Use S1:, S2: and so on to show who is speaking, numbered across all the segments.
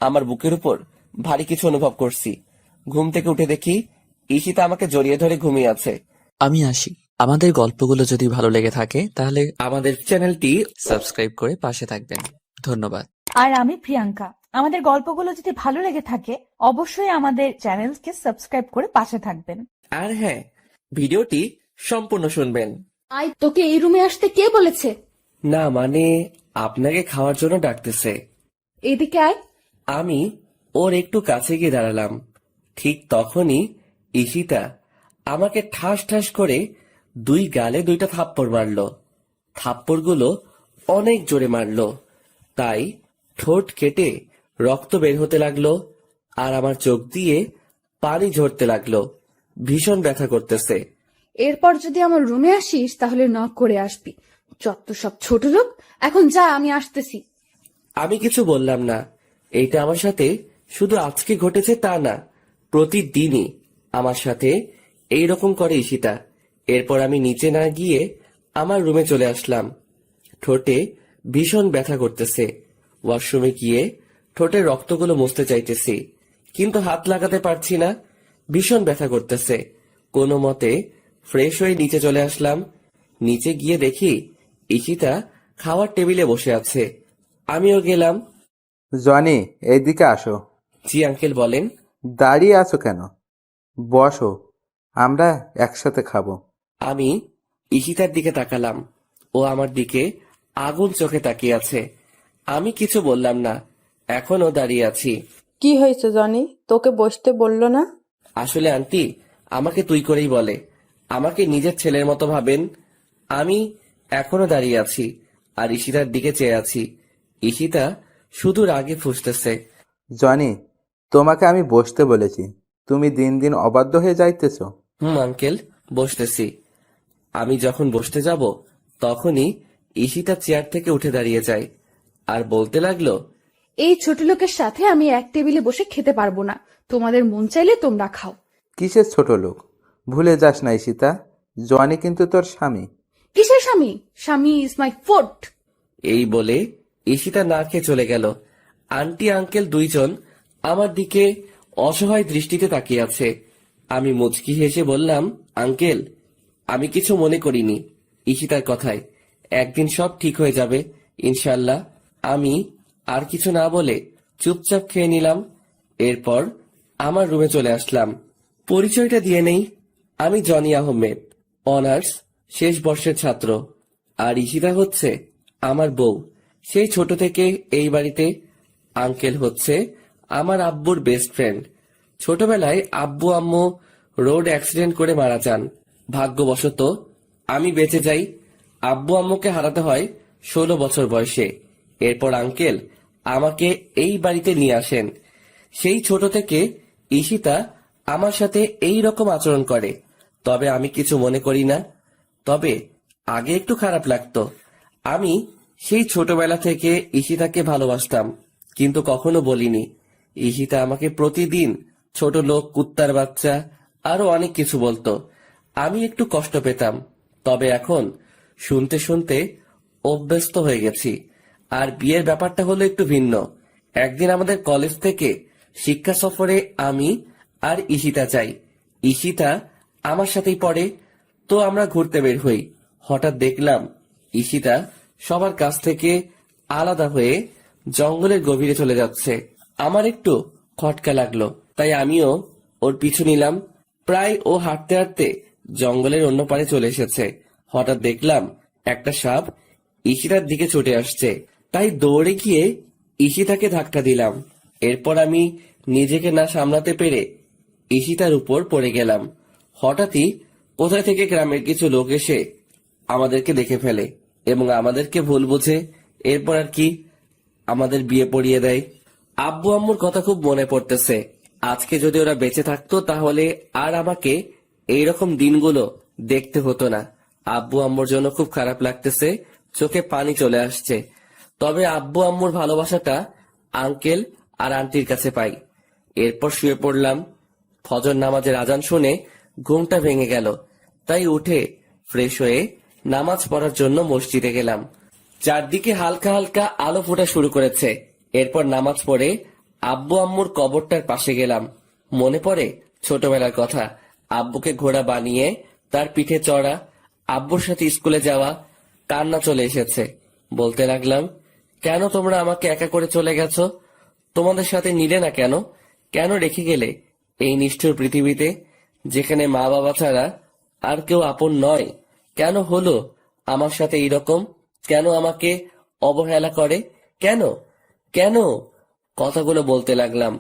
S1: আমার বুকের উপর ভারী কিছু অনুভব করছি। ঘুম থেকে উঠে দেখি ঈশিতা আমাকে জড়িয়ে ধরে ঘুমিয়ে আছে।
S2: আমি আসি। আমাদের গল্পগুলো যদি ভালো লেগে থাকে তাহলে
S1: আমাদের চ্যানেলটি
S2: সাবস্ক্রাইব করে পাশে থাকবেন। ধন্যবাদ।
S3: আর আমি প্রিয়াঙ্কা। আমাদের গল্পগুলো যদি ভালো লেগে থাকে অবশ্যই আমাদের চ্যানেলকে সাবস্ক্রাইব করে পাশে থাকবেন।
S1: আর হ্যাঁ, ভিডিওটি সম্পূর্ণ শুনবেন।
S4: আই, তোকে এই রুমে আসতে কে বলেছে?
S1: না মানে, আপনাকে খাওয়ার জন্য ডাকতেছে।
S4: এদিকে আয়।
S1: আমি ওর একটু কাছে গিয়ে দাঁড়ালাম। ঠিক তখনই ঈশিতা আমাকে ঠাস ঠাস করে দুই গালে দুইটা থাপ্পড় মারলো। থাপ্পড়গুলো অনেক জোরে মারলো, তাই ঠোঁট কেটে রক্ত বের হতে লাগলো আর আমার চোখ দিয়ে পানি ঝরতে লাগলো। ভীষণ ব্যথা করতেছে।
S4: এরপর যদি আমার রুমে আসিস তাহলে নক করে আসবি। যত সব ছোট লোক। এখন যা, আমি আসতেছি।
S1: আমি কিছু বললাম না। এইটা আমার সাথে শুধু আজকে ঘটেছে তা না, প্রতিদিনই আমার সাথে এইরকম করে ঈশিতা। এরপর আমি নিচে না গিয়ে আমার রুমে চলে আসলাম। ঠোঁটে ভীষণ ব্যথা করতেছে। ওয়াশরুমে গিয়ে ঠোঁটের রক্তগুলো মুছতে চাইতেছি, কিন্তু হাত লাগাতে পারছি না। ভীষণ ব্যথা করতেছে। কোনো মতে ফ্রেশ হয়ে নিচে চলে আসলাম। নিচে গিয়ে দেখি ঈশিতা খাওয়ার টেবিলে বসে আছে। আমিও গেলাম।
S5: জনি, এইদিকে আসো।
S1: জি আঙ্কেল, বলেন।
S5: দাঁড়িয়ে আছো কেন? বসো, আমরা একসাথে খাবো।
S1: আমি ঈশিতার দিকে তাকালাম। ও আমার দিকে আগুন চোখে তাকিয়ে আছে। আমি কিছু বললাম না, এখনো দাঁড়িয়ে আছি।
S6: কি হয়েছে জনি? তোকে বসতে বললো না?
S1: আসলে আন্টি আমাকে তুই করেই বলে, আমাকে নিজের ছেলের মতো ভাবেন। আমি এখনো দাঁড়িয়ে আছি আর ঈশিতার দিকে চেয়ে আছি। ঈশিতা শুধু রাগে ফুঁসতেছে।
S5: জনি, তোমাকে আমি বসতে বলেছি, তুমি দিন দিন অবাধ্য হয়ে যাইতেছ।
S1: আঙ্কেল, বসতেছি। আমি যখন বসতে যাব তখনই ঈশিতা চেয়ার থেকে উঠে দাঁড়িয়ে যায় আর বলতে লাগলো,
S4: এই ছোট লোকের সাথে আমি এক টেবিলে বসে খেতে পারবো না। তোমাদের মন চাইলে তোমরা খাও।
S5: কিসের ছোট লোক? ভুলে যাস না ঈশিতা, জনি কিন্তু তোর স্বামী।
S4: কিসের স্বামী? স্বামী ইজ মাই ফুড।
S1: এই বলে ঈশিতা না খেয়ে চলে গেল। আন্টি আঙ্কেল দুইজন আমার দিকে অসহায় দৃষ্টিতে তাকিয়ে আছে। আমি মুচকি হেসে বললাম, আঙ্কেল, আমি কিছু মনে করিনি ঈশিতার কথায়। একদিন সব ঠিক হয়ে যাবে ইনশাল্লাহ। আমি আর কিছু না বলে চুপচাপ খেয়ে নিলাম। এরপর আমার রুমে চলে আসলাম। পরিচয়টা দিয়ে নেই, আমি জনি আহমেদ, অনার্স শেষ বর্ষের ছাত্র। আর ঈশিতা হচ্ছে আমার বউ, সেই ছোট থেকে এই বাড়িতে। আঙ্কেল হচ্ছে আমার আব্বুর বেস্ট ফ্রেন্ড। ছোটবেলায় আব্বু আম্মু রোড অ্যাক্সিডেন্ট করে মারা যান। ভাগ্যবশত আমি বেঁচে যাই। আব্বু আম্মুকে হারাতে হয় 16 বছর বয়সে। এরপর আঙ্কেল আমাকে এই বাড়িতে নিয়ে আসেন। সেই ছোট থেকে ঈশিতা আমার সাথে এই রকম আচরণ করে, তবে আমি কিছু মনে করি না। তবে আগে একটু খারাপ লাগতো। আমি সেই ছোটবেলা থেকে ঈশিতাকে ভালোবাসতাম, কিন্তু কখনো বলিনি। ঈশিতা আমাকে প্রতিদিন ছোট লোক, কুত্তার বাচ্চা, আরো অনেক কিছু বলতো। আমি একটু কষ্ট পেতাম, তবে এখন শুনতে শুনতে অভ্যস্ত হয়ে গেছি। আর বিয়ের ব্যাপারটা হলো একটু ভিন্ন। একদিন আমাদের কলেজ থেকে শিক্ষা সফরে আমি আর ঈশিতা যাই। ঈশিতা আমার সাথেই পড়ে, তো আমরা ঘুরতে বের হই। হঠাৎ দেখলাম ঈশিতা সবার কাছ থেকে আলাদা হয়ে জঙ্গলের গভীরে চলে যাচ্ছে। আমার একটু খটকা লাগলো, তাই আমিও ওর পিছু নিলাম। প্রায় ও হাঁটতে হাঁটতে জঙ্গলের অন্য পারে চলে এসেছে। হঠাৎ দেখলাম একটা সাপ ঈশিতার দিকে ছুটে আসছে, তাই দৌড়ে গিয়ে ঈশিতাকে ধাক্কা দিলাম। এরপর আমি নিজেকে না সামলাতে পেরে ঈশিতার উপর পড়ে গেলাম। হঠাৎই কোথায় থেকে গ্রামের কিছু লোক এসে আমাদেরকে দেখে ফেলে এবং আমাদেরকে ভুল বুঝে এরপর আর কি আমাদের বিয়ে পড়িয়ে দেয়। আব্বু আম্মুর কথা খুব মনে পড়তেছে। আজকে যদি ওরা বেঁচে থাকতো তাহলে আর আমাকে এইরকম দিনগুলো দেখতে হতো না। আব্বু আম্মুর জন্য খুব খারাপ লাগতেছে, চোখে পানি চলে আসছে। তবে আব্বু আম্মুর ভালোবাসাটা আঙ্কেল আর আন্টির কাছে পাই। এরপর শুয়ে পড়লাম। ফজর নামাজের আজান শুনে ঘুমটা ভেঙে গেল, তাই উঠে ফ্রেশ হয়ে নামাজ পড়ার জন্য মসজিদে গেলাম। চারদিকে হালকা হালকা আলো ফোটা শুরু করেছে। এরপর নামাজ পড়ে আব্বু আম্মুর কবরটার পাশে গেলাম। মনে পড়ে ছোটবেলার কথা, আব্বুকে ঘোড়া বানিয়ে তার পিঠে চড়া, আব্বুর সাথে স্কুলে যাওয়া। কান্না চলে এসেছে। বলতে লাগলাম, কেন তোমরা আমাকে একা করে চলে গেছো? তোমাদের সাথে নিলে না কেন? কেন রেখে গেলে এই নিষ্ঠুর পৃথিবীতে, যেখানে মা বাবা ছাড়া আর কেউ আপন নয়? কেন হলো আমার সাথে এইরকম? কেন আমাকে অবহেলা করে? কেন কেন? কথাগুলো বলতে লাগলাম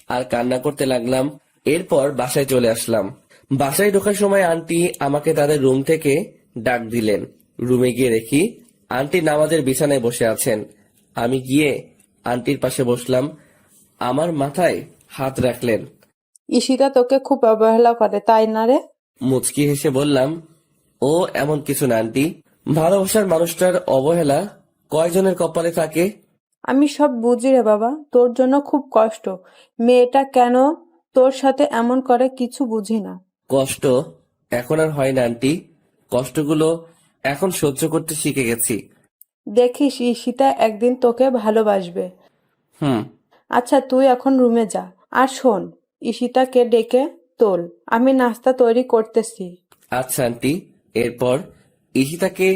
S1: আর কান্না করতে লাগলাম। এরপর বাসায় চলে আসলাম। বাসায় ঢোকার সময় আন্টি আমাকে তাদের রুম থেকে ডাক দিলেন। রুমে গিয়ে দেখি আন্টি নামাজের বিছানায় বসে আছেন। আমি গিয়ে আন্টির পাশে বসলাম। আমার মাথায় হাত রাখলেন।
S6: ঈশিতা তোকে খুব অবহেলা করে, তাই না রে?
S1: মুচকি হেসে বললাম, ও এমন কিছু না আন্টি। ভালোবাসার মানুষটার অবহেলা কয়জনের কপালে থাকে?
S6: আমি সব বুঝি রে বাবা, তোর জন্য খুব কষ্ট। মেয়েটা কেন তোর সাথে এমন করে কিছু বুঝি না।
S1: কষ্ট এখন আর হয় না আন্টি। কষ্টগুলো এখন সহ্য করতে শিখে গেছি।
S6: দেখিস ঈশিতা একদিন তোকে ভালোবাসবে।
S1: হুম।
S6: আচ্ছা তুই এখন রুমে যা। আর শোন, ঈশিতাকে ডেকে তোল, আমি নাস্তা তৈরি করতেছি।
S1: আচ্ছা আন্টি। এরপর ঈশিতাকে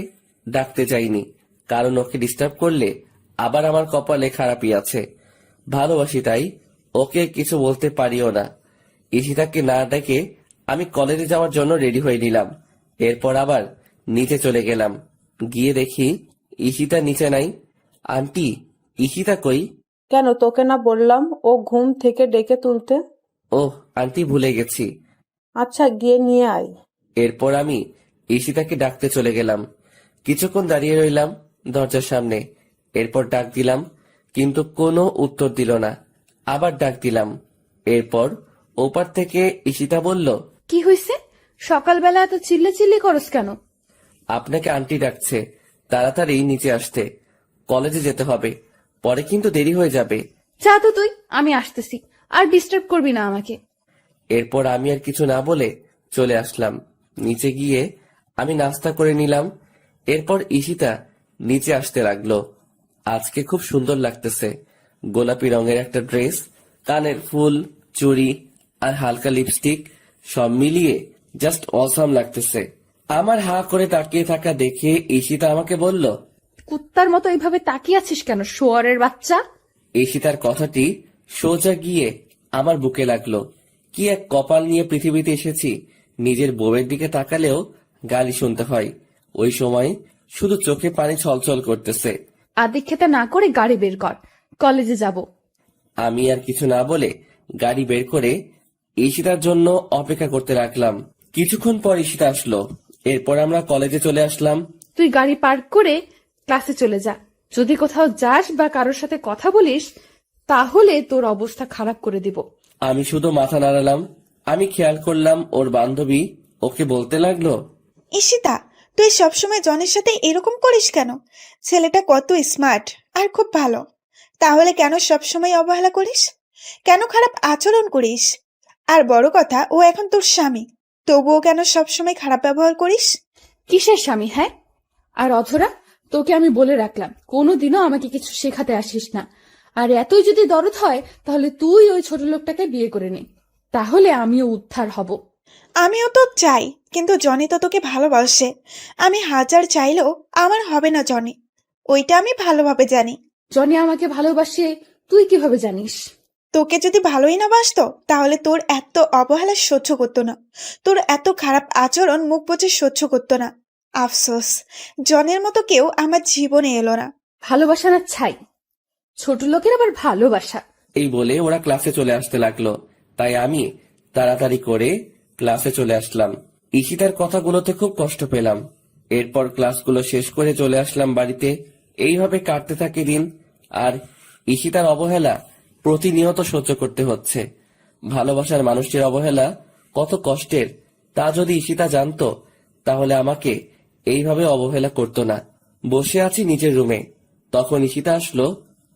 S1: ডাকতে চাইনি, কারণ ওকে ডিস্টার্ব করলে আবার আমার কপালে খারাপই আছে। ভালোবাসি তাই ওকে কিছু বলতে পারিও না। ঈশিতাকে না ডেকে আমি কলেজে যাওয়ার জন্য রেডি হয়ে নিলাম। এরপর আবার নিচে চলে গেলাম। গিয়ে দেখি ঈশিতা নিচে নাই। আন্টি, ঈশিতা কই?
S6: কেন, তোকে না বললাম ও ঘুম থেকে ডেকে তুলতে?
S1: ওহ আন্টি, ভুলে গেছি।
S6: আচ্ছা গিয়ে নিয়ে আয়।
S1: এরপর আমি ঈশিতাকে ডাকতে চলে গেলাম। কিছুক্ষণ দাঁড়িয়ে রইলাম দরজার সামনে। এরপর ডাক দিলাম, কিন্তু কোনো উত্তর দিল না। আবার ডাক দিলাম। এরপর ওপার থেকে ঈশিতা বলল,
S4: কি হয়েছে? সকালবেলা এত চিল্লাচিল্লি করস কেন?
S1: আপনাকে আন্টি ডাকছে, তাড়াতাড়ি নিচে আসতে। কলেজে যেতে হবে, পরে কিন্তু দেরি হয়ে যাবে।
S4: যা তো তুই, আমি আসতেছি। আর ডিস্টার্ব করবি না আমাকে।
S1: এরপর আমি আর কিছু না বলে চলে আসলাম। নিচে গিয়ে আমি নাস্তা করে নিলাম। এরপর ঈশিতা নিচে আসতে লাগলো। আজকে খুব সুন্দর লাগতেছে। গোলাপি রঙের একটা ড্রেস, কানের ফুল, চুড়ি আর হালকা লিপস্টিক, সব মিলিয়ে জাস্ট অসাম লাগতেছে। আমার হা করে তাকিয়ে থাকা দেখে ঈশিতা আমাকে বলল,
S4: কুত্তার মতো এইভাবে তাকিয়ে আছিস কেন, শোয়ারের বাচ্চা?
S1: ঈশিতার কথাটি সোজা গিয়ে আমার বুকে লাগলো। কি এক কপাল নিয়ে পৃথিবীতে এসেছি, নিজের বউয়ের দিকে তাকালেও গালি শুনতে হয়। ওই সময় শুধু চোখে পানি ছলছল করতেছে।
S4: আদিক্ষেতা না করে গাড়ি বের কর, কলেজে যাব।
S1: আমি আর কিছু না বলে গাড়ি বের করে ঈশিতার জন্য অপেক্ষা করতে রাখলাম। কিছুক্ষণ পর ঈশিতা আসলো। এরপর আমরা কলেজে চলে আসলাম।
S4: তুই গাড়ি পার্ক করে ক্লাসে চলে যা। যদি কোথাও যাস বা কারোর সাথে কথা বলিস, তাহলে তোর অবস্থা খারাপ করে দিব।
S1: আমি শুধু মাথা নাড়ালাম। আমি খেয়াল করলাম ওর বান্ধবী ওকে বলতে লাগলো,
S7: ঈশিতা, তুই সবসময় জনের সাথে এরকম করিস কেন? ছেলেটা কত স্মার্ট আর খুব ভালো, তাহলে কেন সবসময় অবহেলা করিস? কেন খারাপ আচরণ করিস? আর বড় কথা, ও এখন তোর স্বামী, তবুও কেন সবসময় খারাপ ব্যবহার করিস?
S4: কিসের স্বামী? হ্যাঁ, আর অধরা, তোকে আমি বলে রাখলাম কোনোদিনও আমাকে কিছু শেখাতে আসিস না। আর এতই যদি দরদ হয় তাহলে তুই ওই ছোট লোকটাকে বিয়ে করে নে, তাহলে আমিও উদ্ধার হব।
S7: আমিও তো চাই, কিন্তু জনি তো তোকে ভালোবাসে। আমি হাজার চাইলেও আমার হবে না জনি, ওইটা আমি ভালোভাবে জানি।
S4: জনি আমাকে ভালোবাসে, তুই কিভাবে জানিস?
S7: তোকে যদি ভালোই না বাসতো তাহলে তোর এত অবহেলা সহ্য করতো না, তোর এত খারাপ আচরণ মুখ বুজে সহ্য করতো না। আফসোস, জনের মতো কেউ আমার জীবনে এলো না।
S4: ভালোবাসা না ছাই, ছোট লোকের আবার ভালোবাসা।
S1: এই বলে ওরা ক্লাসে চলে আসতে লাগলো। তাই আমি তাড়াতাড়ি করে ক্লাসে চলে আসলাম। ঈশিতার কথাগুলোতে খুব কষ্ট পেলাম। এরপর ক্লাসগুলো শেষ করে চলে আসলাম বাড়িতে। এইভাবে কাটতে থাকে দিন। আর ঈশিতার অবহেলা প্রতিনিয়ত সহ্য করতে হচ্ছে। ভালোবাসার মানুষটির অবহেলা কত কষ্টের, তা যদি ঈশিতা জানতো তাহলে আমাকে এইভাবে অবহেলা করতো না। বসে আছি নিজের রুমে, তখন ঈশিতা আসলো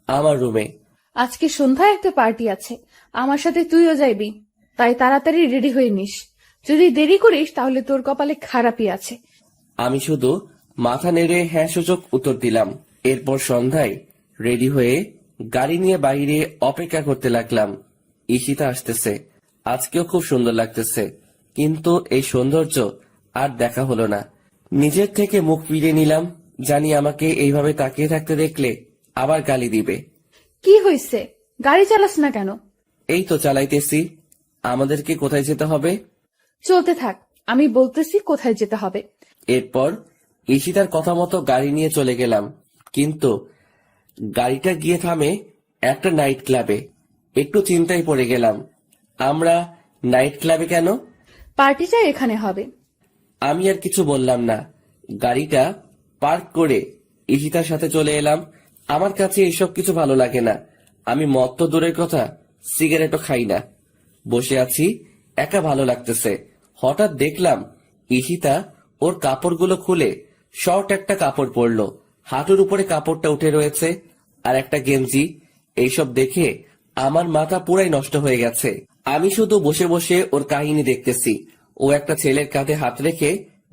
S1: আমার রুমে।
S4: আজকে সন্ধ্যায় একটা পার্টি আছে, আমার সাথে তুইও যাইবি, তাই তাড়াতাড়ি রেডি হয়ে নিস। যদি দেরি করিস তাহলে তোর কপালে খারাপই আছে।
S1: আমি শুধু মাথা নেড়ে হ্যাঁ সূচক উত্তর দিলাম। এরপর সন্ধ্যায় রেডি হয়ে গাড়ি নিয়ে বাইরে অপেক্ষা করতে লাগলাম। ঈশিতা আসতেছে। আজকেও খুব সুন্দর লাগতেছে, কিন্তু এই সৌন্দর্য আর দেখা হলো না। নিজের থেকে মুখ ফিরিয়ে নিলাম, জানি আমাকে এইভাবে তাকিয়ে থাকতে দেখলে আবার গালি দিবে।
S4: কি হয়েছে? গাড়ি চালাস না কেন?
S1: এই তো চালাইতেছি। আমাদেরকে কোথায় যেতে হবে?
S4: চলতে থাক, আমি বলতেছি কোথায় যেতে হবে।
S1: এরপর ঈশিতার কথা মতো গাড়ি নিয়ে চলে গেলাম, কিন্তু গাড়িটা গিয়ে থামে একটা নাইট ক্লাবে। একটু চিন্তায় পড়ে গেলাম, আমরা নাইট ক্লাবে কেন?
S4: পার্টিটা এখানে হবে।
S1: আমি আর কিছু বললাম না। গাড়িটা পার্ক করে ঈশিতার সাথে চলে এলাম। আমার কাছে এসব কিছু ভালো লাগে না। আমি মদ তো দূরের কথা, সিগারেটও খাই না। বসে আছি, একা ভালো লাগতেছে। হঠাৎ দেখলাম ঈশিতা ওর কাপড়গুলো খুলে শর্ট একটা কাপড় পরলো, হাঁটুর উপরে কাপড়টা উঠে রয়েছে, আর একটা গেঞ্জি। এইসব দেখে আমার মাথা পুরাই নষ্ট হয়ে গেছে। আমি শুধু বসে বসে ওর কাহিনী দেখতেছি। ও একটা ছেলের কাঁধে হাত রেখে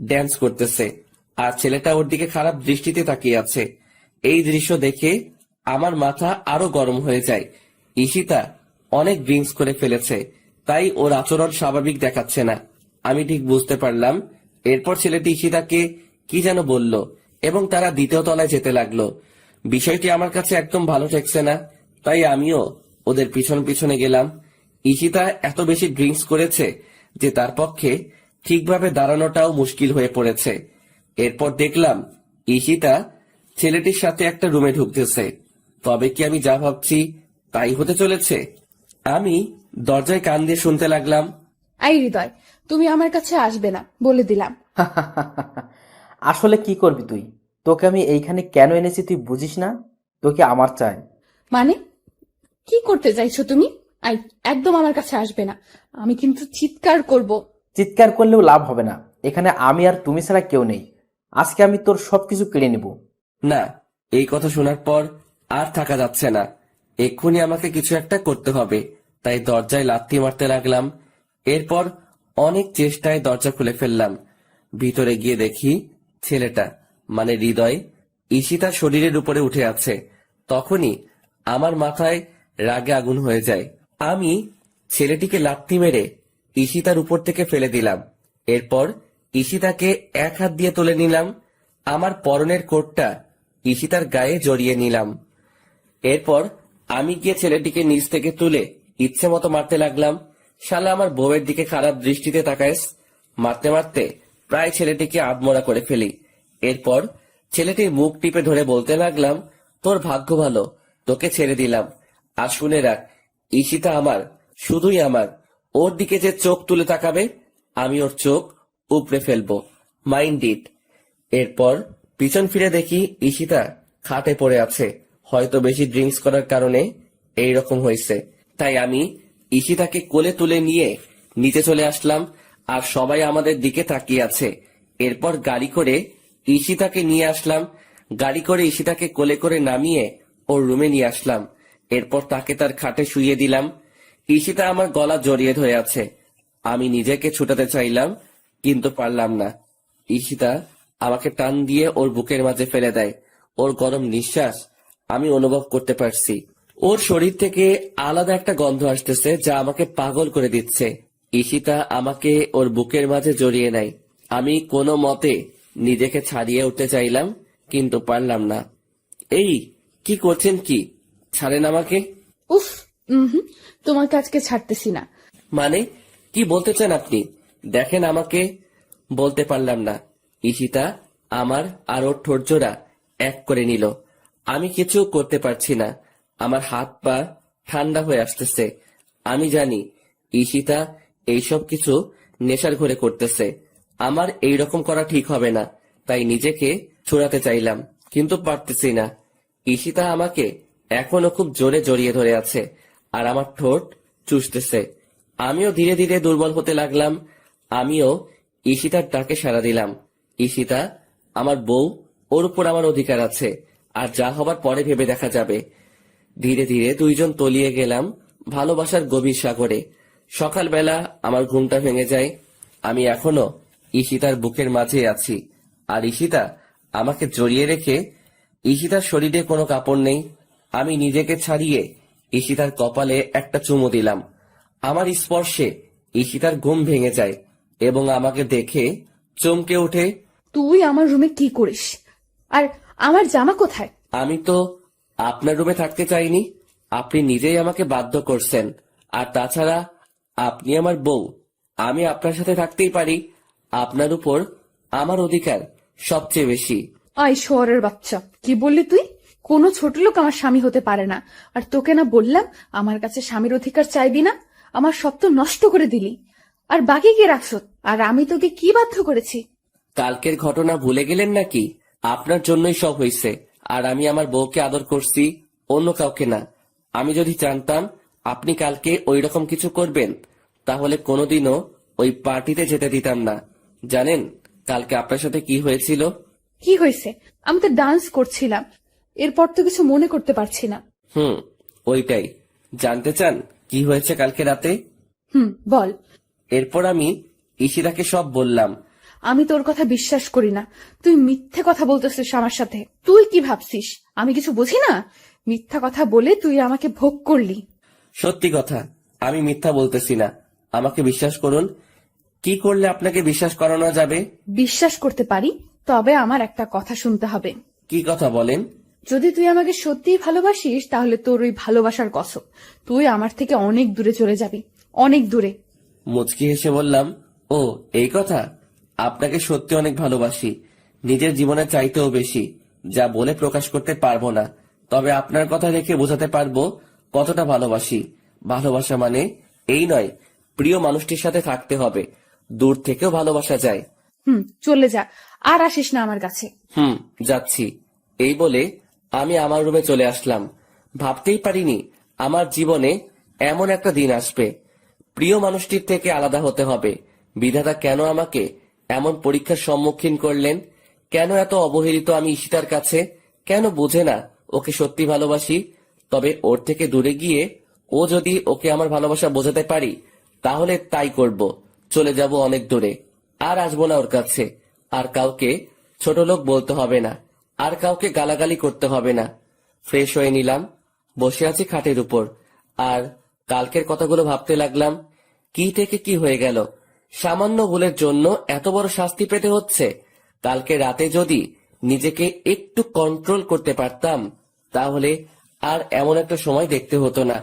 S1: ড্যান্স করতেছে, আর ছেলেটা ওর দিকে খারাপ দৃষ্টিতে তাকিয়ে আছে। এই দৃশ্য দেখে আমার মাথা আরো গরম হয়ে যায়। ঈশিতা অনেক ড্রিঙ্কস করে ফেলেছে, তাই ওর আচরণ স্বাভাবিক দেখাচ্ছে না। আমি ঠিক বুঝতে পারলাম। এরপর ছেলেটি ঈশিতাকে কি যেন বলল এবং তারা দ্বিতীয় তলায় যেতে লাগলো। বিষয়টি আমার কাছে একদম ভালো ঠেকছে না, তাই আমিও ওদের পিছন পিছনে গেলাম। ঈশিতা এত বেশি ড্রিঙ্কস করেছে যে তার পক্ষে ঠিকভাবে দাঁড়ানোটাও মুশকিল হয়ে পড়েছে। এরপর দেখলাম ঈশিতা ছেলেটির সাথে একটা রুমে ঢুকতেছে। তবে কি আমি যা ভাবছি তাই হতে চলেছে? আমি দরজায় কান দিয়ে শুনতে লাগলাম।
S4: আই হৃদয়, তুমি আমার কাছে আসবে না, বলে দিলাম।
S8: আসলে কি করবি তুই? তোকে আমি এইখানে কেন এনেছি তুই বুঝিস না? তোকে আমার চাই।
S4: মানে কি করতে চাইছো তুমি? আই, একদম আমার কাছে আসবে না, আমি কিন্তু চিৎকার করব।
S8: চিৎকার করলেও লাভ হবে না, এখানে আমি আর তুমি ছাড়া কেউ নেই। আজকে আমি তোর সবকিছু কেড়ে নিব।
S1: না, এই কথা শোনার পর আর থাকা যাচ্ছে না। এক্ষুনি আমাকে কিছু একটা করতে হবে। তাই দরজায় লাথি মারতে লাগলাম। এরপর অনেক চেষ্টায় দরজা খুলে ফেললাম। ভিতরে গিয়ে দেখি ছেলেটা, মানে হৃদয়, ঈশিতার শরীরের উপরে উঠে আছে। তখনই আমার মাথায় রাগে আগুন হয়ে যায়। আমি ছেলেটিকে লাথি মেরে ঈশিতার উপর থেকে ফেলে দিলাম। এরপর ঈশিতাকে এক হাত দিয়ে তুলে নিলাম। আমার পরনের কোটটা ঈশিতার গায়ে জড়িয়ে নিলাম। এরপর আমি গিয়ে ছেলেটিকে নিচ থেকে তুলে ইচ্ছে মতো মারতে লাগলাম। শালা আমার বউয়ের দিকে খারাপ দৃষ্টিতে তাকাইস। মারতে মারতে প্রায় ছেলেটিকে আধমরা করে ফেলি। এরপর ছেলেটির মুখ টিপে ধরে বলতে লাগলাম, তোর ভাগ্য ভালো, তোকে ছেড়ে দিলাম। আর শুনে রাখ, ঈশিতা আমার, শুধুই আমার। ওর দিকে যে চোখ তুলে তাকাবে আমি ওর চোখ উপড়ে ফেলবো, মাইন্ড ইট। এরপর পিছন ফিরে দেখি ঈশিতা খাটে পড়ে আছে। হয়তো বেশি ড্রিঙ্কস করার কারণে এইরকম হয়েছে। তাই আমি ঈশিতাকে কোলে তুলে নিয়ে নিচে চলে আসলাম, আর সবাই আমাদের দিকে তাকিয়ে আছে। এরপর গাড়ি করে ঈশিতাকে নিয়ে আসলাম। গাড়ি করে ঈশিতাকে কোলে করে নামিয়ে ওর রুমে নিয়ে আসলাম। এরপর তাকে তার খাটে শুইয়ে দিলাম। ঈশিতা আমার গলা জড়িয়ে ধরে আছে। আমি নিজেকে ছুটাতে চাইলাম, কিন্তু পারলাম না। ঈশিতা আমাকে টান দিয়ে ওর বুকের মাঝে ফেলে দেয়। ওর গরম নিঃশ্বাস আমি অনুভব করতে পারছি। ওর শরীর থেকে আলাদা একটা গন্ধ আসতেছে, যা আমাকে পাগল করে দিচ্ছে। ঈশিতা আমাকে ওর বুকের মাঝে জড়িয়ে নেয়। আমি কোনো মতে নিজেকে ছাড়িয়ে উঠতে চাইলাম, কিন্তু পারলাম না। এই কি করছেন? কি ছাড়েন আমাকে।
S4: উফ, তোমাকে আজকে ছাড়তেছি না।
S1: মানে কি বলতে চান আপনি? দেখেন আমাকে। বলতে পারলাম না। ঈশিতা আমার আর ওর ঠোঁটজোড়া এক করে নিল। আমি কিছু করতে পারছি না। আমার হাত পা ঠান্ডা হয়ে আসতেছে। আমি জানি ঈশিতা এইসব কিছু নেশার ঘরে করতেছে। আমার এইরকম করা ঠিক হবে না, তাই নিজেকে ছুড়াতে চাইলাম, কিন্তু পারতেছি না। ঈশিতা আমাকে এখনো খুব জোরে জড়িয়ে ধরে আছে, আর আমার ঠোঁট চুষতেছে। আমিও ধীরে ধীরে দুর্বল হতে লাগলাম। আমিও ঈশিতার ডাকে সাড়া দিলাম। ঈশিতা আমার বউ, ওর উপর আমার অধিকার আছে, আর যা হবার পরে ভেবে দেখা যাবে। ধীরে ধীরে দুইজন তলিয়ে গেলাম ভালোবাসার গভীর সাগরে। সকালবেলা আমার ঘুমটা ভেঙে যায়। আমি এখনো ঈশিতার বুকের মাঝে আছি, আর ঈশিতা আমাকে জড়িয়ে রেখে। ঈশিতার শরীরে কোনো কাপড় নেই। আমি নিজেকে ছাড়িয়ে ঈশিতার কপালে একটা চুমু দিলাম। আমার স্পর্শে ঈশিতার ঘুম ভেঙে যায় এবং আমাকে দেখে চমকে ওঠে।
S4: তুই আমার রুমে কি করিস? আর আমার জামা কোথায়?
S1: আমি তো আপনার রুমে থাকতে চাইনি, আপনি নিজেই আমাকে বাধ্য করছেন। আর তাছাড়া আপনি আমার বউ, আমি আপনার সাথে থাকতেই পারি। আপনার উপর আমার অধিকার সবচেয়ে বেশি।
S4: আয় শহরের বাচ্চা, কি বললি তুই? কোনো ছোট লোক আমার স্বামী হতে পারে না। আর তোকে না বললাম আমার কাছে স্বামীর অধিকার চাইবি না? আমার সব তো নষ্ট করে দিলি। আর বাকি কি রাখছ? আর আমি তোকে কি বাধ্য করেছি?
S1: কালকের ঘটনা ভুলে গেলেন নাকি? আপনার জন্যই সব হয়েছে। আর আমি আমার বউকে আদর করছি, অন্য কাউকে না। আমি যদি জানতাম আপনি কালকে ওই রকম কিছু করবেন, তাহলে কোনোদিনও ওই পার্টিতে যেতে দিতাম না। জানেন কালকে আপনার সাথে কি হয়েছিল?
S4: কি হয়েছে? আমি তো ডান্স করছিলাম, এরপর তো কিছু মনে করতে পারছি না।
S1: ওইটাই জানতে চান কি হয়েছে কালকে রাতে?
S4: বল।
S1: এরপর আমি ঈশিতাকে সব বললাম।
S4: আমি তোর কথা বিশ্বাস করি না। তুই মিথ্যে কথা বলতেছিস আমার সাথে। তুই কি ভাবছিস আমি কিছু বুঝি না? মিথ্যা কথা বলে তুই আমাকে ভোগ করলি।
S1: সত্যি কথা, আমি মিথ্যা বলতেছি না, আমাকে বিশ্বাস করুন। কি করলে আপনাকে বিশ্বাস করানো যাবে?
S4: বিশ্বাস করতে পারি, তবে আমার একটা কথা শুনতে হবে।
S1: কি কথা বলেন?
S4: যদি তুই আমাকে সত্যিই ভালোবাসিস, তাহলে তোর ওই ভালোবাসার কসম তুই আমার থেকে অনেক দূরে চলে যাবি, অনেক দূরে।
S1: মুচকি হেসে বললাম, ও এই কথা। আপনাকে সত্যি অনেক ভালোবাসি, নিজের জীবনের চাইতেও বেশি। যা বলে প্রকাশ করতে পারবো না, তবে আপনার কথা রেখে বোঝাতে পারবো কতটা ভালোবাসি। ভালোবাসা মানে এই নয় প্রিয় মানুষটির সাথে থাকতে হবে, দূর থেকেও ভালোবাসা যায়।
S4: চলে যা, আর আসিস না আমার কাছে।
S1: যাচ্ছি। এই বলে আমি আমার রুমে চলে আসলাম। ভাবতেই পারিনি আমার জীবনে এমন একটা দিন আসবে, প্রিয় মানুষটির থেকে আলাদা হতে হবে। বিধাতা কেন আমাকে এমন পরীক্ষার সম্মুখীন করলেন? কেন এত অবহেলিত আমি ঈশিতার কাছে? কেন বুঝে না ওকে সত্যি ভালোবাসি? তবে ওর থেকে দূরে গিয়ে ও যদি ওকে আমার ভালোবাসা বোঝাতে পারি, তাহলে তাই করব। চলে যাব অনেক দূরে, আর আসবো না ওর কাছে। আর কাউকে ছোট লোক বলতে হবে না, আর কাউকে গালাগালি করতে হবে না। ফ্রেশ হয়ে নিলাম, বসে আছি খাটের উপর, আর কালকের কথাগুলো ভাবতে লাগলাম। কি থেকে কি হয়ে গেল? সামান্য ভুলের জন্য এত বড় শাস্তি পেতে হচ্ছে। কালকে রাতে যদি নিজেকে একটু কন্ট্রোল করতে পারতাম, তাহলে আর এমন একটা সময় দেখতে হতো না।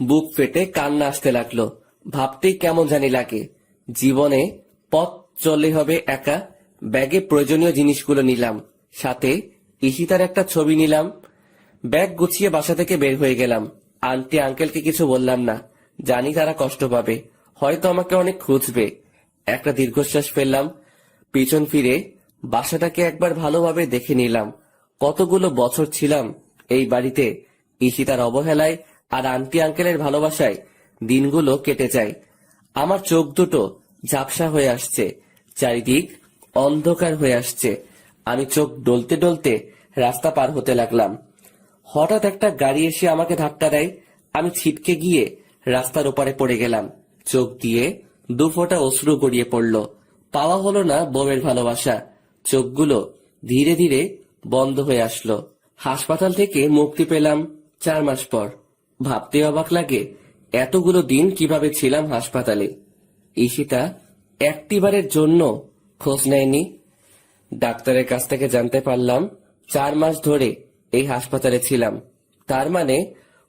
S1: বুক ফেটে কান্না আসতে লাগলো। ভাবতেই কেমন জানি লাগে। জীবনে পথ চললে হবে একা। ব্যাগে প্রয়োজনীয় জিনিসগুলো নিলাম, সাথে ঈশিতার একটা ছবি নিলাম। ব্যাগ গুছিয়ে বাসা থেকে বের হয়ে গেলাম। আন্টি আঙ্কেলকে কিছু বললাম না, জানি তারা কষ্ট পাবে, হয়তো আমাকে অনেক খুঁজবে। একটা দীর্ঘশ্বাস ফেললাম, পিছন ফিরে বাসাটাকে একবার ভালোভাবে দেখে নিলাম। কতগুলো বছর ছিলাম এই বাড়িতে। ঈশিতার অবহেলায় আর আন্টি আঙ্কেলের ভালোবাসায় দিনগুলো কেটে যায়। আমার চোখ দুটো ঝাপসা হয়ে আসছে, চারিদিক অন্ধকার হয়ে আসছে। আমি চোখ ডলতে ডলতে রাস্তা পার হতে লাগলাম। হঠাৎ একটা গাড়ি এসে আমাকে ধাক্কা দেয়। আমি ছিটকে গিয়ে রাস্তার ওপারে পড়ে গেলাম। চোখ দিয়ে দুফোঁটা অশ্রু গড়িয়ে পড়ল। পাওয়া হলো না বউয়ের ভালোবাসা। চোখগুলো ধীরে ধীরে বন্ধ হয়ে আসলো। হাসপাতাল থেকে মুক্তি পেলাম 4 মাস পর। ভাবতে অবাক লাগে এতগুলো দিন কিভাবে ছিলাম হাসপাতালে। ঈশিতা একটিবারের জন্য খোঁজ নেয়নি। ডাক্তারের কাছ থেকে জানতে পারলাম 4 মাস ধরে এই হাসপাতালে ছিলাম। তার মানে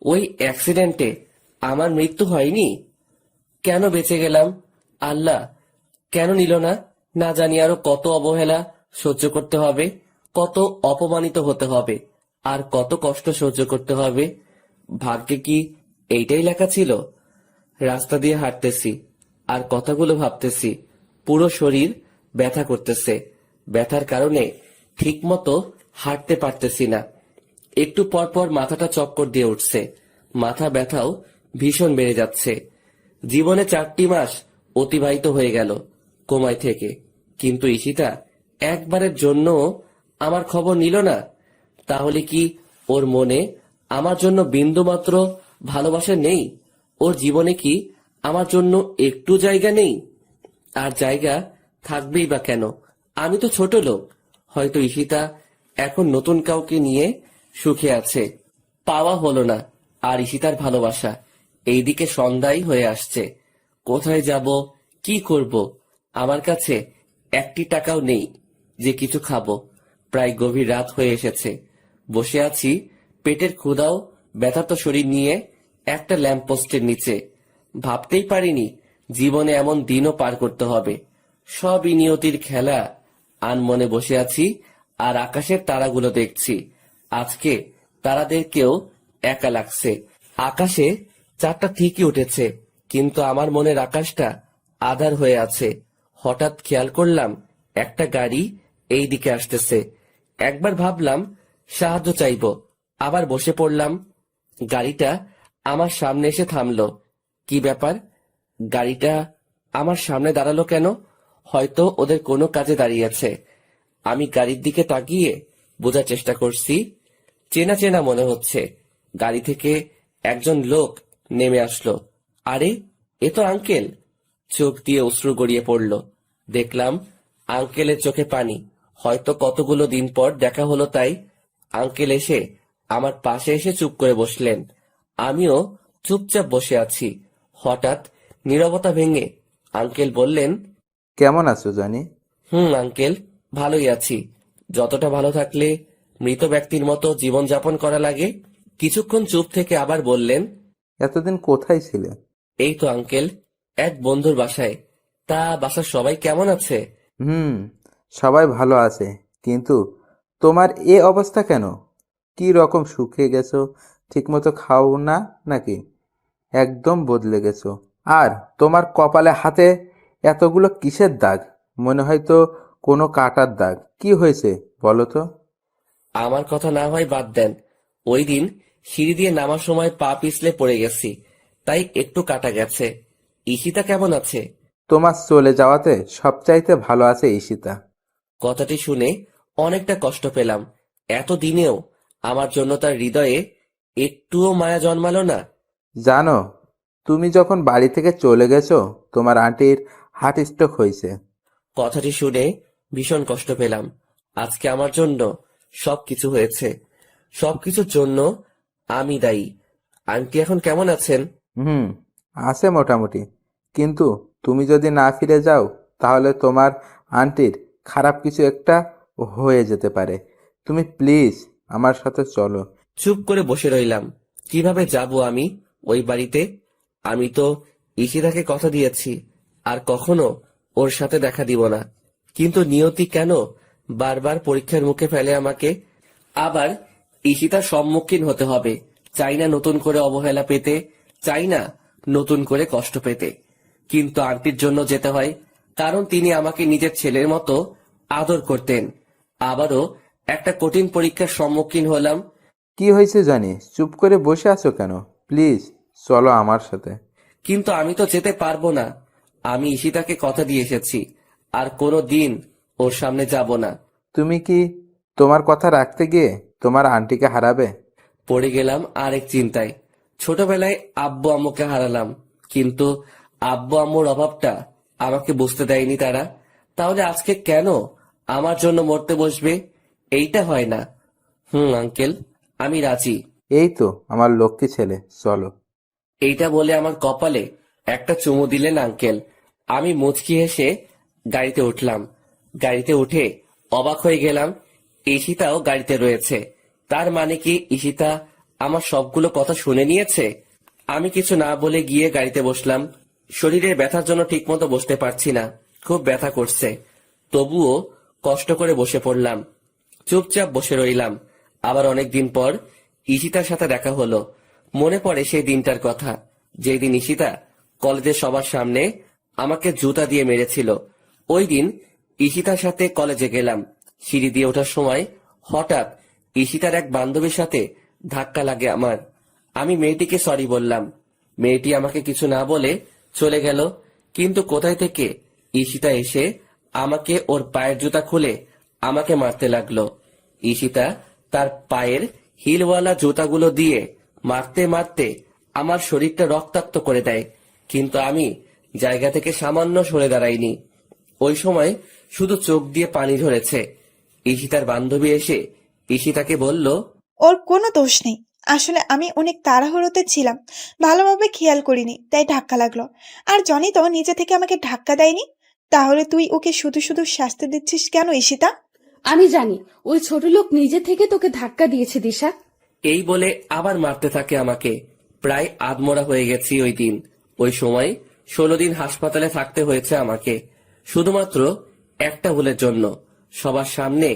S1: ওই অ্যাক্সিডেন্টে আমার মৃত্যু হয়নি। কেন বেঁচে গেলাম? আল্লাহ কেন নিল না? না জানি আরো কত অবহেলা সহ্য করতে হবে, কত অপমানিত হতে হবে, আর কত কষ্ট সহ্য করতে হবে। ভাগ্যে কি এইটাই লেখা ছিল? রাস্তা দিয়ে হাঁটতেছি আর কথাগুলো ভাবতেছি। পুরো শরীর ব্যথা করতেছে। ব্যথার কারণে ঠিকমতো হাঁটতে পারতেছি না। একটু পর পর মাথাটা চক্কর দিয়ে উঠছে। মাথা ব্যথাও ভীষণ বেড়ে যাচ্ছে। জীবনে 4টি মাস অতিবাহিত হয়ে গেল কোমায় থেকে, কিন্তু ঈশিতা একবারের জন্য আমার খবর নিল না। তাহলে কি ওর মনে আমার জন্য বিন্দুমাত্র ভালোবাসা নেই? ওর জীবনে কি আমার জন্য একটু জায়গা নেই? আর জায়গা থাকবেই বা কেন? আমি তো ছোট লোক। হয়তো ঈশিতা এখন নতুন কাউকে নিয়ে সুখে আছে। পাওয়া হলো না। আর ঈশিতার ভালোবাসা এইদিকে সন্ধ্যাই হয়ে আসছে। কোথায় যাব, কি করব? আমার কাছে একটি টাকাও নেই যে কিছু খাবো। প্রায় গভীর রাত হয়ে এসেছে। বসে আছি পেটের ক্ষুধাও ব্যথার্ত শরীর নিয়ে একটা ল্যাম্পপোস্টের নিচে। ভাবতেই পারিনি জীবনে এমন দিনও পার করতে হবে। সবই নিয়তির খেলা। আনমনে বসে আছি আর আকাশের তারাগুলো দেখছি। আজকে তারাদেরকেও একা লাগছে। আকাশে চাঁদটা ঠিকই উঠেছে, কিন্তু আমার মনের আকাশটা আধার হয়ে আছে। হঠাৎ খেয়াল করলাম একটা গাড়ি এই দিকে আসতেছে। একবার ভাবলাম সাহায্য চাইবো, আবার বসে পড়লাম। গাড়িটা আমার সামনে এসে থামলো। কি ব্যাপার? গাড়িটা আমার সামনে দাঁড়ালো কেন? হয়তো ওদের কোনো কাজে দাঁড়িয়েছে। আমি গাড়ির দিকে তাকিয়ে বোঝার চেষ্টা করছি। চেনা চেনা মনে হচ্ছে। গাড়ি থেকে একজন লোক নেমে আসলো। আরে, এ তো আঙ্কেল। চোখ দিয়ে অশ্রু গড়িয়ে পড়ল। দেখলাম আঙ্কেলের চোখে পানি। হয়তো কতগুলো দিন পর দেখা হলো তাই। আঙ্কেল এসে আমার পাশে এসে চুপ করে বসলেন। আমিও চুপচাপ বসে আছি। হঠাৎ নীরবতা ভেঙে আঙ্কেল বললেন,
S5: কেমন আছো জানি?
S1: আঙ্কেল, ভালোই আছি। যতটা ভালো থাকলে মৃত ব্যক্তির মতো জীবনযাপন করা লাগে। কিছুক্ষণ চুপ থেকে আবার বললেন,
S5: এতদিন কোথায় ছিলে?
S1: এই তো আঙ্কেল, এক বন্ধুর বাসায়। তা বাসার সবাই কেমন আছে?
S5: সবাই ভালো আছে, কিন্তু তোমার এ অবস্থা কেন? কি রকম শুকিয়ে গেছো? ঠিকমতো খাও না নাকি? একদম বদলে গেছো। আর তোমার কপালে হাতে এতগুলো কিসের দাগ? মনে হয় তো কোনো কাটার দাগ। কি হয়েছে বলো তো?
S1: আমার কথা না হয় বাদ দেন। ওই দিন সিঁড়ি দিয়ে নামার সময় পা পিছলে পড়ে গেছি, তাই একটু কাটা গেছে। ঈশিতা কেমন আছে?
S5: তোমার চলে যাওয়াতে সবচাইতে ভালো আছে ঈশিতা।
S1: কথাটি শুনে অনেকটা কষ্ট পেলাম। এতদিনেও আমার জন্য তার হৃদয়ে একটুও মায়া জন্মালো না।
S5: জানো, তুমি যখন বাড়ি থেকে চলে গেছো তোমার আন্টির হার্ট স্ট্রোক হয়েছে।
S1: কথাটি শুনে ভীষণ কষ্ট পেলাম। আজকে আমার জন্য সবকিছু হয়েছে। সবকিছুর জন্য আমি দায়ী। আন্টি এখন কেমন আছেন?
S5: আছে মোটামুটি, কিন্তু তুমি যদি না ফিরে যাও তাহলে তোমার আন্টির খারাপ কিছু একটা হয়ে যেতে পারে। তুমি প্লিজ আমার সাথে চলো।
S1: চুপ করে বসে রইলাম। কিভাবে যাব আমি ওই বাড়িতে? আমি তো ঈশিতাকে কথা দিয়েছি আর কখনো ওর সাথে দেখা দিব না। কিন্তু নিয়তি কেন বারবার পরীক্ষার মুখে ফেলে আমাকে? আবার ঈশিতার সম্মুখীন হতে হবে। চাই না নতুন করে অবহেলা পেতে, চাই না নতুন করে কষ্ট পেতে, কিন্তু আন্টির জন্য যেতে হয়, কারণ তিনি আমাকে নিজের ছেলের মতো আদর করতেন। আবারও একটা কঠিন পরীক্ষার সম্মুখীন হলাম।
S5: কি হয়েছে জানি, চুপ করে বসে আছো কেন? প্লিজ চলো আমার সাথে।
S1: কিন্তু আমি তো যেতে পারবো না। আমি ঈশিতাকে কথা দিয়ে এসেছি, আর কোনো দিন ওর সামনে যাব না।
S5: তুমি কি তোমার কথা রাখতে গিয়ে তোমার আন্টিকে হারাবে?
S1: পড়ে গেলাম আরেক চিন্তায়। ছোটবেলায় আব্বু আম্মুকে হারালাম, কিন্তু আব্বু আম্মুর অভাবটা আমাকে বুঝতে দেয়নি তারা। তাহলে আজকে কেন আমার জন্য মরতে বসবে? এইটা হয় না। আঙ্কেল, আমি রাজি।
S5: এই তো আমার লক্ষ্মী ছেলে, চলো।
S1: এইটা বলে আমার কপালে একটা চুমু দিলেন আঙ্কেল। আমি মুচকি হেসে গাড়িতে উঠলাম। গাড়িতে উঠে অবাক হয়ে গেলাম, ঈশিতাও গাড়িতে রয়েছে। তার মানে কি ঈশিতা আমার সবগুলো কথা শুনে নিয়েছে? আমি কিছু না বলে গিয়ে গাড়িতে বসলাম। শরীরের ব্যথার জন্য ঠিকমতো বসতে পারছি না, খুব ব্যথা করছে। তবুও কষ্ট করে বসে পড়লাম। চুপচাপ বসে রইলাম। আবার অনেকদিন পর ঈশিতার সাথে দেখা হলো। মনে পড়ে সেই দিনটার কথা, যেই দিন ঈশিতা কলেজের সবার সামনে আমাকে জুতা দিয়ে মেরেছিল। ওই দিন ঈশিতার সাথে কলেজে গেলাম। সিঁড়ি দিয়ে ওঠার সময় হঠাৎ ঈশিতার এক বান্ধবীর সাথে ধাক্কা লাগে আমার। আমি মেয়েটিকে সরি বললাম। মেয়েটি আমাকে কিছু না বলে চলে গেল। কিন্তু কোথায় থেকে ঈশিতা এসে আমাকে ওর পায়ের জুতা খুলে আমাকে মারতে লাগলো। ঈশিতা তার পায়ের হিলওয়ালা জুতাগুলো দিয়ে মারতে মারতে আমার শরীরটা রক্তাক্ত করে দেয়, কিন্তু আমি জায়গা থেকে সামান্য সরে দাঁড়াইনি। ওই সময় শুধু চোখ দিয়ে পানি ঝরেছে। ঈশিতার বান্ধবী এসে ঈশিতাকে বলল,
S7: ওর কোনো দোষ নেই, আসলে আমি অনেক তাড়াহুড়োতে ছিলাম, ভালোভাবে খেয়াল করিনি, তাই ধাক্কা লাগলো। আর জনি তো নিজে থেকে আমাকে ধাক্কা দেয়নি। তাহলে তুই ওকে শুধু শুধু শাস্তি দিচ্ছিস কেন ঈশিতা?
S4: আমি জানি ওই ছোট লোক নিজে থেকে তোকে ধাক্কা দিয়েছে দিশা।
S1: এই বলে আবার মারতে থাকে আমাকে। প্রায় আধমরা হয়ে গেছি ওই দিন। ওই সময় 16 দিন হাসপাতালে থাকতে হয়েছে আমাকে, শুধুমাত্র একটা ভুলের জন্য। সবার সামনে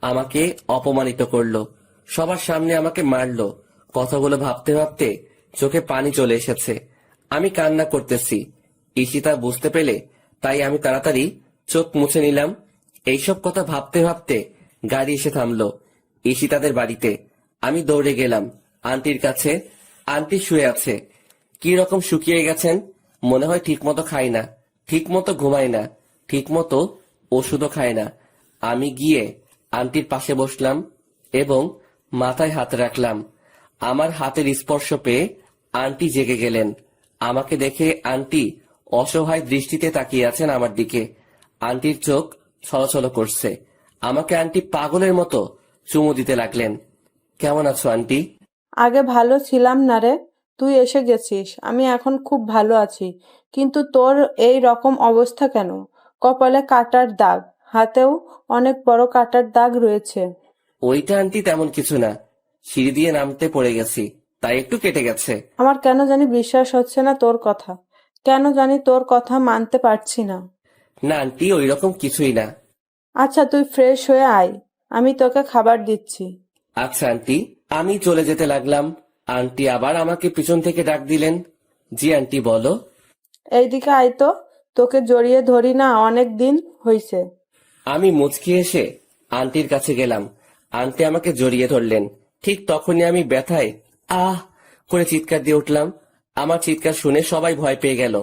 S1: আমাকে অপমানিত করলো, সবার সামনে আমাকে মারলো। কথাগুলো ভাবতে ভাবতে চোখে পানি চলে এসেছে। আমি কান্না করতেছি। ঈশিতা বুঝতে পেলে তাই আমি তাড়াতাড়ি চোখ মুছে নিলাম। এইসব কথা ভাবতে ভাবতে গাড়ি এসে থামলো ঈশিতাদের বাড়িতে। আমি দৌড়ে গেলাম আন্টির কাছে। আন্টি শুয়ে আছে, কি রকম শুকিয়ে গেছেন। মনে হয় ঠিক মতো খায় না, ঠিক মতো ঘুমায় না, ঠিক মতো ওষুধও খায় না। আমি গিয়ে আন্টির পাশে বসলাম এবং মাথায় হাত রাখলাম। আমার হাতের স্পর্শ পেয়ে আন্টি জেগে গেলেন। আমাকে দেখে আন্টি অসহায় দৃষ্টিতে তাকিয়ে আছেন আমার দিকে। আন্টির চোখ ছলছল করছে। আমাকে আন্টি পাগলের মতো চুমু দিতে লাগলেন। কেমন আছো আন্টি?
S6: আগে ভালো ছিলাম না রে, তুই এসে গেছিস, আমি এখন খুব ভালো আছি। কিন্তু তোর এই রকম অবস্থা কেন? কপালে কাটার দাগ, হাতেও অনেক বড় কাটার দাগ রয়েছে।
S1: ওইটা আন্টি তেমন কিছু না, সিঁড়ি দিয়ে নামতে পড়ে গেছি, তাই একটু কেটে গেছে।
S6: আমার কেন জানি বিশ্বাস হচ্ছে না তোর কথা, কেন জানি তোর কথা মানতে পারছি না।
S1: না আন্টি, ওই রকম কিছুই না।
S6: আচ্ছা তুই ফ্রেশ হয়ে আয়, আমি তোকে খাবার দিচ্ছি।
S1: আচ্ছা আন্টি। আমি চলে যেতে লাগলাম। আন্টি আবার আমাকে পিছন থেকে ডাক দিলেন। জি আন্টি, বলো।
S6: এইদিকে আয় তো, তোকে জড়িয়ে ধরি না অনেক দিন হইছে।
S1: আমি মুচকি এসে আন্টির কাছে গেলাম। আন্টি আমাকে জড়িয়ে ধরলেন। ঠিক তখনই আমি ব্যথায় আহ করে চিৎকার দিয়ে উঠলাম। আমার চিৎকার শুনে সবাই ভয় পেয়ে গেল।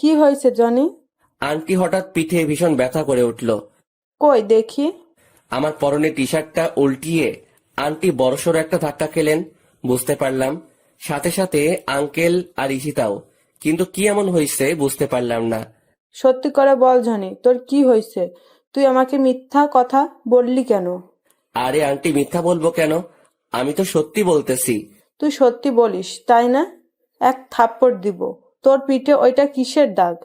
S6: কি হয়েছে জনি?
S1: আন্টি হঠাৎ পিঠে ভীষণ ব্যথা করে উঠল।
S6: কই দেখি।
S1: আমার পরনে টি শার্টটা উল্টিয়ে আন্টি বড়সড় একটা ধাক্কা খেলেন, বুঝতে পারলাম। সাথে সাথে আঙ্কেল আর ঈশিতাও। কিন্তু কি এমন হয়েছে বুঝতে পারলাম না।
S6: সত্যি করে বল জনি, তোর কি হয়েছে? তুই আমাকে মিথ্যা কথা বললি কেন?
S1: আরে আন্টি, মিথ্যা বলবো কেন? আমি তো সত্যি বলতেছি।
S6: তুই সত্যি বলিস তাই না? এক থাপ্পড় দিব। তোর পিঠে ওইটা কিসের দাগ?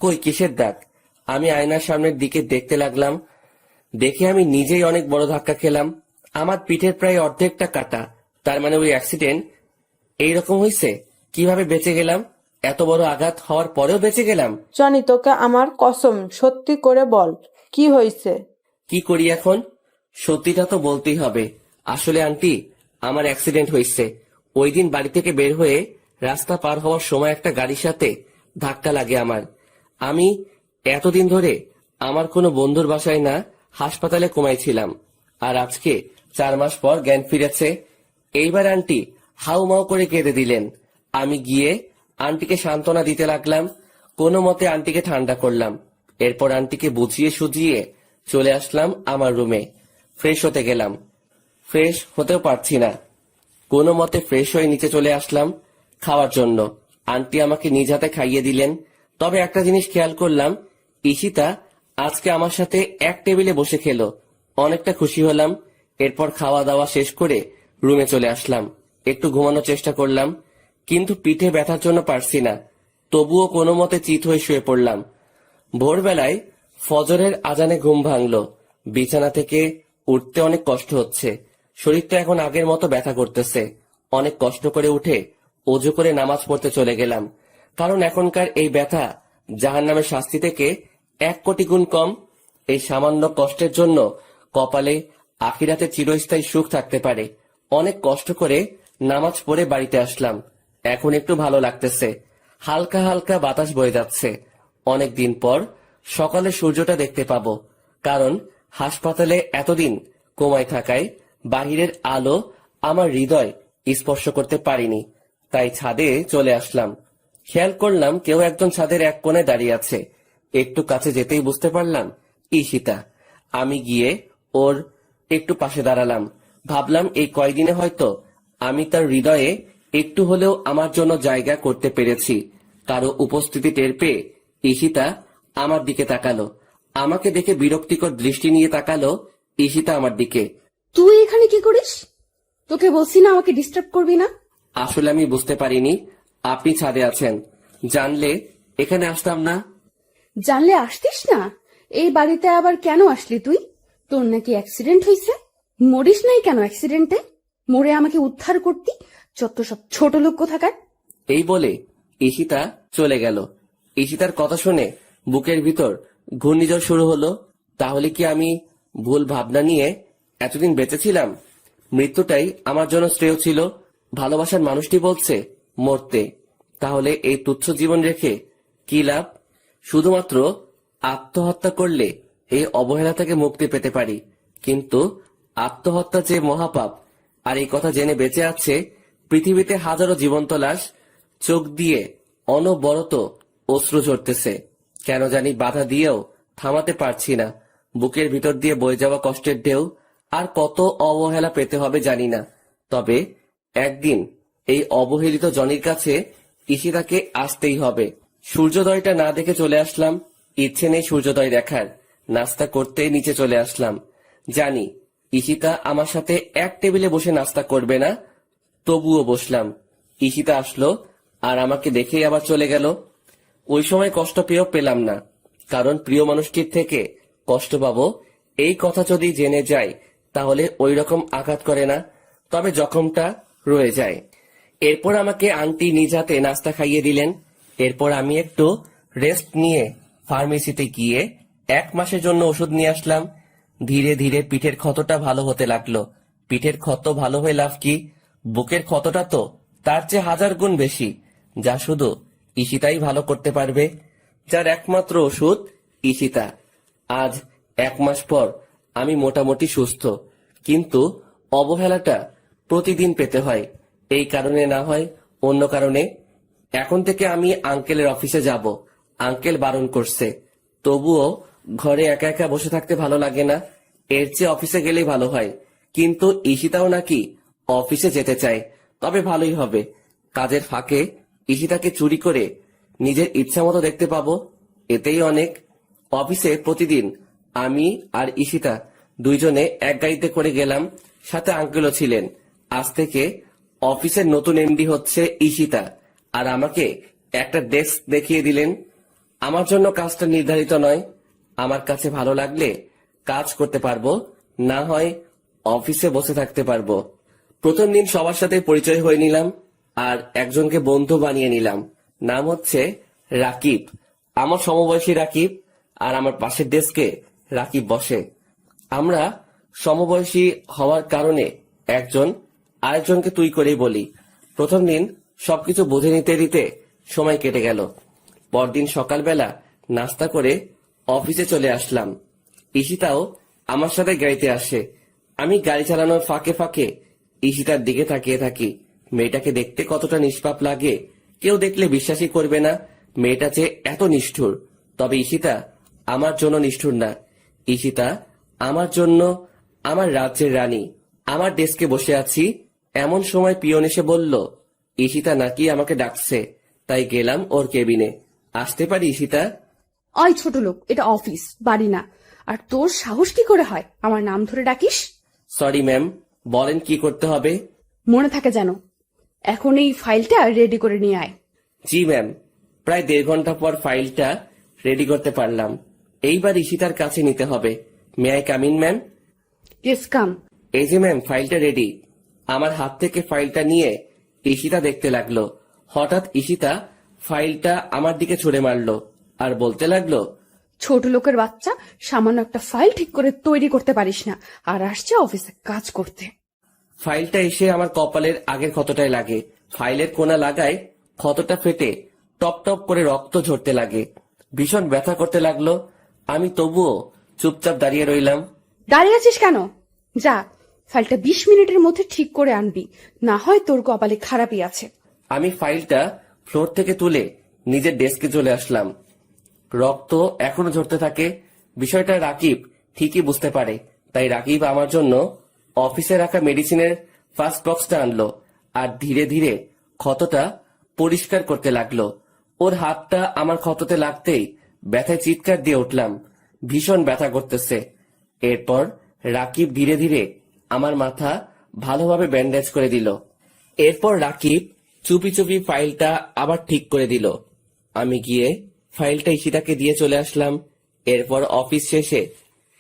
S1: কই, কিসের দাগ? আমি আয়নার সামনের দিকে দেখতে লাগলাম। দেখে আমি নিজেই অনেক বড় ধাক্কা খেলাম। আমার পিঠের প্রায় অর্ধেকটা কাটা। তার মানে ওই অ্যাক্সিডেন্ট এইরকম হয়েছে। কিভাবে বেঁচে গেলাম? এত বড় আঘাত হওয়ার পরেও বেঁচে গেলাম।
S6: জনি তোকে আমার কসম, সত্যি করে বল কি হয়েছে?
S1: কি করি এখন? সত্যিটা তো বলতেই হবে। আসলে আন্টি, আমার অ্যাক্সিডেন্ট হয়েছে। ওই দিন বাড়ি থেকে বের হয়ে রাস্তা পার হওয়ার সময় একটা গাড়ির সাথে ধাক্কা লাগে আমার। আমি এতদিন ধরে আমার কোনো বন্ধুর বাসায় না, হাসপাতালে ঘুমাইছিলাম। আর আজকে 4 মাস পর জ্ঞান ফিরেছে। এইবার আন্টি হাউমাউ করে কেঁদে দিলেন। আমি গিয়ে আন্টিকে সান্ত্বনা দিতে লাগলাম। কোনো মতে আন্টিকে ঠান্ডা করলাম। এরপর আন্টিকে বুঝিয়ে সুজিয়ে চলে আসলাম আমার রুমে। ফ্রেশ হতে গেলাম, ফ্রেশ হতেও পারছি না। কোনো মতে ফ্রেশ হয়ে নিচে চলে আসলাম খাওয়ার জন্য। আন্টি আমাকে নিজ হাতে খাইয়ে দিলেন। তবে একটা জিনিস খেয়াল করলাম, ঈশিতা আজকে আমার সাথে এক টেবিলে বসে খেলো। অনেকটা খুশি হলাম। এরপর খাওয়া দাওয়া শেষ করে রুমে চলে আসলাম। একটু ঘুমানোর চেষ্টা করলাম, কিন্তু পিঠে ব্যথার জন্য পারছি না। তবুও কোনো মতে চিত হয়ে শুয়ে পড়লাম। ভোরবেলায় ফজরের আজানে ঘুম ভাঙলো। বিছানা থেকে উঠতে অনেক কষ্ট হচ্ছে। শরীরটা এখন আগের মতো ব্যথা করতেছে। অনেক কষ্ট করে উঠে অজু করে নামাজ পড়তে চলে গেলাম। কারণ এখনকার এই ব্যথা জাহান্নামের শাস্তি থেকে 1 কোটি গুণ কম। এই সামান্য কষ্টের জন্য কপালে আখিরাতে চিরস্থায়ী সুখ থাকতে পারে। অনেক কষ্ট করে নামাজ পড়ে বাড়িতে আসলাম। এখন একটু ভালো লাগতেছে। হালকা হালকা বাতাস বয়ে যাচ্ছে। অনেক দিন পর সকালে সূর্যটা দেখতে পাবো। কারণ হাসপাতালে এতদিন কোমায় থাকায় বাহিরের আলো আমার হৃদয় স্পর্শ করতে পারিনি। তাই ছাদে চলে আসলাম। খেয়াল করলাম কেউ একজন ছাদের এক কোণে দাঁড়িয়ে আছে। একটু কাছে যেতেই বুঝতে পারলাম ঈশিতা। আমি গিয়ে ওর একটু পাশে দাঁড়ালাম। ভাবলাম এই কয়দিনে হয়তো আমি তার হৃদয়ে একটু হলেও আমার জন্য জায়গা করতে পেরেছি। কারো উপস্থিতি টের পেয়ে ঈশিতা আমার দিকে তাকালো। আমাকে দেখে বিরক্তিকর দৃষ্টি নিয়ে তাকালো ঈশিতা আমার দিকে।
S4: তুই এখানে কি করিস? তোকে বলছি না আমাকে ডিস্টার্ব করবি না।
S1: আসলে আমি বুঝতে পারিনি আপনি ছাদে আছেন, জানলে এখানে আসতাম না।
S4: জানলে আসতিস না। এই বাড়িতে আবার কেন আসলি তুই? তোর নাকি অ্যাক্সিডেন্ট হয়েছে? মরিস নাই কেন অ্যাক্সিডেন্টে? মরে আমাকে উদ্ধার করতি? যত সব ছোট লোক কোথাকার।
S1: এই বলে ঈশিতা চলে গেল। ঈশিতার কথা শুনে বুকের ভিতর ঘূর্ণিঝড় শুরু হলো। তাহলে কি আমি ভুল ভাবনা নিয়ে এতদিন বেঁচেছিলাম? মৃত্যুটাই আমার জন্য শ্রেয় ছিল। ভালোবাসার মানুষটি বলছে মরতে, তাহলে এই তুচ্ছ জীবন রেখে কি লাভ? শুধুমাত্র আত্মহত্যা করলে এই অবহেলা থেকে মুক্তি পেতে পারি, কিন্তু আত্মহত্যা যে মহাপাপ। আর এই কথা জেনে বেঁচে আছে পৃথিবীতে হাজারো জীবন্ত লাশ। চোখ দিয়ে অনবরত অশ্রু ঝরতেছে, কেন জানি বাধা দিয়েও থামাতে পারছি না। বুকের ভিতর দিয়ে বয়ে যাওয়া কষ্টের ঢেউ। আর কত অবহেলা পেতে হবে জানি না, তবে একদিন এই অবহেলিত জনির কাছে ঈশিতাকে আসতেই হবে। সূর্যোদয়টা না দেখে চলে আসলাম। ইচ্ছে নেই সূর্যোদয় দেখার। নাস্তা করতে নিচে চলে আসলাম। জানি ঈশিতা আমার সাথে এক টেবিলে বসে নাস্তা করবে না, তবুও বসলাম। ঈশিতা আসলো আর আমাকে দেখেই আবার চলে গেল। ওই সময় কষ্ট পেয়েও পেলাম না, কারণ প্রিয় মানুষটির থেকে কষ্ট পাবো এই কথা যদি জেনে যায় তাহলে ওই রকম আঘাত করে না, তবে জখমটা রয়ে যায়। এরপর আমাকে আন্টি নিজ হাতে নাস্তা খাইয়ে দিলেন। এরপর আমি একটু রেস্ট নিয়ে ফার্মেসিতে গিয়ে 1 মাসের জন্য ওষুধ নিয়ে আসলাম। ধীরে ধীরে পিঠের ক্ষতটা ভালো হতে লাগলো। পিঠের ক্ষত ভালো হয়ে লাভ কি? বুকের ক্ষতটা তো তার চেয়ে 1000 গুণ বেশি, যা শুধু ঈশিতাই ভালো করতে পারবে, যার একমাত্র ওষুধ ঈশিতা। আজ 1 মাস পর আমি মোটামুটি সুস্থ, কিন্তু অবহেলাটা প্রতিদিন পেতে হয়। এই কারণে না হয় অন্য কারণে। এখন থেকে আমি আঙ্কেলের অফিসে যাব। আঙ্কেল বারণ করছে, তবুও ঘরে একা একা বসে থাকতে ভালো লাগে না। এর চেয়ে অফিসে গেলেই ভালো হয়। কিন্তু ঈশিতাও নাকি অফিসে যেতে চায়, তবে ভালোই হবে। কাজের ফাঁকে ঈশিতাকে চুরি করে নিজের ইচ্ছা মতো দেখতে পাবো, এতেই অনেক। অফিসে প্রতিদিন আমি আর ঈশিতা দুইজনে এক গাড়িতে করে গেলাম, সাথে আঙ্কেলও ছিলেন। আজ থেকে অফিসের নতুন এমডি হচ্ছে ঈশিতা, আর আমাকে একটা ডেস্ক দেখিয়ে দিলেন। আমার জন্য কাজটা নির্ধারিত নয়, আমার কাছে ভালো লাগলে কাজ করতে পারবো, না হয় অফিসে বসে থাকতে পারবো। প্রথম দিন সবার সাথে পরিচয় হয়ে নিলাম আর একজনকে বন্ধু বানিয়ে নিলাম। নাম হচ্ছে রাকিব। আমার সমবয়সী রাকিব, আর আমার পাশের ডেস্কে রাকিব বসে। আমরা সমবয়সী হওয়ার কারণে একজন আরেকজনকে তুই করেই বলি। প্রথম দিন সবকিছু বুঝে নিতে দিতে সময় কেটে গেল। পরদিন সকালবেলা নাস্তা করে অফিসে চলে আসলাম। ঈশিতাও আমার সাথে গাড়িতে আসে। আমি গাড়ি চালানোর ফাঁকে ফাঁকে ঈশিতার দিকে তাকিয়ে থাকি। মেয়েটাকে দেখতে কতটা নিষ্পাপ লাগে, কেউ দেখলে বিশ্বাসই করবে না মেয়েটা যে এত নিষ্ঠুর। তবে ঈশিতা আমার জন্য নিষ্ঠুর না। ঈশিতা আমার জন্য আমার রাজ্যের রানী। আমার ডেস্কে বসে আছি, এমন সময় পিয়ন এসে বলল ঈশিতা নাকি আমাকে ডাকছে। তাই গেলাম ওর কেবিনে। আসতে পারি ঈশিতা?
S4: ওই ছোট লোক, এটা অফিস, বাড়ি না। আর তোর সাহস কি করে হয় আমার নাম ধরে ডাকিস?
S1: সরি ম্যাম, বলেন কি করতে হবে?
S4: মনে থাকে যেন। এখন এই ফাইলটা রেডি করে নিয়ে আয়।
S1: জি ম্যাম। প্রায় 1.5 ঘন্টা পর ফাইলটা রেডি করতে পারলাম। এইবার ঈশিতার কাছে নিতে হবে। May I come in ma'am?
S4: Yes come.
S1: এই যে ম্যাম, ফাইলটা রেডি। আমার হাত থেকে ফাইলটা নিয়ে ঈশিতা দেখতে লাগলো। হঠাৎ ঈশিতা ফাইলটা আমার দিকে ছুড়ে মারলো আর বলতে লাগলো,
S4: ছোট লোকের বাচ্চা, সামান্য একটা ফাইল ঠিক করে তৈরি করতে পারিস না, আর আসছে অফিসে কাজ করতে।
S1: ফাইলটা এসে আমার কপালের আগের ক্ষতটায় লাগে। ফাইলের কোনা লাগায় ক্ষতটা ফেটে টপ টপ করে রক্ত ঝরতে লাগে। ভীষণ ব্যথা করতে লাগলো। আমি তবুও চুপচাপ দাঁড়িয়ে রইলাম।
S4: দাঁড়িয়ে আছিস কেন? যা, ফাইলটা 20 মিনিটের মধ্যে ঠিক করে আনবি, না হয় তোর কপালে খারাপই আছে।
S1: আমি ফাইলটা ফ্লোর থেকে তুলে নিজের ডেস্কে চলে আসলাম। রক্ত এখনো ঝরতে থাকে। বিষয়টা রাকিব ঠিকই বুঝতে পারে, তাই রাকিব আমার জন্য অফিসে রাখা মেডিসিনের ফার্স্ট বক্সটা আনলো আর ধীরে ধীরে ক্ষতটা পরিষ্কার করতে লাগলো। ওর হাতটা আমার ক্ষততে লাগতেই ব্যথায় চিৎকার দিয়ে উঠলাম। ভীষণ ব্যথা করতেছে। এরপর রাকিব ধীরে ধীরে আমার মাথা ভালোভাবে ব্যান্ডেজ করে দিল। এরপর রাকিব চুপি চুপি ফাইলটা আবার ঠিক করে দিল। আমি গিয়ে ফাইলটা ঈশিতাকে দিয়ে চলে আসলাম। এরপর অফিস শেষে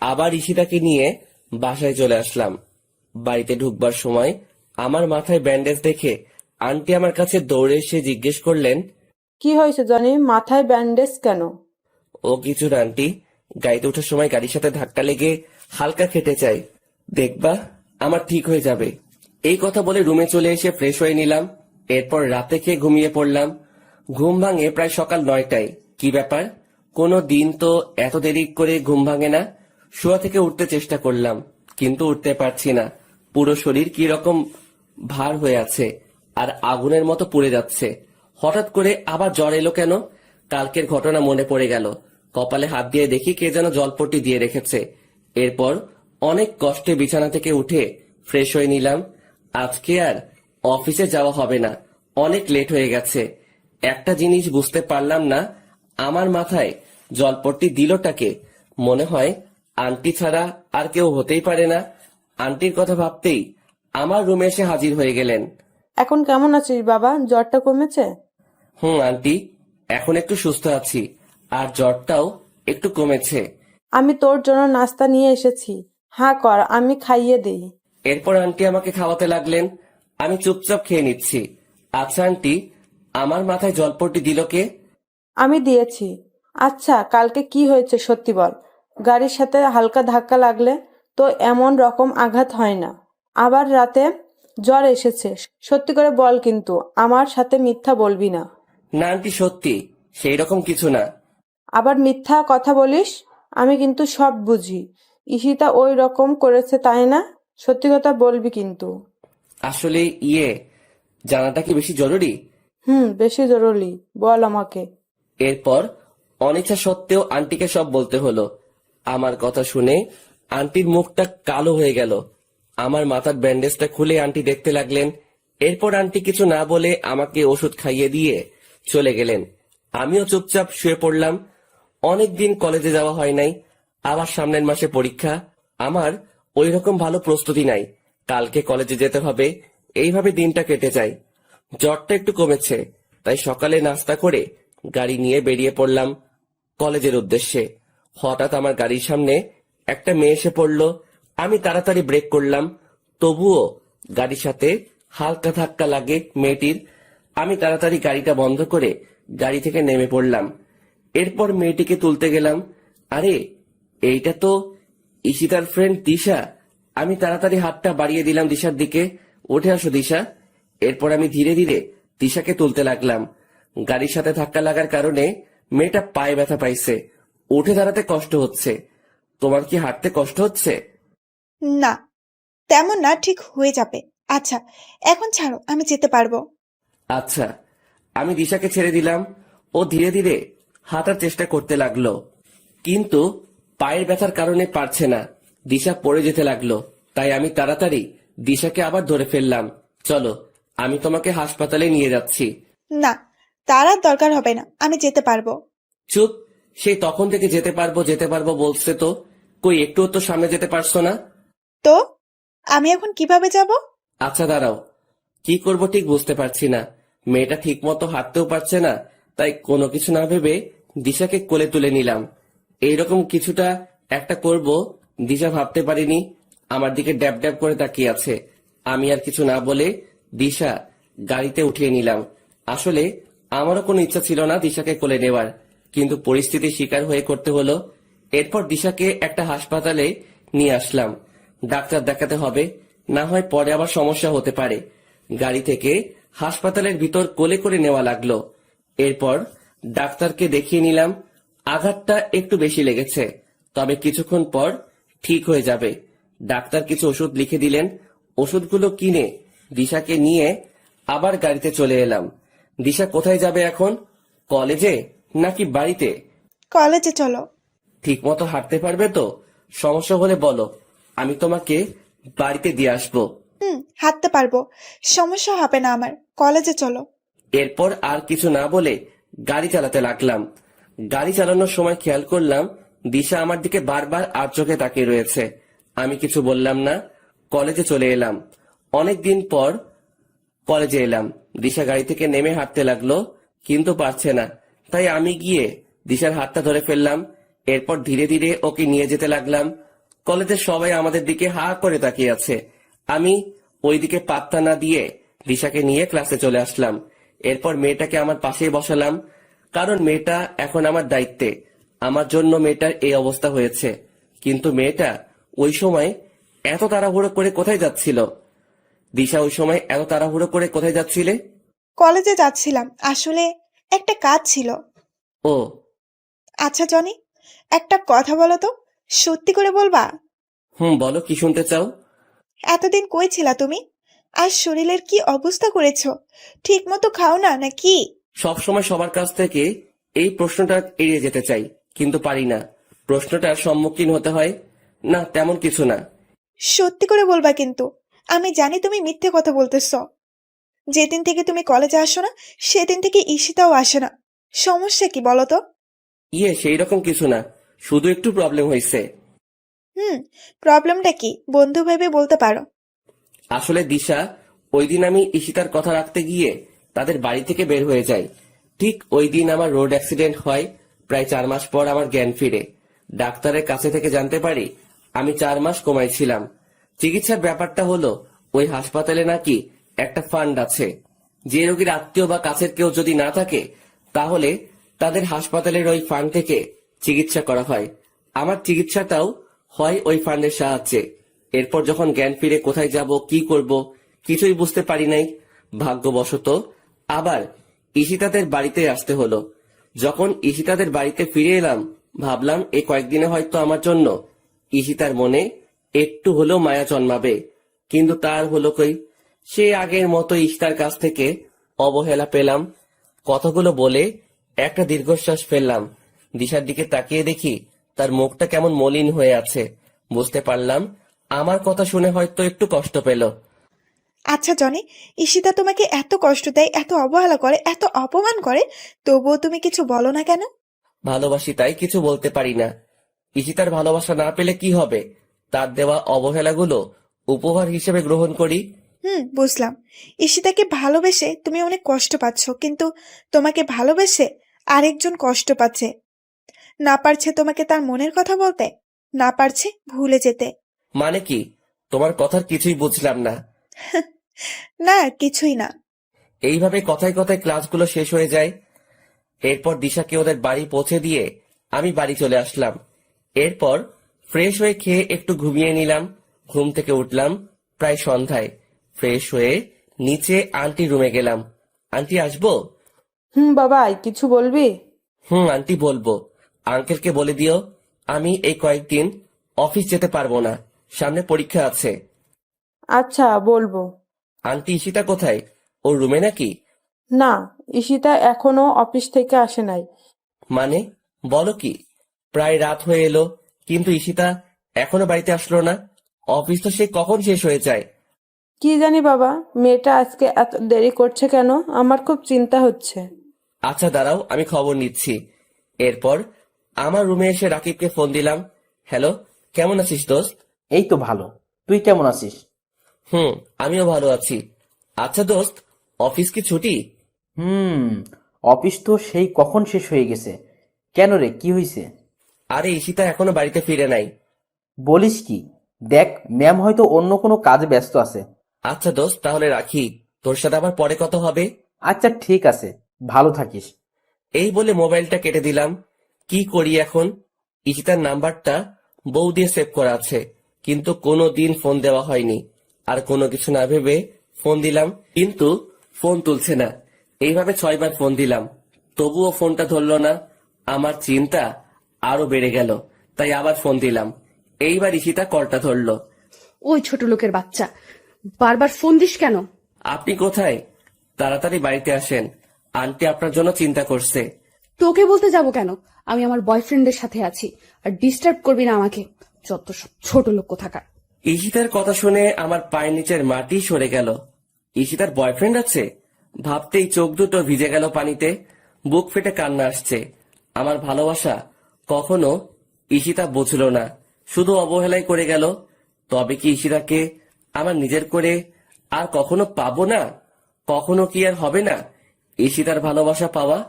S1: আবার ঈশিতাকে নিয়ে বাসায় চলে আসলাম। বাড়িতে ঢুকবার সময় আমার মাথায় ব্যান্ডেজ দেখে আন্টি আমার কাছে দৌড়ে এসে জিজ্ঞেস করলেন,
S6: কি হয়েছে জনি, মাথায় ব্যান্ডেজ কেন?
S1: ও কিছু না আন্টি, গাড়িতে ওঠার সময় গাড়ির সাথে ধাক্কা লেগে হালকা খেটে চাই, দেখবা আমার ঠিক হয়ে যাবে। এই কথা বলে রুমে চলে এসে ফ্রেশ হয়ে নিলাম। এরপর রাতে খেয়ে ঘুমিয়ে পড়লাম। ঘুম ভাঙে প্রায় সকাল 9টায়। কি ব্যাপার, কোনো দিন তো এত দেরি করে ঘুম ভাঙে না। শোয়া থেকে উঠতে চেষ্টা করলাম, কিন্তু উঠতে পারছি না। পুরো শরীর কি রকম ভার হয়ে আছে আর আগুনের মতো পুড়ে যাচ্ছে। হঠাৎ করে আবার জ্বর এলো কেন? কালকের ঘটনা মনে পড়ে গেল। কপালে হাত দিয়ে দেখি কে যেন জলপট্টি দিয়ে রেখেছে। এরপর অনেক কষ্টে বিছানা থেকে উঠে ফ্রেশ হয়ে নিলাম। আজকে আর অফিসে যাওয়া হবে না, অনেক লেট হয়ে গেছে। একটা জিনিস বুঝতে পারলাম না, আমার মাথায় জলপট্টি দিলটাকে? মনে হয় আন্টি ছাড়া আর কেউ হতেই পারে না। আন্টির কথা ভাবতেই আমার রুমে এসে হাজির হয়ে গেলেন।
S6: এখন কেমন আছিস বাবা, জ্বরটা কমেছে?
S1: আন্টি, এখন একটু সুস্থ আছি, আর জ্বরটাও একটু কমেছে।
S6: আমি তোর জন্য নাস্তা নিয়ে এসেছি, হ্যাঁ কর, আমি খাইয়ে দিই।
S1: এরপর আন্টি আমাকে খাওয়াতে লাগলেন। আমি চুপচাপ খেয়ে নিচ্ছি। আচ্ছা আন্টি, আমার মাথায় জলপট্টি দিল কে?
S6: আমি দিয়েছি। আচ্ছা, কালকে কি হয়েছে সত্যি বল। গাড়ির সাথে হালকা ধাক্কা লাগলে তো এমন রকম আঘাত হয় না, আবার রাতে জ্বর এসেছে, সত্যি করে বল, কিন্তু আমার সাথে মিথ্যা বলবি না।
S1: না আন্টি, সত্যি সেই রকম কিছু না।
S6: আবার মিথ্যা কথা বলিস, আমি কিন্তু সব বুঝি। ঈশিতা ওই রকম করেছে তাই না? সত্যি কথা বলবি কিন্তু।
S1: আসলে জানাটা কি বেশি জরুরি?
S6: বেশি জরুরি, বল আমাকে।
S1: এরপর অনিচ্ছা সত্ত্বেও আন্টিকে সব বলতে হলো। আমার কথা শুনে আন্টির মুখটা কালো হয়ে গেল। আমার মাথার ব্যান্ডেজটা খুলে আন্টি দেখতে লাগলেন। এরপর আন্টি কিছু না বলে আমাকে ওষুধ খাইয়ে দিয়ে চলে গেলেন। আমিও চুপচাপ শুয়ে পড়লাম। অনেকদিন কলেজে যাওয়া হয় নাই, আবার সামনের মাসে পরীক্ষা। আমার ওই রকম ভালো প্রস্তুতি নাই, কালকে কলেজে যেতে হবে, এইভাবে দিনটা কেটে যায়। জ্বরটা একটু কমেছে, তাই সকালে নাস্তা করে গাড়ি নিয়ে বেরিয়ে পড়লাম কলেজের উদ্দেশ্যে। হঠাৎ আমার গাড়ির সামনে একটা মেয়ে এসে পড়লো। আমি তাড়াতাড়ি ব্রেক করলাম, তবুও গাড়ির সাথে হালকা ধাক্কা লাগে মেয়েটির। আমি তাড়াতাড়ি গাড়িটা বন্ধ করে গাড়ি থেকে নেমে পড়লাম। এরপর মেয়েটিকে তুলতে গেলাম। আরে, এইটা তো ঈশিতার ফ্রেন্ড দিশা। আমি তাড়াতাড়ি হাতটা বাড়িয়ে দিলাম দিশার দিকে। উঠে আসো দিশা। এরপর আমি ধীরে ধীরে দিশাকে তুলতে লাগলাম। গাড়ির সাথে ধাক্কা লাগার কারণে মেয়েটা পায়ে ব্যথা পাইছে, উঠে দাঁড়াতে কষ্ট হচ্ছে। তোমার কি হাঁটতে কষ্ট হচ্ছে?
S7: না, তেমন না, ঠিক হয়ে যাবে। আচ্ছা, এখন ছাড়ো, আমি যেতে পারবো।
S1: আচ্ছা। আমি দিশাকে ছেড়ে দিলাম। ও ধীরে ধীরে হাঁটার চেষ্টা করতে লাগলো, কিন্তু পায়ের ব্যথার কারণে পারছে না। দিশা পড়ে যেতে লাগলো, তাই আমি তাড়াতাড়ি দিশাকে আবার ধরে ফেললাম। চলো, আমি তোমাকে হাসপাতালে নিয়ে যাচ্ছি।
S7: না, তার আর দরকার হবে না, আমি যেতে পারবো।
S1: চুপ, সেই তখন থেকে যেতে পারবো বলছে তো, কই একটুও তো সামনে যেতে পারছো না।
S7: তো আমি এখন কিভাবে যাব?
S1: আচ্ছা দাঁড়াও, কি করব ঠিক বুঝতে পারছি না। মেয়েটা ঠিক মতো হাঁটতেও পারছে না, তাই কোনো কিছু না ভেবে দিশাকে কোলে তুলে নিলাম। এইরকম কিছুটা একটা করব দিশা ভাবতে পারিনি। আমার দিকে ড্যাব ড্যাব করে তাকিয়ে আছে। আমি আর কিছু না বলে দিশা গাড়িতে উঠিয়ে নিলাম। আসলে আমারও কোনো ইচ্ছা ছিল না দিশাকে কোলে নেওয়ার, কিন্তু পরিস্থিতির শিকার হয়ে করতে হলো। এরপর দিশাকে একটা হাসপাতালে নিয়ে আসলাম। ডাক্তার দেখাতে হবে, না হয় পরে আবার সমস্যা হতে পারে। গাড়ি থেকে হাসপাতালের ভিতর কোলে করে নেওয়া লাগলো। এরপর ডাক্তারকে দেখিয়ে নিলাম। আঘাতটা একটু বেশি লেগেছে, তবে কিছুক্ষণ পর ঠিক হয়ে যাবে। ডাক্তার কিছু ওষুধ লিখে দিলেন। ওষুধগুলো কিনে দিশাকে নিয়ে আবার গাড়িতে চলে এলাম। দিশা কোথায় যাবে এখন? কলেজে নাকি বাড়িতে?
S7: কলেজে চলো।
S1: ঠিক মতো হাঁটতে পারবে তো? সমস্যা হলে বলো, আমি তোমাকে বাড়িতে দিয়ে আসবো।
S7: হাঁটতে পারবো, সমস্যা হবে না আমার। কলেজে চলো।
S1: এরপর আর কিছু না বলে গাড়ি চালাতে লাগলাম। গাড়ি চালানোর সময় খেয়াল করলাম দিশা আমার দিকে বারবার আর চোখে তাকিয়ে রয়েছে। আমি কিছু বললাম না। কলেজে চলে এলাম। অনেক দিন পর কলেজে এলাম। দিশা গাড়ি থেকে নেমে হাঁটতে লাগলো, কিন্তু পারছে না। তাই আমি গিয়ে দিশার হাতটা ধরে ফেললাম। এরপর ধীরে ধীরে ওকে নিয়ে যেতে লাগলাম। কলেজের সবাই আমাদের দিকে হা করে তাকিয়ে আছে। আমি ওইদিকে পাত্তা না দিয়ে দিশাকে নিয়ে ক্লাসে চলে আসলাম। এরপর মেয়েটাকে আমার পাশেই বসালাম, কারণ মেয়েটা এখন আমার দায়িত্বে। আমার জন্য মেয়েটার এই অবস্থা হয়েছে। কিন্তু মেয়েটা ওই সময় এত তাড়াহুড়ো করে কোথায় যাচ্ছিল? দিশা, ওই সময় এত তাড়াহুড়ো করে কোথায় যাচ্ছিলে?
S7: কলেজে যাচ্ছিলাম, আসলে একটা কাজ ছিল।
S1: ও,
S7: আচ্ছা জনি, একটা কথা বলো তো, সত্যি করে বলবা?
S1: বলো, কি শুনতে চাও?
S7: এতদিন কই ছিলা তুমি? আর শরীরের কি অবস্থা করেছো? ঠিক মতো খাও না নাকি?
S1: সবসময় সবার কাছ থেকে এই প্রশ্নটা এড়িয়ে যেতে চাই, কিন্তু পারি না। প্রশ্নটার সম্মুখীন হতে হয়। না, তেমন কিছু না।
S7: সত্যি করে বলবা কিন্তু। আমি জানি তুমি মিথ্যে কথা বলতেছ। যেদিন থেকে তুমি কলেজে আসো না, সেদিন থেকে ঈশিতাও আসে না। সমস্যা কি বলো তো?
S1: সেই রকম কিছু না, শুধু একটু প্রবলেম হয়েছে।
S7: প্রবলেমটা কি বন্ধু ভেবে বলতে পারো।
S1: আসলে দিশা, ওই দিন আমি ঈশিতার কথা রাখতে গিয়ে তাদের বাড়ি থেকে বের হয়ে যাই। ঠিক ওই দিন আমার রোড অ্যাক্সিডেন্ট হয়। প্রায় 4 মাস পর আমার জ্ঞান ফিরে। ডাক্তারের কাছে থেকে জানতে পারি আমি 4 মাস কোমায় ছিলাম। চিকিৎসার ব্যাপারটা হলো, ওই হাসপাতালে নাকি একটা ফান্ড আছে। যে রোগীর আত্মীয় বা কাছের কেউ যদি না থাকে, তাহলে তাদের হাসপাতালের ওই ফান্ড থেকে চিকিৎসা করা হয়। আমার চিকিৎসাটাও হয় ওই ফান্ডের সাহায্যে। এরপর যখন জ্ঞান ফিরে কোথায় যাব, কি করব, কিছুই বুঝতে পারি নাই। ভাগ্যবশত আবার ঈশিতাদের বাড়িতে আসতে হলো। যখন ঈশিতাদের বাড়িতে ফিরে এলাম, ভাবলাম এই কয়েকদিনে হয়তো আমার জন্য ঈশিতার মনে একটু হলেও মায়া জন্মাবে। কিন্তু তার হলো কই? সে আগের মতো ঈশিতার কাছ থেকে অবহেলা পেলাম। কথাগুলো বলে একটা দীর্ঘশ্বাস ফেললাম। দিশার দিকে তাকিয়ে দেখি তার মুখটা কেমন মলিন হয়ে আছে। বুঝতে পারলাম আমার কথা শুনে হয়তো একটু কষ্ট পেল।
S7: আচ্ছা জনি, ঈশিতা তোমাকে এত কষ্ট দেয়, এত অবহেলা করে, এত অপমান করে, তবুও তুমি কিছু বলো না কেন?
S1: ভালোবাসি তাই কিছু বলতে পারি না। ঈশিতার ভালোবাসা না পেলে কি হবে? তার দেওয়া অবহেলাগুলো উপহার হিসেবে গ্রহণ করি।
S7: বুঝলাম। ঈশিতাকে ভালোবেসে তুমি অনেক কষ্ট পাচ্ছ, কিন্তু তোমাকে ভালোবেসে আরেকজন কষ্ট পাচ্ছে। না পারছে তোমাকে তার মনের কথা বলতে, না পারছে ভুলে যেতে।
S1: মানে কি? তোমার কথার কিছুই বুঝলাম না।
S7: না, কিছুই না।
S1: এইভাবে কথায় কথায় ক্লাসগুলো শেষ হয়ে যায়। এরপর দিশাকে ওদের বাড়ি পৌঁছে দিয়ে আমি বাড়ি চলে আসলাম। এরপর ফ্রেশ হয়ে খেয়ে একটু ঘুমিয়ে নিলাম। ঘুম থেকে উঠলাম প্রায় সন্ধ্যায়। ফ্রেশ হয়ে নিচে আন্টি রুমে গেলাম। আন্টি, আসবো?
S6: বাবাই, কিছু বলবি?
S1: আন্টি, বলবো। আঙ্কেলকে বলে দিও আমি এই কয়েকদিন অফিস যেতে পারবো না, সামনে পরীক্ষা আছে।
S6: আচ্ছা, বলবো।
S1: আন্টি, ঈশিতা কোথায়? ওর রুমে নাকি?
S6: না, ঈশিতা এখনো অফিস থেকে আসে নাই।
S1: মানে, বলো কি? প্রায় রাত হয়ে এলো, কিন্তু ঈশিতা এখনো বাড়িতে আসলো না। অফিস তো সে কখন শেষ হয়ে যায়।
S6: কি জানি বাবা, মেয়েটা আজকে এত দেরি করছে কেন? আমার খুব চিন্তা হচ্ছে।
S1: আচ্ছা দাঁড়াও, আমি খবর নিচ্ছি। এরপর আমার রুমে এসে রাকিবকে ফোন দিলাম। হ্যালো, কেমন আছিস দোস্ত?
S8: এই তো ভালো। তুই কেমন আছিস?
S1: আমিও ভালো আছি। আচ্ছা দোস্ত, অফিস কি ছুটি?
S8: অফিস তো সেই কখন শেষ হয়ে গেছে। কেন রে, কি হয়েছে?
S1: আরে, ঈশিতা এখনো বাড়িতে ফিরে নাই।
S8: বলিস কি? দেখ, ম্যাম হয়তো অন্য কোনো কাজে ব্যস্ত আছে।
S1: আচ্ছা দোস্ত, তাহলে রাখি। তোর সাথে আবার পরে কথা হবে।
S8: আচ্ছা, ঠিক আছে, ভালো থাকিস।
S1: এই বলে মোবাইলটা কেটে দিলাম। কি করি এখন? ঈশিতার নাম্বারটা বউ দিয়ে সেভ করা আছে, কিন্তু কোনো দিন ফোন দেওয়া হয়নি। আর কোনো কিছু না ভেবে ফোন দিলাম, কিন্তু ফোন তুলছে না। এইভাবে 6 বার ফোন দিলাম, তবুও ফোনটা ধরলো না। আমার চিন্তা আরো বেড়ে গেল, তাই আবার ফোন দিলাম। এইবার ঈশিতা কলটা ধরলো।
S9: ওই ছোট লোকের বাচ্চা, বারবার ফোন দিস কেন?
S1: আপনি কোথায়? তাড়াতাড়ি বাড়িতে আসেন, আন্টি আপনার জন্য চিন্তা করছে।
S9: তোকে বলতে যাব কেন? আমি আমার বয়ফ্রেন্ডের সাথে আছি, আর ডিস্টার্ব করবি না আমাকে। যত সব ছোট লোক কোথাকার।
S1: ঈশিতার কথা শুনে আমার পায়ের নিচের মাটি সরে গেল। ঈশিতার বয়ফ্রেন্ড আছে ভাবতেই চোখ দুটো ভিজে গেল পানিতে। বুক ফেটে কান্না আসছে। আমার ভালোবাসা কখনো ঈশিতা বুঝলো না, শুধু অবহেলাই করে গেল। তবে কি ঈশিতাকে আমার নিজের করে আর কখনো পাবো না? কখনো কি আর হবে না ঈশিতার ভালোবাসা পাওয়া?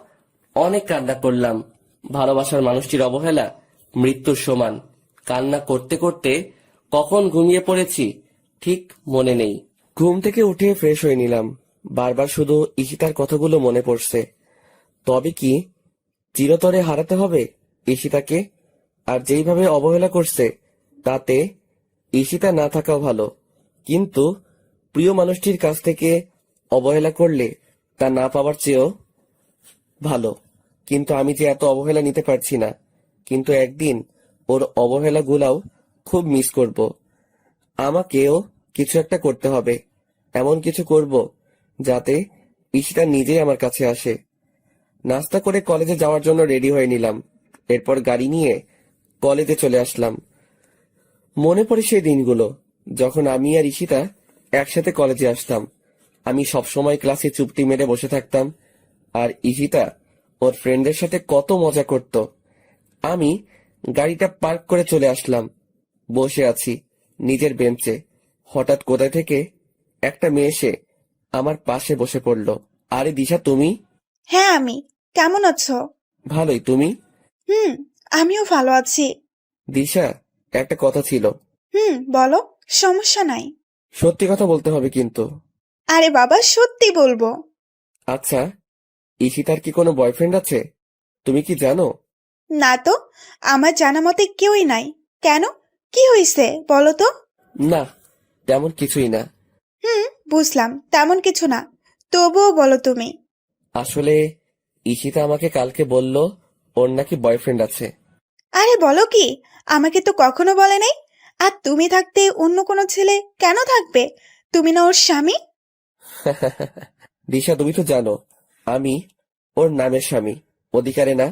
S1: অনেক কান্না করলাম। ভালোবাসার মানুষটির অবহেলা মৃত্যুর সমান। কান্না করতে করতে কখন ঘুমিয়ে পড়েছি ঠিক মনে নেই। ঘুম থেকে উঠে ফ্রেশ হয়ে নিলাম। বারবার শুধু ঈশিতার কথাগুলো মনে পড়ছে। তবে কি চিরতরে হারাতে হবে ঈশিতাকে? আর যেইভাবে অবহেলা করছে তাতে ঈশিতা না থাকাও ভালো, কিন্তু প্রিয় মানুষটির কাছ থেকে অবহেলা করলে তা না পাওয়ার চেয়েও ভালো। কিন্তু আমি যে এত অবহেলা নিতে পারছি না। কিন্তু একদিন ওর অবহেলা গুলাও খুব মিস করব। আমাকেও কিছু একটা করতে হবে। এমন কিছু করব যাতে ঈশিতা নিজেই আমার কাছে আসে। নাস্তা করে কলেজে যাওয়ার জন্য রেডি হয়ে নিলাম। এরপর গাড়ি নিয়ে কলেজে চলে আসলাম। মনে পড়ে সেই দিনগুলো যখন আমি আর ঈশিতা একসাথে কলেজে আসতাম। আমি সবসময় ক্লাসে চুপটি মেরে বসে থাকতাম, আর ঈশিতা ওর ফ্রেন্ডের সাথে কত মজা করত। আমি গাড়িটা পার্ক করে চলে আসলাম। বসে আছি নিজের বেঞ্চে। হঠাৎ কোথায় থেকে একটা মেয়ে এসে আমার পাশে বসে পড়ল। আরে দিশা, তুমি?
S7: হ্যাঁ, আমি। কেমন আছো?
S1: ভালোই, তুমি?
S7: হুম, আমিও ভালো আছি।
S1: দিশা, একটা কথা ছিল।
S7: বলো। সমস্যা নাই।
S1: সত্যি কথা বলতে হবে কিন্তু।
S7: আরে বাবা, সত্যি বলবো।
S1: আচ্ছা, ঈশিতার কি কোনো বয়ফ্রেন্ড আছে? তুমি কি জানো?
S7: না তো, আমার জানা মতে কেউই নাই। কেন, কি হয়েছে বলো তো?
S1: না, তেমন কিছুই না।
S7: বুঝলাম, তেমন কিছু না। তবুও বলো তুমি।
S1: আসলে ঈশিতা আমাকে কালকে বলল ওর নাকি বয়ফ্রেন্ড আছে।
S7: আরে বলো কি, আমাকে তো কখনো বলে নাই। আর তুমি থাকতে অন্য কোনো ছেলে কেন থাকবে? তুমি না ওর স্বামী?
S1: দিশা, তুমি তো জানো আমি ওর নামের স্বামী, অধিকারে না।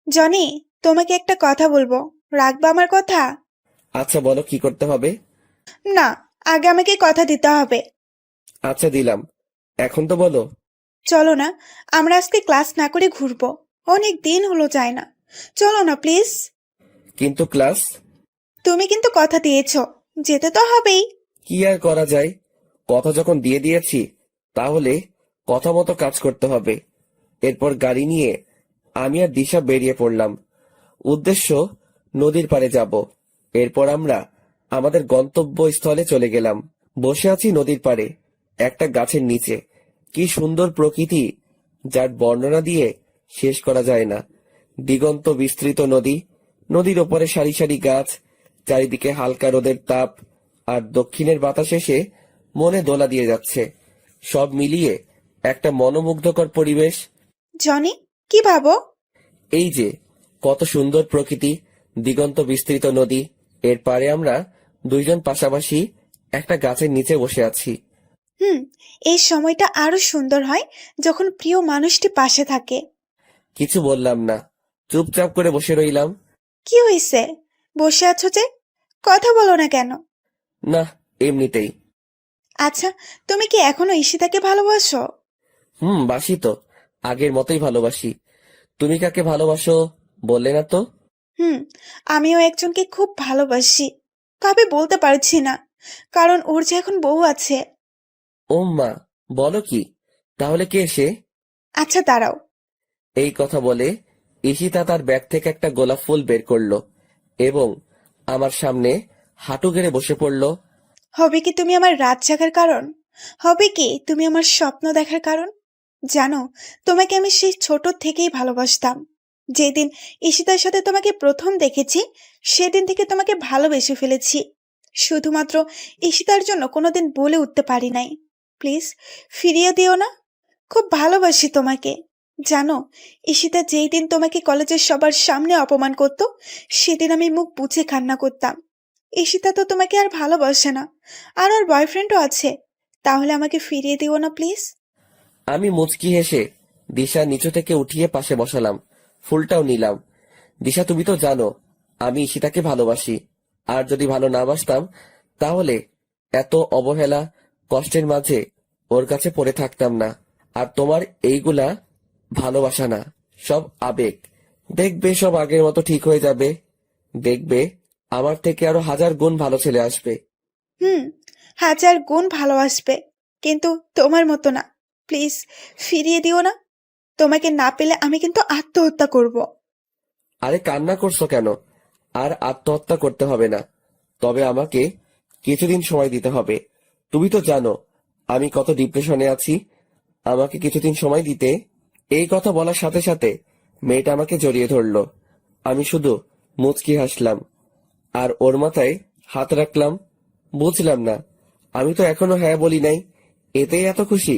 S7: জনি, তোমাকে একটা কথা বলবো, রাখবা আমার কথা?
S1: আচ্ছা বলো, কি করতে হবে?
S7: না, আগে আমাকে কথা দিতে হবে।
S1: আচ্ছা দিলাম, এখন তো বলো।
S7: চলো না, আমরা আজকে ক্লাস না করে ঘুরবো। অনেক দিন হলো যায় না। চলো না প্লিজ।
S1: কিন্তু ক্লাস?
S7: তুমি কিন্তু কথা দিয়েছো, যেতে তো হবেই।
S1: কি আর করা যায়, কথা যখন দিয়ে দিয়েছি তাহলে কথা মতো কাজ করতে হবে। এরপর গাড়ি নিয়ে আমি আর দিশা বেরিয়ে পড়লাম। উদ্দেশ্য নদীর পাড়ে যাব। এরপর আমরা আমাদের গন্তব্যস্থলে চলে গেলাম। বসে আছি নদীর পাড়ে একটা গাছের নিচে। কি সুন্দর প্রকৃতি, যার বর্ণনা দিয়ে শেষ করা যায় না। দিগন্ত বিস্তৃত নদী, নদীর ওপরে সারি সারি গাছ, চারিদিকে হালকা রোদের তাপ, আর দক্ষিণের বাতাস এসে মনে দোলা দিয়ে যাচ্ছে। সব মিলিয়ে একটা মনোমুগ্ধকর পরিবেশ।
S7: জনি, কি ভাবো?
S1: এই যে কত সুন্দর প্রকৃতি, দিগন্ত বিস্তৃত নদী, এর পারে আমরা দুইজন পাশাপাশি একটা গাছের নিচে বসে আছি।
S7: এই সময়টা আরো সুন্দর হয় যখন প্রিয় মানুষটি পাশে থাকে।
S1: কিছু বললাম না, চুপচাপ করে বসে রইলাম।
S7: কি হয়েছে, বসে আছো যে? কথা বলো না কেন?
S1: না, এমনিতেই।
S7: আচ্ছা, তুমি কি এখনো ঈশিতাকে ভালোবাসো?
S1: বাসি তো, আগের মতোই ভালোবাসি। তুমি কাকে ভালোবাসো বললে না তো?
S7: হুম, আমিও একজনকে খুব ভালোবাসি। তবে বলতে পারছি না, কারণ ওর যে এখন বউ আছে।
S1: ও মা, বলো কি? তাহলে কে সে?
S7: আচ্ছা দাঁড়াও।
S1: এই কথা বলে ঈশিতা তার ব্যাগ থেকে একটা গোলাপ ফুল বের করলো এবং আমার সামনে হাঁটু গেড়ে বসে পড়লো।
S7: হবে কি তুমি আমার রাত জাগার কারণ? হবে কি তুমি আমার স্বপ্ন দেখার কারণ? জানো, তোমাকে আমি সেই ছোট থেকেই ভালোবাসতাম। যেদিন ঈশিতার সাথে তোমাকে প্রথম দেখেছি, সেদিন থেকে তোমাকে ভালোবেসে ফেলেছি। শুধুমাত্র ঈশিতার জন্য কোনোদিন বলে উঠতে পারি নাই। প্লিজ ফিরিয়ে দিও না। খুব ভালোবাসি তোমাকে। জানো, ঈশিতা যেই দিন তোমাকে কলেজের সবার সামনে অপমান করত, সেদিন আমি মুখ বুজে কান্না করতাম। ঈশিতা তো তোমাকে আর ভালোবাসে না, আর ওর বয়ফ্রেন্ডও আছে। তাহলে আমাকে ফিরিয়ে দিও না প্লিজ।
S1: আমি মুচকি হেসে দিশা নিচু থেকে উঠিয়ে পাশে বসালাম, ফুলটাও নিলাম। দিশা, তুমি তো জানো আমি ঈশিতাকে ভালোবাসি। আর যদি ভালো না বাসতাম তাহলে এত অবহেলা কষ্টের মাঝে ওর কাছে পড়ে থাকতাম না। আর তোমার এইগুলা ভালোবাসা না, সব আবেগ। দেখবে সব আগের মতো ঠিক হয়ে যাবে। দেখবে আমার থেকে আরো 1000 গুণ ভালো ছেলে আসবে।
S7: হুম, 1000 গুণ ভালোবাসবে। কিন্তু তোমার মতো না। প্লিজ ফিরিয়ে দিও না। তোমাকে না পেলে আমি কিন্তু আত্মহত্যা করব।
S1: আরে কান্না করছো কেন? আর আত্মহত্যা করতে হবে না, তবে আমাকে কিছুদিন সময় দিতে হবে। তুমি তো জানো আমি কত ডিপ্রেশনে আছি। আমাকে কিছুদিন সময় দিতে। এই কথা বলার সাথে সাথে মেয়েটা আমাকে জড়িয়ে ধরলো। আমি শুধু মুচকি হাসলাম আর ওর মাথায় হাত রাখলাম। বুঝলাম না, আমি তো এখনো হ্যাঁ বলি নাই, এতেই এত খুশি?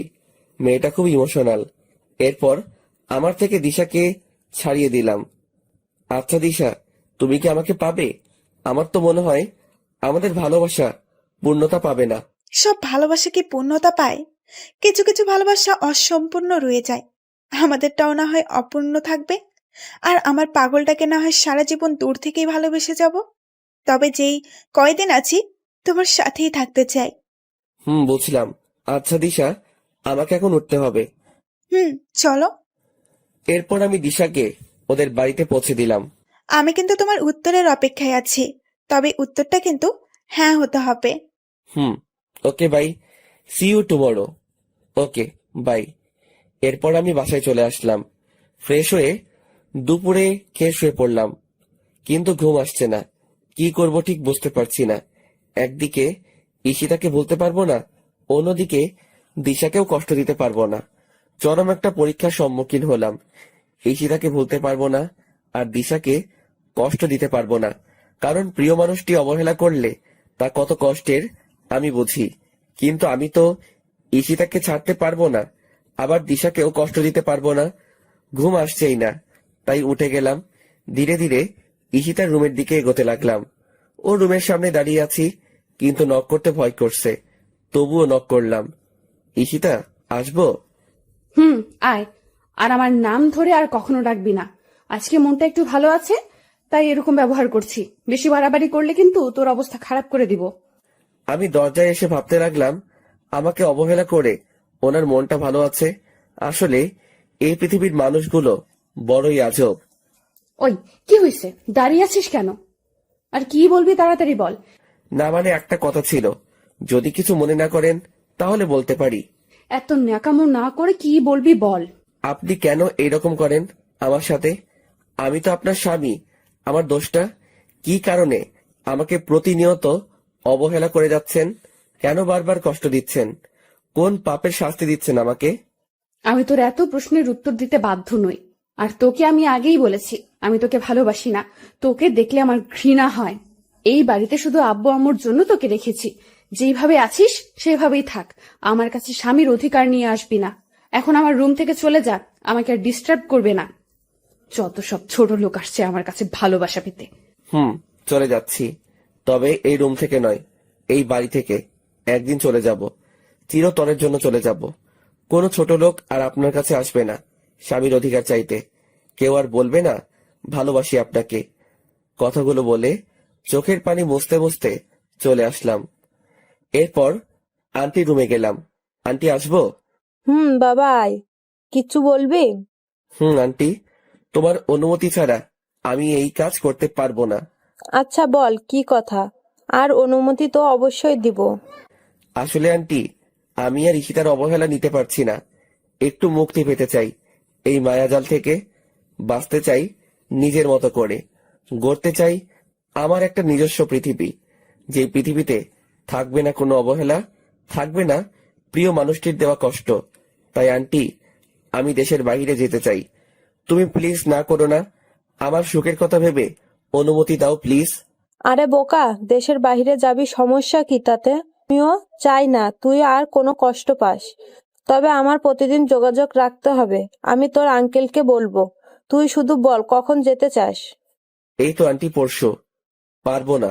S1: মেয়েটা খুব ইমোশনাল। এরপর আমার থেকে দিশাকে ছাড়িয়ে দিলাম। আচ্ছা দিশা, তুমি কি আমাকে পাবে? আমার তো মনে হয় আমাদের ভালোবাসা পূর্ণতা পাবে না।
S7: সব ভালোবাসা কি পূর্ণতা পায়? কিছু কিছু ভালোবাসা অসম্পূর্ণ রয়ে যায়। আমাদেরটাও না হয় অপূর্ণ থাকবে। আর আমার পাগলটাকে না হয় সারা জীবন দূর থেকেই ভালোবেসে যাব। তবে যেই কয়দিন আছি তোমার সাথেই থাকতে চাই।
S1: বুঝলাম। আচ্ছা দিশা, আমাকে এখন উঠতে হবে।
S7: চলো।
S1: এরপর আমি দিশাকে ওদের বাড়িতে পৌঁছে দিলাম।
S7: আমি কিন্তু তোমার উত্তরের অপেক্ষায় আছি, তবে উত্তরটা কিন্তু হ্যাঁ হতে হবে।
S1: Okay bye, see you tomorrow. Okay bye. এরপর আমি বাসায় চলে আসলাম। ফ্রেশ হয়ে দুপুরে খেয়ে শুয়ে পড়লাম, কিন্তু ঘুম আসছে না। কি করব ঠিক বুঝতে পারছি না। একদিকে ঈশিতাকে বলতে পারবো না, অন্যদিকে দিশাকেও কষ্ট দিতে পারবো না। চরম একটা পরীক্ষার সম্মুখীন হলাম। ঈশিতাকে বলতে পারবো না আর দিশাকে কষ্ট দিতে পারবো না, কারণ প্রিয় মানুষটি অবহেলা করলে তা কত কষ্টের আমি বুঝি। কিন্তু আমি তো ঈশিতাকে ছাড়তে পারবো না, আবার দিশাকেও কষ্ট দিতে পারবো না। ঘুম আসছেই না, তাই উঠে গেলাম। ধীরে ধীরে ঈশিতার রুমের দিকে এগোতে লাগলাম। ও রুমের সামনে দাঁড়িয়ে আছি, কিন্তু নক করতে ভয় করছে। তবুও নক করলাম। ঈশিতা, আসবো?
S9: আয়। আর আমার নাম ধরে আর কখনো ডাকবি না। আজকে মনটা একটু ভালো আছে, তাই এরকম ব্যবহার করছি। বেশি বাড়াবাড়ি করলে কিন্তু তোর অবস্থা খারাপ করে দিব।
S1: আমি দরজায় এসে ভাবতে লাগলাম, আমাকে অবহেলা করে ওনার মনটা ভালো আছে। আসলে এই পৃথিবীর মানুষগুলো বড়ই আজব।
S9: ওই, কি হয়েছে? দাঁড়িয়ে আছিস কেন? আর কি বলবি তাড়াতাড়ি বল।
S1: না মানে একটা কথা ছিল, যদি কিছু মনে না করেন তাহলে বলতে পারি।
S9: এত ন্যাকামো না করে কি বলবি বল।
S1: আপনি কেন এইরকম করেন আমার সাথে? আমি তো আপনার স্বামী। আমার দোষটা কি? কারণে আমাকে প্রতিনিয়ত অবহেলা করে যাচ্ছেন? কেন বারবার কষ্ট দিচ্ছেন? কোন পাপের শাস্তি দিচ্ছেন আমাকে?
S9: আমি তোর এত প্রশ্নের উত্তর দিতে বাধ্য নই। আর তোকে আমি আগেই বলেছি, আমি তোকে ভালোবাসি না। তোকে দেখলে আমার ঘৃণা হয়। এই বাড়িতে শুধু আব্বু আম্মুর জন্য তোকে রেখেছি। যেইভাবে আছিস সেভাবেই থাক। আমার কাছে স্বামীর অধিকার নিয়ে আসবি না। এখন আমার রুম থেকে চলে যা, আমাকে আর ডিস্টার্ব করবে না। যত সব ছোট লোক আসছে আমার কাছে ভালোবাসা পেতে।
S1: চলে যাচ্ছি, তবে এই রুম থেকে নয়, এই বাড়ি থেকে একদিন চলে যাব। চিরতরের জন্য চলে যাব। কোনো ছোট লোক আর আপনার কাছে আসবে না স্বামীর অধিকার চাইতে। কেউ আর বলবে না ভালোবাসি আপনাকে। কথাগুলো বলে চোখের পানি মুছতে মুছতে চলে আসলাম। এরপর আন্টি রুমে গেলাম। আন্টি, আসবো?
S6: বাবা আয়। কিচ্ছু বলবি?
S1: আন্টি, তোমার অনুমতি ছাড়া আমি এই কাজ করতে পারবো না।
S6: আচ্ছা বল কি কথা। আর অনুমতি তো অবশ্যই দিব।
S1: আসলে আন্টি, আমি আর ঈশিতার অবহেলা নিতে পারছি না। একটু মুক্তি পেতে চাই এই মায়াজাল থেকে। বাঁচতে চাই নিজের মতো করে। গড়তে চাই আমার একটা নিজস্ব পৃথিবী, যে পৃথিবীতে থাকবে না কোনো অবহেলা, থাকবে না প্রিয় মানুষটির দেওয়া কষ্ট। তাই আন্টি, আমি দেশের বাইরে যেতে চাই। তুমি প্লিজ না করো না। আমার সুখের কথা ভেবে অনুমতি দাও প্লিজ।
S6: আরে বোকা, দেশের বাইরে যাবি, সমস্যা কি তাতে? আমিও চাই না তুই আর কোনো কষ্ট পাস। তবে আমার প্রতিদিন যোগাযোগ রাখতে হবে। আমি তোর আঙ্কেলকে বলবো। তুই শুধু বল কখন যেতে চাস।
S1: এই তো আন্টি, পরশু। পারবো না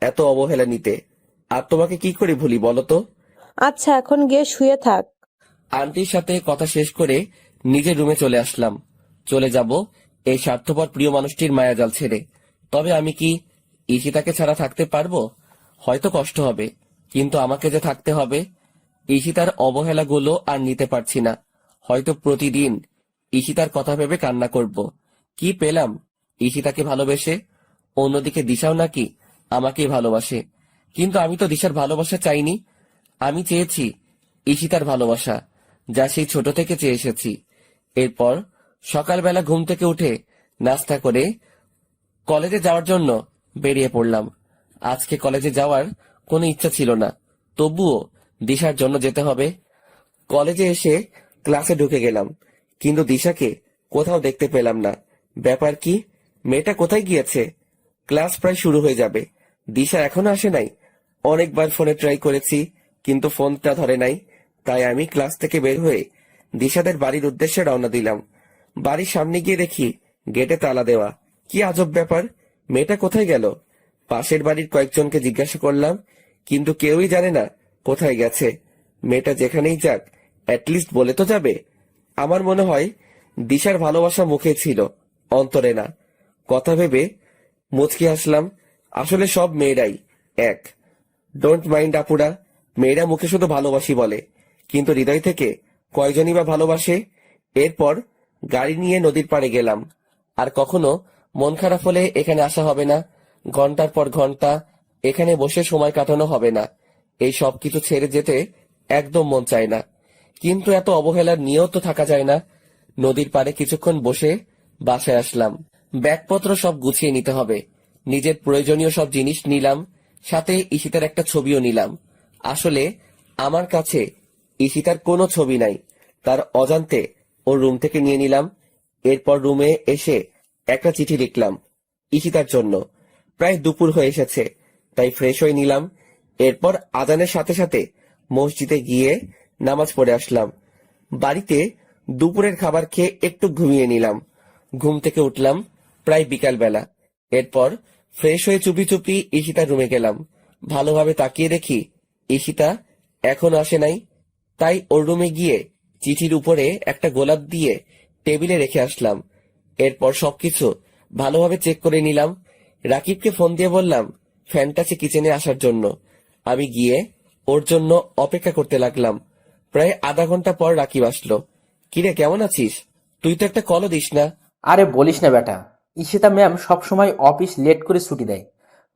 S1: এত অবহেলা নিতে। আর তোমাকে কি করে ভুলি বলো তো?
S6: আচ্ছা এখন গিয়ে শুয়ে থাক।
S1: আন্টির সাথে কথা শেষ করে নিজের রুমে চলে আসলাম। চলে যাব এই স্বার্থপর প্রিয় মানুষটির মায়াজাল ছেড়ে। তবে আমি কি ঈশিতাকে ছাড়া থাকতে পারবো? হয়তো কষ্ট হবে, কিন্তু আমাকে যে থাকতে হবে। ঈশিতার অবহেলাগুলো আর নিতে পারছি না। হয়তো প্রতিদিন ঈশিতার কথা ভেবে কান্না করব। কি পেলাম ঈশিতাকে ভালোবেসে? অন্যদিকে দিশাও নাকি আমাকেই ভালোবাসে। কিন্তু আমি তো দিশার ভালোবাসা চাইনি। আমি চেয়েছি ঈশিতার ভালোবাসা, যা সেই ছোট থেকে চেয়ে এসেছি। এরপর সকালবেলা ঘুম থেকে উঠে নাস্তা করে কলেজে যাওয়ার জন্য বেরিয়ে পড়লাম। আজকে কলেজে যাওয়ার কোনো ইচ্ছা ছিল না, তবুও দিশার জন্য যেতে হবে। কলেজে এসে ক্লাসে ঢুকে গেলাম, কিন্তু দিশাকে কোথাও দেখতে পেলাম না। ব্যাপার কি? মেয়েটা কোথায় গিয়েছে? ক্লাস প্রায় শুরু হয়ে যাবে, দিশা এখনো আসে নাই। অনেকবার ফোনে ট্রাই করেছি, কিন্তু ফোনটা ধরে নাই। তাই আমি ক্লাস থেকে বের হয়ে দিশাদের বাড়ির উদ্দেশ্যে রওনা দিলাম। বাড়ির সামনে গিয়ে দেখি গেটে তালা দেওয়া। কি আজব ব্যাপার, মেয়েটা কোথায় গেল? পাশের বাড়ির কয়েকজনকে জিজ্ঞাসা করলাম, কিন্তু কেউই জানে না কোথায় গেছে। মেয়েটা যেখানেই যাক, অ্যাটলিস্ট বলে তো যাবে। আমার মনে হয় দিশার ভালোবাসা মুখে ছিল, অন্তরে না। কথা ভেবে মুচকি হাসলাম। আসলে সব মেয়েরাই এক। ডোন্ট মাইন্ড আপুরা, মেয়েরা মুখে শুধু ভালোবাসি বলে, কিন্তু হৃদয় থেকে কয়জনই বা ভালোবাসে। এরপর গাড়ি নিয়ে নদীর পাড়ে গেলাম। আর কখনো মন খারাপ হলে এখানে আসা হবে না। ঘন্টার পর ঘন্টা এখানে বসে সময় কাটানো হবে না। এই সব কিছু ছেড়ে যেতে একদম মন চায় না, কিন্তু এত অবহেলার নিয়েও তো থাকা যায় না। নদীর পাড়ে কিছুক্ষণ বসে বাসায় আসলাম। ব্যাগপত্র সব গুছিয়ে নিতে হবে। নিজের প্রয়োজনীয় সব জিনিস নিলাম, সাথে ঈশিতার একটা ছবিও নিলাম। আসলে আমার কাছে ঈশিতার কোনো ছবি নাই, তার অজান্তে ওর রুম থেকে নিয়ে নিলাম। এরপর রুমে এসে একটা চিঠি লিখলাম ঈশিতার জন্য। প্রায় দুপুর হয়ে এসেছে, তাই ফ্রেশ হয়ে নিলাম। এরপর আজানের সাথে সাথে মসজিদে গিয়ে নামাজ পড়ে আসলাম। বাড়িতে দুপুরের খাবার খেয়ে একটু ঘুমিয়ে নিলাম। ঘুম থেকে উঠলাম প্রায় বিকাল বেলা। এরপর ফ্রেশ হয়ে চুপি চুপি ঈশিতার রুমে গেলাম। ভালোভাবে তাকিয়ে দেখি ঈশিতা এখনো আসে নাই। তাই ওর রুমে গিয়ে চিঠির উপরে একটা গোলাপ দিয়ে টেবিলে রেখে আসলাম। এরপর সবকিছু ভালোভাবে চেক করে নিলাম। রাকিবকে ফোন দিয়ে বললাম ফ্যান্টাসি কিচেনে আসার জন্য। আমি গিয়ে ওর জন্য অপেক্ষা করতে লাগলাম। প্রায় আধা ঘন্টা পর রাকিব আসলো। কিরে, কেমন আছিস? তুই তো একটা কলও দিস না।
S8: আরে বলিস না বেটা, ঈশিতা ম্যাম সবসময় অফিস লেট করে ছুটি দেয়,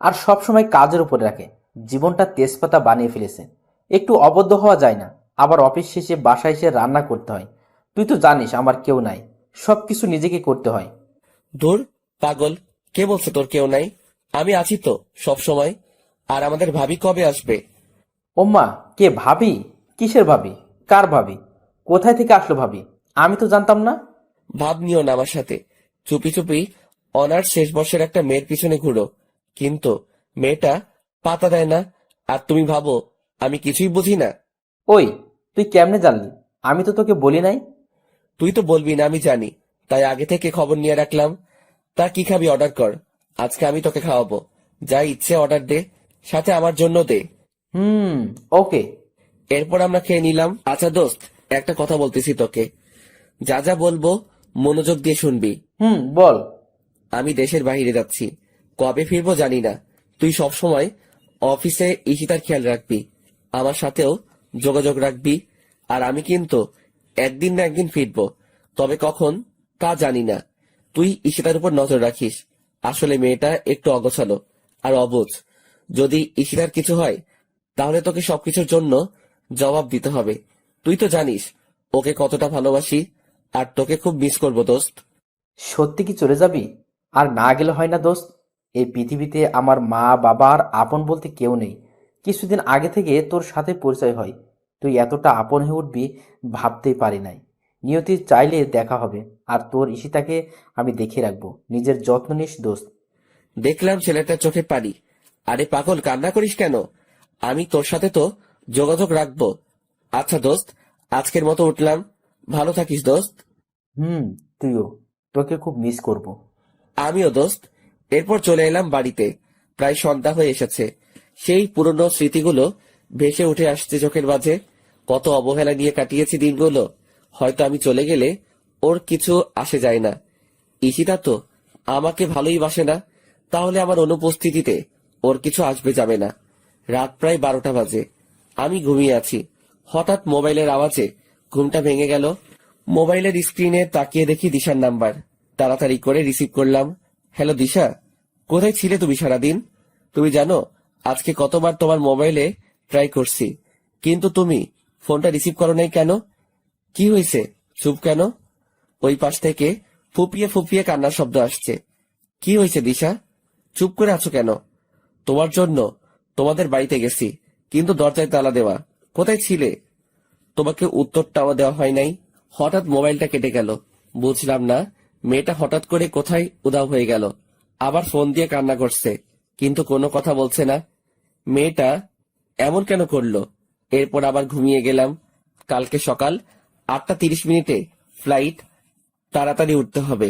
S8: আর সবসময় কাজের উপরে রাখে। জীবনটা তেজপাতা বানিয়ে ফেলেছে। একটু অবদ্ধ হওয়া যায় না। আবার অফিস শেষে বাসায় এসে রান্না করতে হয়। তুই তো জানিস আমার কেউ নাই, সবকিছু নিজেকে করতে হয়।
S1: ধুর পাগল, কে বলছে তোর কেউ নাই? আমি আছি তো সব সময়। আর আমাদের ভাবি কবে আসবে?
S8: ওম্মা, কে ভাবি? কিসের ভাবি? কার ভাবি? কোথায় থেকে আসলো ভাবি? আমি তো জানতাম না।
S1: ভাব নিও না আমার সাথে। চুপি চুপি অনার্স শেষ বর্ষের একটা মেয়ের পিছনে ঘুরো, কিন্তু মেয়েটা পাতা দেয় না। আর তুমি ভাবো আমি কিছুই বুঝি না?
S8: ওই, তুই কেমনে জানলি? আমি তো তোকে বলি নাই।
S1: তুই তো বলবি না আমি জানি, তাই আগে থেকে খবর নিয়ে রাখলাম। তা কি খাবি অর্ডার কর, আজকে আমি তোকে খাওয়াবো। যা ইচ্ছে অর্ডার দে, সাথে আমার জন্য দে।
S8: ওকে।
S1: এরপর আমরা খেয়ে নিলাম। আচ্ছা দোস্ত, একটা কথা বলতেছি তোকে, যা যা বলবো মনোযোগ দিয়ে শুনবি।
S8: বল।
S1: আমি দেশের বাইরে যাচ্ছি, কবে ফিরবো জানি না। তুই সবসময় অফিসে ঈশিতার খেয়াল রাখবি, আমার সাথেও যোগাযোগ রাখবি। আর আমি কিন্তু একদিন না একদিন ফিরবো, তবে কখন তা জানি না। তুই ঈশিতার উপর নজর রাখিস। আসলে মেয়েটা একটু অগোছালো আর অবুঝ। যদি ঈশিতার কিছু হয় তাহলে তোকে সবকিছুর জন্য জবাব দিতে হবে। তুই তো জানিস ওকে কতটা ভালোবাসি, আর তোকে খুব মিস করবো দোস্ত।
S8: সত্যি কি চলে যাবি? আর না গেলে হয় না দোস্ত। এই পৃথিবীতে আমার মা বাবা আর আপন বলতে কেউ নেই। কিছুদিন আগে থেকে তোর সাথে পরিচয় হয়, তুই এতটা আপন হয়ে উঠবি ভাবতেই পারি নাই। নিয়তি চাইলে দেখা হবে, আর তোর ঈশিতাকে আমি দেখে রাখবো। নিজের যত্ন নিস দোস্ত।
S1: দেখলাম ছেলেটার চোখে পানি। আরে পাগল, কান্না করিস কেন? আমি তোর সাথে তো যোগাযোগ রাখবো। আচ্ছা দোস্ত, আজকের মতো উঠলাম। ভালো থাকিস দোস্ত।
S8: তুইও। তোকে খুব মিস করব।
S1: আমিও দোস্ত। এরপর চলে এলাম বাড়িতে। প্রায় সন্ধ্যা হয়ে এসেছে। সেই পুরনো স্মৃতিগুলো ভেসে উঠে আসছে চোখের মাঝে। কত অবহেলা নিয়ে কাটিয়েছি দিনগুলো। হয়তো আমি চলে গেলে ওর কিছু আসে যায় না। ঈশিতা তো আমাকে ভালোই বাসে না, তাহলে আমার অনুপস্থিতিতে ওর কিছু আসবে যাবে না। রাত প্রায় 12টা বাজে। আমি ঘুমিয়ে আছি। হঠাৎ মোবাইলের আওয়াজে ঘুমটা ভেঙে গেল। মোবাইলের স্ক্রিনে তাকিয়ে দেখি দিশার নাম্বার। তাড়াতাড়ি করে রিসিভ করলাম। হ্যালো দিশা, কোথায় ছিলে তুমি সারাদিন? তুমি জানো আজকে কতবার তোমার মোবাইলে ট্রাই করছি, কিন্তু তুমি ফোনটা রিসিভ করো নাই কেন? কি হয়েছে? চুপ কেন? ওই পাশ থেকে ফুপিয়ে ফুপিয়ে কান্নার শব্দ আসছে। কি হয়েছে দিশা? চুপ করে আছো কেন? তোমার জন্য তোমাদের বাড়িতে গেছি, কিন্তু দরজায় তালা দেওয়া। কোথায় ছিলে? তোমাকে উত্তরটাও দেওয়া হয় নাই। হঠাৎ মোবাইলটা কেটে গেল। বুঝলাম না মেয়েটা হঠাৎ করে কোথায় উধাও হয়ে গেল। আবার ফোন দিয়ে কান্না করছে, কিন্তু কোনো কথা বলছে না। মেয়েটা এমন কেন করলো? এরপর আবার ঘুমিয়ে গেলাম। কালকে সকাল 8:30 ফ্লাইট, তাড়াতাড়ি উঠতে হবে।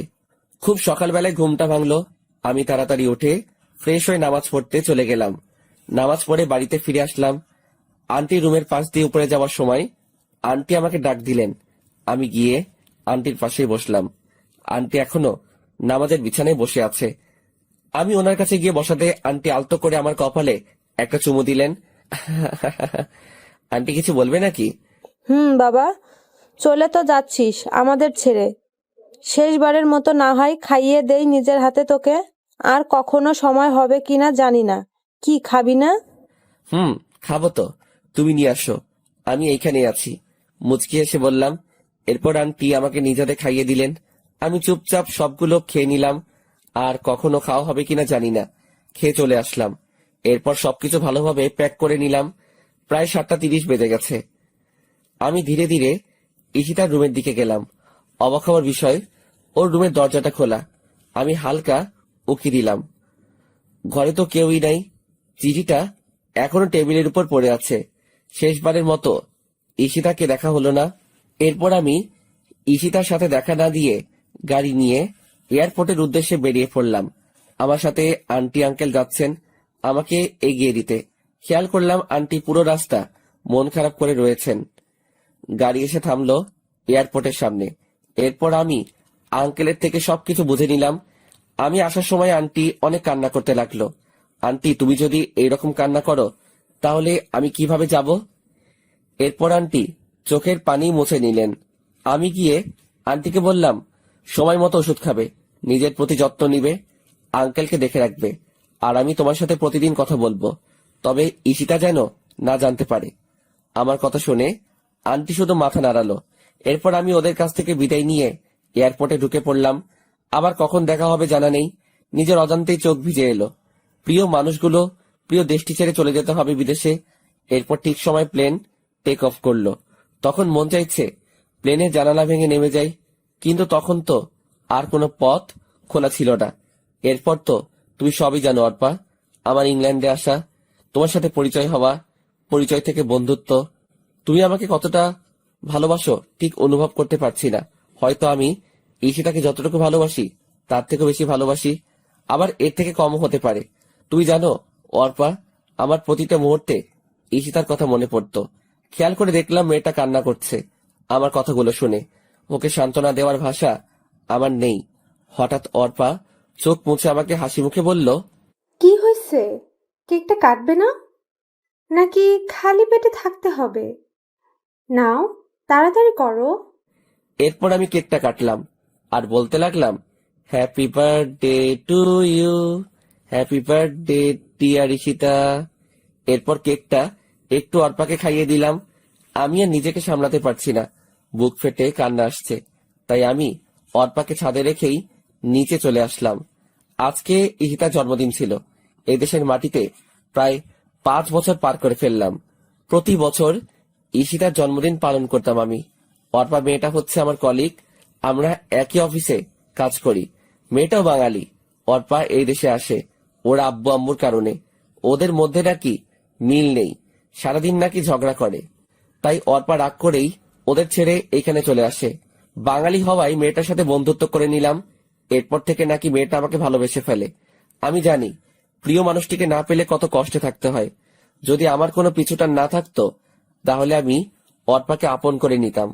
S1: খুব সকালবেলায় ঘুমটা ভাঙলো। আমি তাড়াতাড়ি উঠে ফ্রেশ হয়ে নামাজ পড়তে চলে গেলাম। নামাজ পড়ে বাড়িতে ফিরে আসলাম। আন্টি রুমের পাশ দিয়ে উপরে যাওয়ার সময় আন্টি আমাকে ডাক দিলেন। আমি গিয়ে আন্টির পাশেই বসলাম। আন্টি এখনো নামাজের বিছানায় বসে আছে। আমি ওনার কাছে গিয়ে বসাতে আন্টি আলতো করে আমার কপালে একটা চুমু দিলেন। আন্টি কিছু বলবে নাকি?
S6: বাবা, চলে তো যাচ্ছিস আমাদের ছেড়ে। শেষবারের মতো না হয় খাইয়ে দেই নিজের হাতে তোকে। আর কখনো সময় হবে কিনা জানি না। কি খাবি না?
S1: খাবো তো, তুমি নিয়ে আসো, আমি এইখানে আছি। মুচকি এসে বললাম। এরপর আন্টি আমাকে নিজেদের খাইয়ে দিলেন। আমি চুপচাপ সবগুলো খেয়ে নিলাম। আর কখনো খাওয়া হবে কিনা জানি না। খেয়ে চলে আসলাম। এরপর সবকিছু ভালোভাবে প্যাক করে নিলাম। প্রায় 7:30 বেজে গেছে। আমি ধীরে ধীরে ঈশিতার রুমের দিকে গেলাম। অবাক হওয়ার বিষয়, ওর রুমের দরজাটা খোলা। আমি হালকা উকি দিলাম। ঘরে তো কেউই নাই। চিঠিটা এখনো টেবিলের উপর পড়ে আছে। শেষবারের মতো ঈশিতাকে দেখা হলো না। এরপর আমি ঈশিতার সাথে দেখা না দিয়ে গাড়ি নিয়ে এয়ারপোর্টের উদ্দেশ্যে বেরিয়ে পড়লাম। আমার সাথে আন্টি আঙ্কেল যাচ্ছেন আমাকে এগিয়ে দিতে। খেয়াল করলাম আন্টি পুরো রাস্তা মন খারাপ করে রয়েছেন। গাড়ি এসে থামলো এয়ারপোর্টের সামনে। এরপর আমি আঙ্কেলের থেকে সবকিছু বুঝে নিলাম। আমি আসার সময় আন্টি অনেক কান্না করতে লাগলো। আন্টি, তুমি যদি এইরকম কান্না করো তাহলে আমি কিভাবে যাব? এরপর আন্টি চোখের পানি মুছে নিলেন। আমি গিয়ে আন্টিকে বললাম, সময় মতো ওষুধ খাবে, নিজের প্রতি যত্ন নিবে, আঙ্কেলকে দেখে রাখবে। আর আমি তোমার সাথে প্রতিদিন কথা বলবো, তবে ঈশিতা যেন না জানতে পারে। আমার কথা শুনে আন্টি শুধু মাথা নাড়ালো। এরপর আমি ওদের কাছ থেকে বিদায় নিয়ে এয়ারপোর্টে ঢুকে পড়লাম। আবার কখন দেখা হবে জানা নেই। নিজের অজান্তেই চোখ ভিজে এলো। প্রিয় মানুষগুলো, প্রিয় দেশটি ছেড়ে চলে যেতে হবে বিদেশে। এরপর ঠিক সময় প্লেন টেক অফ করলো। তখন মন চাইছে প্লেনের জানালা ভেঙে নেমে যাই, কিন্তু তখন তো আর কোনো পথ খোলা ছিল না। এরপর তো তুমি সবই জানো অর্পা, আমার ইংল্যান্ডে আসা, তোমার সাথে পরিচয় হওয়া, পরিচয় থেকে বন্ধুত্ব। তুমি আমাকে কতটা ভালোবাসো ঠিক অনুভব করতে পারছি না। হয়তো আমি ঈশিতাকে যতটুকু ভালোবাসি তার থেকেও বেশি ভালোবাসি, আবার এর থেকে কমও হতে পারে। তুমি জানো অর্পা, আমার প্রতিটা মুহূর্তে ঈশিতার কথা মনে পড়তো। খেয়াল করে দেখলাম মেয়েটা কান্না করছে আমার কথাগুলো শুনে। ওকে সান্ত্বনা দেওয়ার ভাষা আমার নেই। হঠাৎ অর্পা চোখ মুছে আমাকে হাসি মুখে বলল,
S10: কি হয়েছে? কেকটা কাটবে না নাকি খালি পেটে থাকতে হবে? নাও, তাড়াতাড়ি করো।
S1: এরপর আমি কেকটা কাটলাম আর বলতে লাগলাম, happy birthday to you, happy birthday dear Ishita. এরপর কেকটা একটু অর্পাকে খাইয়ে দিলাম। আমি আর নিজেকে সামলাতে পারছি না, বুক ফেটে কান্না আসছে। তাই আমি অর্পাকে ছাদে রেখেই নিচে চলে আসলাম। আজকে ঈশিতার জন্মদিন ছিল। এদেশের মাটিতে প্রায় 5 বছর পার করে ফেললাম। প্রতি বছর ঈশিতার জন্মদিন পালন করতাম আমি। অর্পা মেয়েটা হচ্ছে আমার কলিগ, আমরা একই অফিসে কাজ করি। মেয়েটাও বাঙালি। অর্পা এই দেশে আসে ওর আব্বু আম্মুর কারণে। ওদের মধ্যে নাকি মিল নেই, সারাদিন নাকি ঝগড়া করে। তাই অর্পা রাগ করেই ওদের ছেড়ে এখানে চলে আসে। বাঙালি হওয়ায় মেয়েটার সাথে বন্ধুত্ব করে নিলাম। এরপর থেকে নাকি মেয়েটা আমাকে ভালোবেসে ফেলে। আমি জানি প্রিয় মানুষটিকে না পেলে কত কষ্টে থাকতে হয়। যদি আমার কোনো পিছুটান না থাকতো তাহলে আমি অর্পাকে আপন করে নিতাম।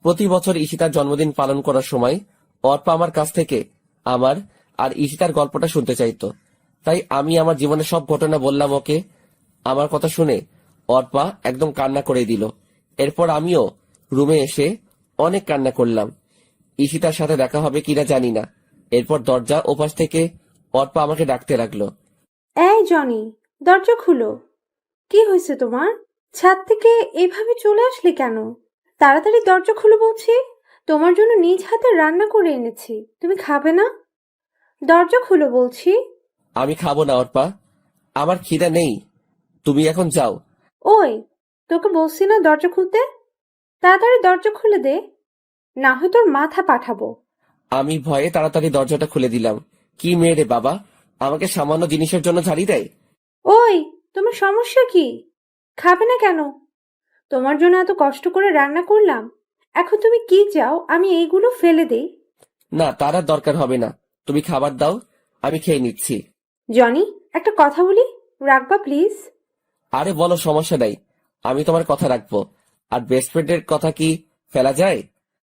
S1: প্রতি বছর ঈশিতার জন্মদিন পালন করার সময় অর্পা আমার কাছ থেকে আমার আর ঈশিতার গল্পটা শুনতে চাইতো। তাই আমি আমার জীবনের সব ঘটনা বললাম ওকে। আমার কথা শুনে অর্পা একদম কান্না করে দিল। এরপর আমিও রুমে এসে অনেক কান্না করলাম। ঈশিতার সাথে দেখা হবে কিনা জানি না। এরপর দরজা ওপাশ থেকে অর্পা আমাকে ডাকতে লাগলো,
S10: এই জনি, দরজা খুলো। কি হয়েছে তোমার? ছাদ থেকে এভাবে চলে আসলে কেন? তাড়াতাড়ি দরজা খুলে বলছি। তোমার জন্য নিজ হাতে রান্না করে এনেছি, তুমি খাবে না? দরজা খুলে বলছি।
S1: আমি খাবো না অর্পা, আমার খিদা নেই, তুমি এখন যাও।
S10: ওই, তোকে বলছি না দরজা খুলতে? তাড়াতাড়ি দরজা খুলে দে, না হয় তোর মাথা পাঠাবো।
S1: আমি ভয়ে তাড়াতাড়ি দরজাটা খুলে দিলাম। কি মেয়ে রে বাবা, আমাকে সামান্য জিনিসের জন্য ঝাড়ি দেয়।
S10: ওই, তোমার সমস্যা কি? খাবে না কেন? তোমার জন্য এত কষ্ট করে রান্না করলাম, এখন তুমি কি চাও আমি এইগুলো ফেলে দেই?
S1: না, তার আর দরকার হবে না, তুমি খাবার দাও, আমি খেয়ে নিচ্ছি।
S10: জনি, একটা কথা বলি, রাখবা প্লিজ?
S1: আরে বলো, সমস্যা নাই, আমি তোমার কথা রাখবো। আর বেস্ট ফ্রেন্ডের কথা কি ফেলা যায়?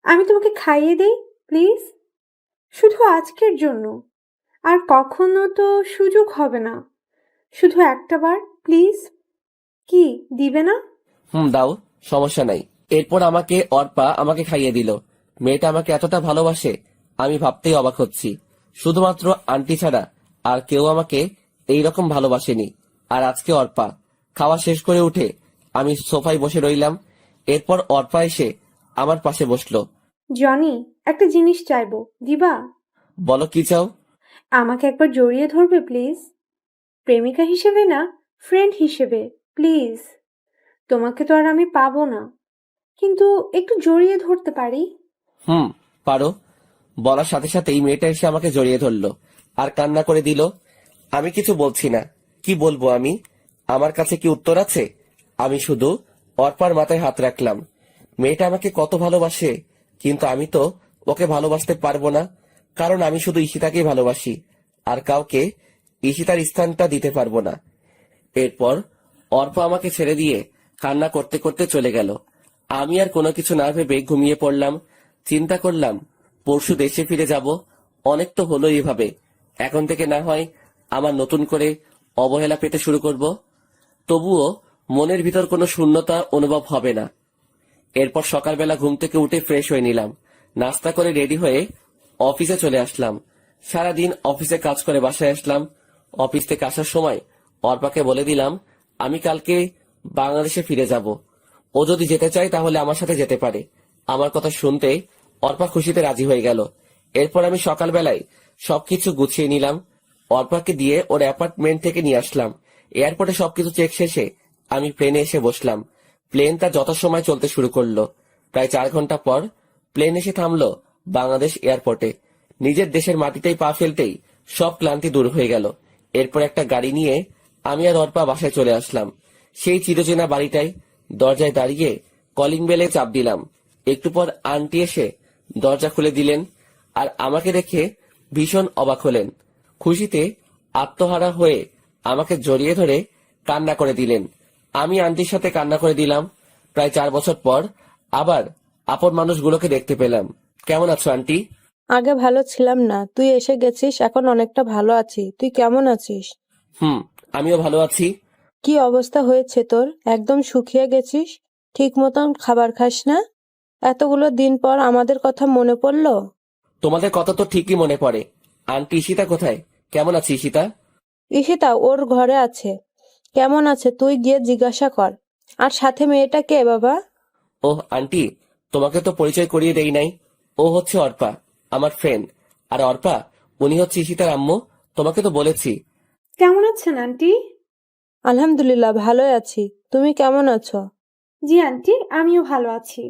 S10: আমি তোমাকে খাইয়ে দেই প্লিজ, শুধু আজকের জন্য। আর কখনো তো সুযোগ হবে না, শুধু একটা বার প্লিজ। কি দিবে না?
S1: দাও, সমস্যা নাই। এরপর অর্পা আমাকে খাইয়ে দিল। মেয়েটা আমাকে এতটা ভালোবাসে আমি ভাবতেই অবাক হচ্ছি। শুধুমাত্র আন্টি ছাড়া আর কেউ আমাকে এইরকম ভালোবাসেনি। আর আজকে অর্পা। খাওয়া শেষ করে উঠে আমি সোফায় বসে রইলাম। এরপর অর্পা এসে আমার পাশে বসলো।
S10: জনি, একটা জিনিস চাইবো, দিবা?
S1: বলো, কি চাও?
S10: আমাকে একবার জড়িয়ে ধরবে প্লিজ? প্রেমিকা হিসেবে না, ফ্রেন্ড হিসেবে প্লিজ। তোমাকে তো আর আমি পাবো না, কিন্তু একটু জড়িয়ে ধরতে পারি।
S1: পারো। বলার সাথে সাথেই মেয়েটা এসে আমাকে জড়িয়ে ধরলো আর কান্না করে দিল। আমি কিছু বলছি না, কি বলবো আমি? আমার কাছে কি উত্তর আছে? আমি শুধু অর্পার মাথায় হাত রাখলাম। মেয়েটা আমাকে কত ভালোবাসে, কিন্তু আমি তো ওকে ভালোবাসতে পারবো না, কারণ আমি শুধু ঈশিতাকেই ভালোবাসি, আর কাউকে ঈশিতার স্থানটা দিতে পারবো না। এরপর অর্পা আমাকে ছেড়ে দিয়ে কান্না করতে করতে চলে গেল। আমি আর কোনো কিছু না ভেবে ঘুমিয়ে পড়লাম। চিন্তা করলাম পরশু দেশে ফিরে যাব। অনেক তো হলো এভাবে, এখন থেকে না হয় আমার নতুন করে অবহেলা পেতে শুরু করব। তবুও মনের ভিতর কোনো শূন্যতা অনুভব হবে না। এরপর সকালবেলা ঘুম থেকে উঠে ফ্রেশ হয়ে নিলাম, নাস্তা করে রেডি হয়ে অফিসে চলে আসলাম। সারাদিন অফিসে কাজ করে বাসায় আসলাম। অফিস থেকে আসার সময় অর্পাকে বলে দিলাম আমি কালকে বাংলাদেশে ফিরে যাব। ও যদি যেতে চায় তাহলে আমার সাথে যেতে পারে। আমার কথা শুনতে অর্পা খুশিতে রাজি হয়ে গেল। এরপর আমি সকালবেলায় সবকিছু গুছিয়ে নিলাম, অর্পাকে দিয়ে ওর অ্যাপার্টমেন্ট থেকে নিয়ে আসলাম। এয়ারপোর্টে সবকিছু চেক শেষে আমি প্লেনে এসে বসলাম। প্লেন তার যথাসময় চলতে শুরু করলো। প্রায় 4 ঘন্টা পর প্লেন এসে থামলো বাংলাদেশ এয়ারপোর্টে। নিজের দেশের মাটিতেই পা ফেলতেই সব ক্লান্তি দূর হয়ে গেল। এরপর একটা গাড়ি নিয়ে আমি আর অর্পা বাসায় চলে আসলাম। সেই চিরচেনা বাড়িটায় দরজায় দাঁড়িয়ে কলিং বেলে চাপ দিলাম। একটু পর আন্টি এসে দরজা খুলে দিলেন আর আমাকে দেখে ভীষণ অবাক হলেন। খুশিতে আত্মহারা হয়ে আমাকে জড়িয়ে ধরে কান্না করে দিলেন। আমি আন্টির সাথে কান্না করে দিলাম। প্রায় 4 বছর পর আবার আপন মানুষগুলোকে দেখতে পেলাম। কেমন আছো আন্টি?
S6: আগে ভালো ছিলাম না, তুই এসে গেছিস, এখন অনেকটা ভালো আছি। তুই কেমন আছিস?
S1: আমিও ভালো আছি।
S6: কি অবস্থা হয়েছে তোর? একদম শুকিয়ে গেছিস, ঠিক মতন খাবার খাস না। এতগুলো দিন পর আমাদের কথা মনে পড়লো।
S1: তোমাদের কথা তো ঠিকই মনে পড়ে। আন্টি, ঈশিতা কোথায়? কেমন আছে ঈশিতা?
S6: ঈশিতা ওর ঘরে আছে। কেমন আছে তুই গিয়ে জিজ্ঞাসা কর। আর সাথে মেয়েটা কে বাবা?
S1: ওহ আন্টি, তোমাকে তো পরিচয় করিয়ে দেই নাই। ও হচ্ছে অর্পা, আমার ফ্রেন্ড। আর অর্পা, উনি হচ্ছে ঈশিতার আম্মু। তোমাকে তো বলেছি।
S10: কেমন আছেন আন্টি?
S6: আলহামদুলিল্লাহ, ভালোই আছি। তুমি কেমন আছো?
S10: জি আন্টি, আমিও ভালো আছি।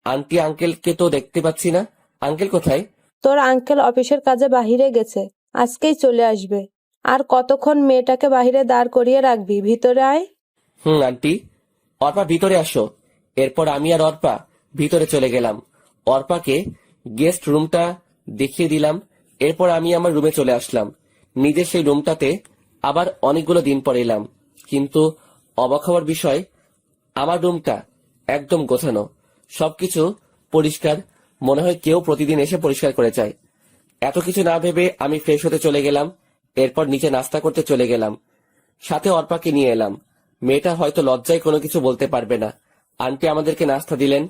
S1: আন্টি, আঙ্কেলকে তো দেখতে পাচ্ছি না। আঙ্কেল কোথায়?
S6: তোর আঙ্কেল অফিসের কাজে বাহিরে গেছে, আজকেই চলে আসবে। আর কতক্ষণ মেয়েটাকে বাহিরে দাঁড় করিয়ে রাখবি? ভিতরে আয়।
S1: আন্টি। অর্পা, ভিতরে আসো। এরপর আমি আর অর্পা ভিতরে চলে গেলাম। অর্পাকে গেস্ট রুমটা দেখিয়ে দিলাম। এরপর আমি আমার রুমে চলে আসলাম। নিজের সেই রুমটাতে আবার অনেকগুলো দিন পর এলাম, কিন্তু অবাক হওয়ার বিষয়, আমার রুমটা একদম গোছানো, সবকিছু পরিষ্কার। মনে হয় কেউ প্রতিদিন এসে পরিষ্কার করে যায়। এত কিছু না ভেবে আমি ফ্রেশ হতে চলে গেলাম। এরপর নিচে নাস্তা করতে চলে গেলাম। সাথে অর্পাকে নিয়ে এলাম। মেয়েটা হয়তো লজ্জায় কোনো কিছু বলতে পারবে না। আন্টি আমাদেরকে নাস্তা দিলেন।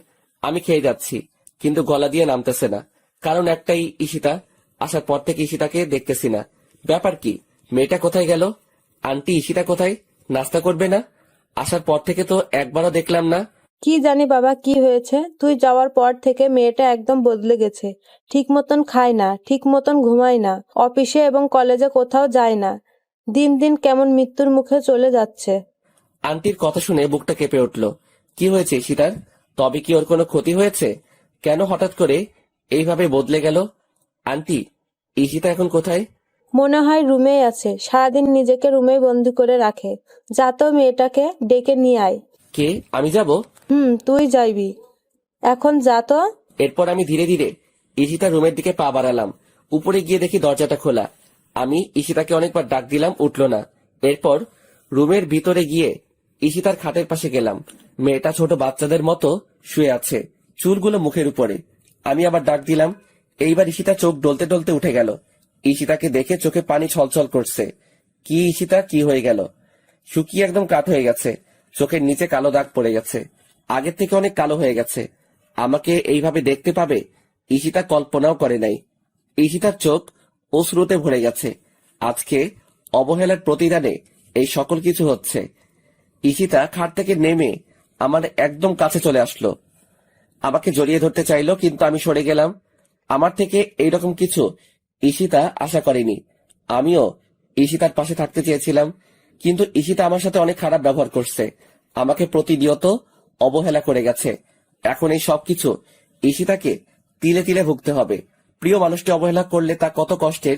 S1: আমি খেয়ে যাচ্ছি, কিন্তু গলা দিয়ে নামতেছে না। কারণ একটাই, ঈশিতা। আসার পর থেকে ঈশিতাকে দেখতেছি না। ব্যাপার কি? মেয়েটা কোথায় গেল? আন্টি, ঈশিতা কোথায়? নাস্তা করবে না? আসার পর থেকে তো একবারও দেখলাম না।
S6: কি জানি বাবা কি হয়েছে, তুই যাওয়ার পর থেকে মেয়েটা একদম বদলে গেছে। ঠিক মতন খায় না, ঠিক মতন ঘুমায় না, অফিসে এবং কলেজে কোথাও যায় না। দিন দিন কেমন মৃত্যুর মুখে চলে যাচ্ছে।
S1: আন্টির কথা শুনে বুকটা কেঁপে উঠল। কি হয়েছে ঈশিতার? তবে কি ওর কোনো ক্ষতি হয়েছে? কেন হঠাৎ করে এইভাবে বদলে গেল? আন্টি, ঈশিতা এখন কোথায়?
S6: মনে হয় রুমেই আছে, সারাদিন নিজেকে রুমেই বন্দি করে রাখে। যা তো মেয়েটাকে ডেকে নিয়ে আয়।
S1: কে? আমি যাব?
S6: তুই যাইবি, এখন যা তো।
S1: এরপর আমি ধীরে ধীরে ঈশিতার রুমের দিকে পা বাড়ালাম। উপরে গিয়ে দেখি দরজাটা খোলা। আমি ঈশিতাকে অনেকবার ডাক দিলাম, উঠল না। এরপর রুমের ভিতরে গিয়ে ঈশিতার খাটের পাশে গেলাম। মেয়েটা ছোট বাচ্চাদের মতো শুয়ে আছে, চুলগুলো মুখের উপরে। আমি আবার ডাক দিলাম। এইবার ঈশিতা চোখ ডলতে ডলতে উঠে গেল। ঈশিতাকে দেখে চোখে পানি ছলছল করছে। কি ঈশিতা, কি হয়ে গেল? শুকিয়ে একদম কাঠ হয়ে গেছে, চোখের নিচে কালো দাগ পড়ে গেছে, আগের থেকে অনেক কালো হয়ে গেছে। আমাকে এইভাবে দেখতে পাবে ঈশিতা কল্পনাও করে নাই। ঈশিতার চোখ অশ্রুতে ভরে গেছে। আজকে অবহেলার প্রতিদানে এই সকল কিছু হচ্ছে। ঈশিতা খাট থেকে নেমে আমার একদম কাছে চলে আসলো, আমাকে জড়িয়ে ধরতে চাইলো, কিন্তু আমি সরে গেলাম। আমার থেকে এইরকম কিছু ঈশিতা আশা করেনি। আমিও ঈশিতার পাশে থাকতে চেয়েছিলাম, কিন্তু ঈশিতা আমার সাথে অনেক খারাপ ব্যবহার করছে, আমাকে প্রতিনিয়ত অবহেলা করে গেছে। এখন এই সবকিছু ঈশিতাকে তিলে তিলে ভুগতে হবে। প্রিয় মানুষটি অবহেলা করলে তা কত কষ্টের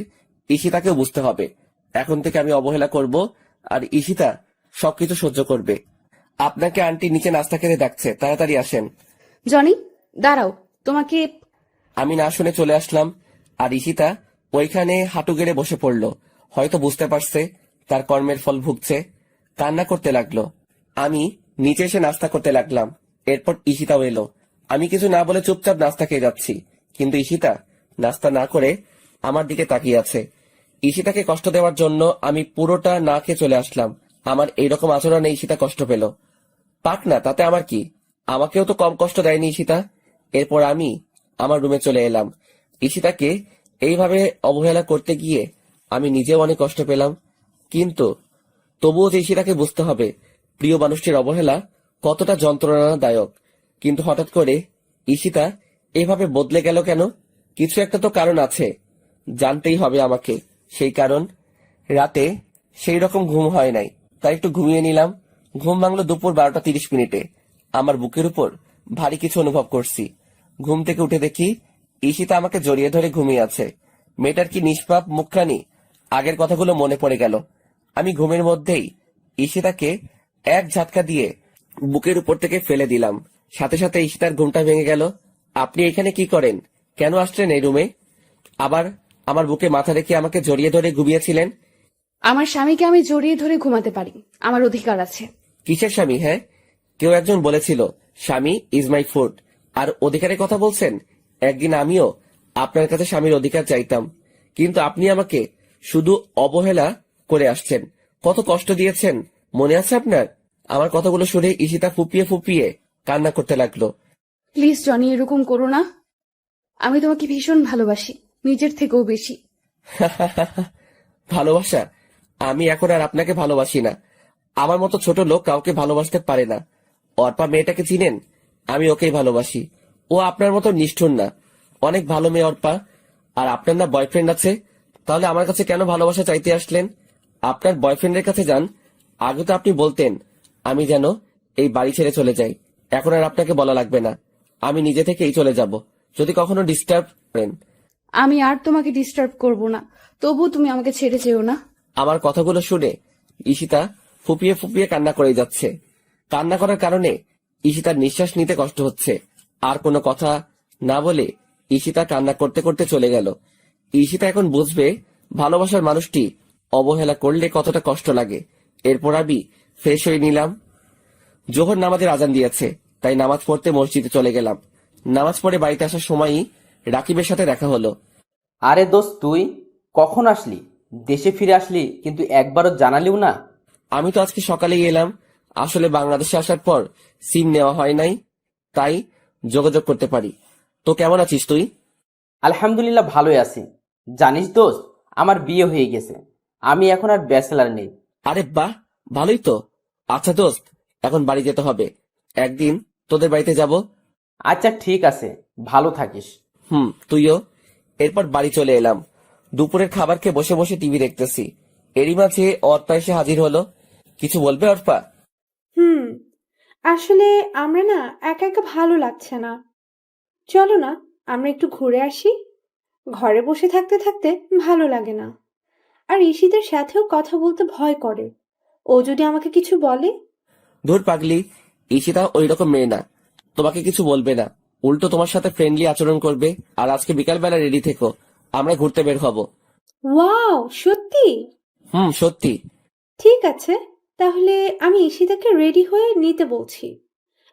S1: ঈশিতাকেও বুঝতে হবে। এখন থেকে আমি অবহেলা করব, আর ঈশিতা সবকিছু সহ্য করবে। আপনাকে আন্টি নিচে নাস্তা খেতে ডাকছে, তাড়াতাড়ি আসেন।
S9: জনি, দাঁড়াও, তোমাকে।
S1: আমি না শুনে চলে আসলাম, আর ঈশিতা ওইখানে হাঁটু গেড়ে বসে পড়ল। হয়তো বুঝতে পারছে তার কর্মের ফল ভুগছে, কান্না করতে লাগলো। আমি নিচে এসে নাস্তা করতে লাগলাম। এরপর ঈশিতাও এলো। আমি কিছু না বলে চুপচাপ নাস্তা খেয়ে যাচ্ছি, কিন্তু ঈশিতা নাস্তা না করে আমার দিকে তাকিয়ে আছে। ঈশিতাকে কষ্ট দেওয়ার জন্য আমি পুরোটা না খেয়ে চলে আসলাম। আমার এইরকম আচরণে ঈশিতা কষ্ট পেল, পাক না, তাতে আমার কি? আমাকেও তো কম কষ্ট দেয়নি ঈশিতা। এরপর আমি আমার রুমে চলে এলাম। ঈশিতাকে এইভাবে অবহেলা করতে গিয়ে আমি নিজেও অনেক কষ্ট পেলাম, কিন্তু তবুও যে ঈশিতাকে বুঝতে হবে প্রিয় মানুষটির অবহেলা কতটা যন্ত্রণাদায়ক। কিন্তু হঠাৎ করে ঈশিতা এভাবে বদলে গেল কেন? কিছু একটা তো কারণ আছে, জানতেই হবে আমাকে। সেই কারণ, রাতে সেই রকম ঘুম হয় নাই, তাই একটু ঘুমিয়ে নিলাম। ঘুম ভাঙলো দুপুর 12টা 30 মিনিটে। আমার বুকের উপর ভারী কিছু অনুভব করছি। ঘুম থেকে উঠে দেখি ঈশিতা আমাকে জড়িয়ে ধরে ঘুমিয়ে আছে। মেয়েটার কি নিষ্পাপ মুখখানি! আগের কথাগুলো মনে পড়ে গেল। আমি ঘুমের মধ্যেই ঈশিতাকে এক ঝাটকা দিয়ে বুকের উপর থেকে ফেলে দিলাম। সাথে সাথে ঈশিতার ঘুমটা ভেঙে গেল। আপনি এখানে কি করেন? কেন আসলেন এই রুমে? আবার আমার বুকে মাথা রেখে আমাকে জড়িয়ে ধরে ঘুমিয়েছিলেন।
S9: আমার স্বামীকে আমি জড়িয়ে ধরে ঘুমাতে পারি, আমার অধিকার আছে।
S1: কিসের স্বামী? হ্যাঁ, কেউ একজন বলেছিল স্বামী ইজ মাই ফুড, আর অধিকারের কথা বলছেন। একদিন আমিও আপনার কাছে স্বামীর অধিকার চাইতাম, কিন্তু আপনি আমাকে শুধু অবহেলা করে আসছেন। কত কষ্ট দিয়েছেন, মনে আছে আপনার? আমার কথাগুলো শুনে ঈশিতা ফুপিয়ে ফুপিয়ে কান্না করতে লাগলো।
S9: প্লিজ জনি, এরকম করো না। আমি তোমাকে ভীষণ ভালোবাসি, নিজের থেকেও বেশি।
S1: ভালোবাসা? আমি এখন আর আপনাকে ভালোবাসি না। আমার মতো ছোট লোক কাউকে ভালোবাসতে পারে না। অর্পা মেয়েটাকে চিনেন? আমি ওকেই ভালোবাসি। ও আপনার মতো নিষ্ঠুর না, অনেক ভালো মেয়ে অর্পা। আর আপনার না বয়ফ্রেন্ড আছে, তাহলে আমার কাছে কেন ভালোবাসা চাইতে আসলেন? আপনার বয়ফ্রেন্ডের কাছে যান। আগে তো আপনি বলতেন আমি যেন এই বাড়ি ছেড়ে চলে যাই। এখন আর আপনাকে বলা লাগবে না, আমি নিজে থেকেই চলে যাব। যদি কখনো ডিস্টার্ব করেন।
S9: আমি আর তোমাকে ডিস্টার্ব করব না, তবু তুমি আমাকে ছেড়ে যেও না।
S1: আমার কথাগুলো শুনে ঈশিতা ফুপিয়ে ফুপিয়ে কান্না করে যাচ্ছে। কান্না করার কারণে ঈশিতার নিঃশ্বাস নিতে কষ্ট হচ্ছে। আর কোনো কথা না বলে ঈশিতা কান্না করতে করতে চলে গেল। ঈশিতা এখন বুঝবে ভালোবাসার মানুষটি অবহেলা করলে কতটা কষ্ট লাগে। এরপর আমি ফ্রেশ হয়ে নিলাম। জোহর নামাজের আজান দিয়েছে, তাই নামাজ পড়তে মসজিদে চলে গেলাম। নামাজ পড়ে বাড়িতে আসার সময়ই রাকিবের সাথে দেখা হলো।
S8: আরে দোস্ত, তুই কখন আসলি? দেশে ফিরে আসলি, কিন্তু একবারও জানালিও না।
S1: আমি তো আজকে সকালেই এলাম। আসলে বাংলাদেশে আসার পর সিম নেওয়া হয় নাই, তাই যোগাযোগ করতে পারি। তো কেমন আছিস তুই?
S8: আলহামদুলিল্লাহ, ভালোই আছি। জানিস দোস্ত, আমার বিয়ে হয়ে গেছে। আমি এখন আর ব্যাচেলার নেই।
S1: আরে বাহ, ভালোই তো। আচ্ছা দোস্ত, এখন বাড়ি যেতে হবে। একদিন তোদের বাড়িতে যাব।
S8: আচ্ছা ঠিক আছে, ভালো থাকিস।
S1: তুইও। এরপর বাড়ি চলে এলাম। দুপুরের খাবার খেয়ে বসে বসে টিভি দেখতেছি। এরই মাঝে অর্পা এসে হাজির হলো। কিছু বলবে অর্পা?
S10: আসলে আমরা না একা একা ভালো লাগছে না, চলো না আমরা একটু ঘুরে আসি। ঘরে বসে থাকতে থাকতে ভালো লাগে না। আর ঈশিতার সাথেও কথা বলতে ভয় করে, ও যদি আমাকে কিছু বলে।
S1: ধুর পাগলি, ঈশিতা ওই রকম মেয়ে না, তোমাকে কিছু বলবে না। উল্টো তোমার সাথে ফ্রেন্ডলি আচরণ করবে। আর আজকে বিকালবেলা রেডি থেকো, আমরা ঘুরতে বের হব।
S10: ওয়াও, সত্যি?
S1: সত্যি।
S10: ঠিক আছে, তাহলে আমি ঈশিতাকে রেডি হয়ে নিতে বলছি।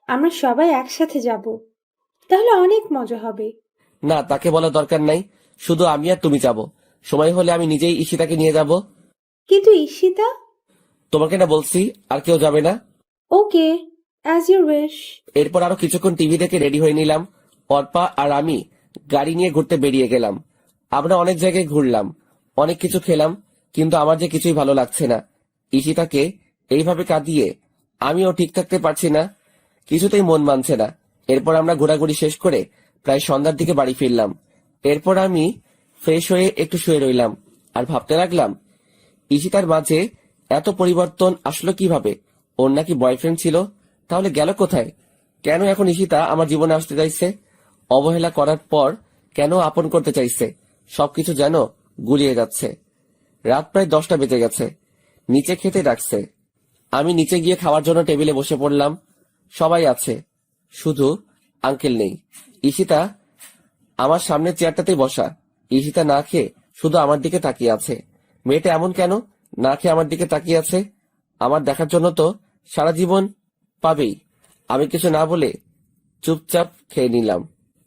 S10: আমরা সবাই একসাথে যাব, তাহলে অনেক মজা হবে।
S1: না, তাকে বলার দরকার নাই। শুধু আমি আর তুমি যাব। সময় হলে আমি নিজেই ঈশিতাকে নিয়ে যাব।
S10: কিন্তু ঈশিতা?
S1: তোমাকে না বলছি, আর কেউ যাবে না।
S10: ওকে, অ্যাজ ইউর উইশ।
S1: এরপর আরো কিছুক্ষণ টিভি দেখে রেডি হয়ে নিলাম। অর্পা আর আমি গাড়ি নিয়ে ঘুরতে বেরিয়ে গেলাম। আমরা অনেক জায়গায় ঘুরলাম, অনেক কিছু খেলাম, কিন্তু আমার যে কিছুই ভালো লাগছে না। ঈশিতাকে এইভাবে কাঁদিয়ে আমিও ঠিক থাকতে পারছি না, কিছুতেই মন মানছে না। এরপর আমরা ঘোরাঘুরি শেষ করে প্রায় সন্ধ্যার দিকে বাড়ি ফিরলাম। এরপর আমি ফ্রেশ হয়ে একটু শুয়ে রইলাম আর ভাবতে লাগলাম, ঈশিতার মাঝে এত পরিবর্তন আসলো কিভাবে? ওর নাকি বয়ফ্রেন্ড ছিল, তাহলে গেল কোথায়? কেন এখন ঈশিতা আমার জীবনে আসতে চাইছে? অবহেলা করার পর কেন আপন করতে চাইছে? সবকিছু যেন গুলিয়ে যাচ্ছে। রাত প্রায় 10টা বেজে গেছে। নিচে খেতে ডাকছে। আমি নিচে গিয়ে খাওয়ার জন্য টেবিলে বসে পড়লাম। সবাই আছে, শুধু আঙ্কেল নেই। ঈশিতা আমার সামনের চেয়ারটাতেই বসা। ঈশিতা না খেয়ে শুধু আমার দিকে তাকিয়ে আছে। মেয়েটা এমন কেন না খেয়ে আমার দিকে তাকিয়ে আছে? আমার দেখার জন্য তো সারা জীবন পাবেই। আমি কিছু না বলে চুপচাপ খেয়ে নিলাম।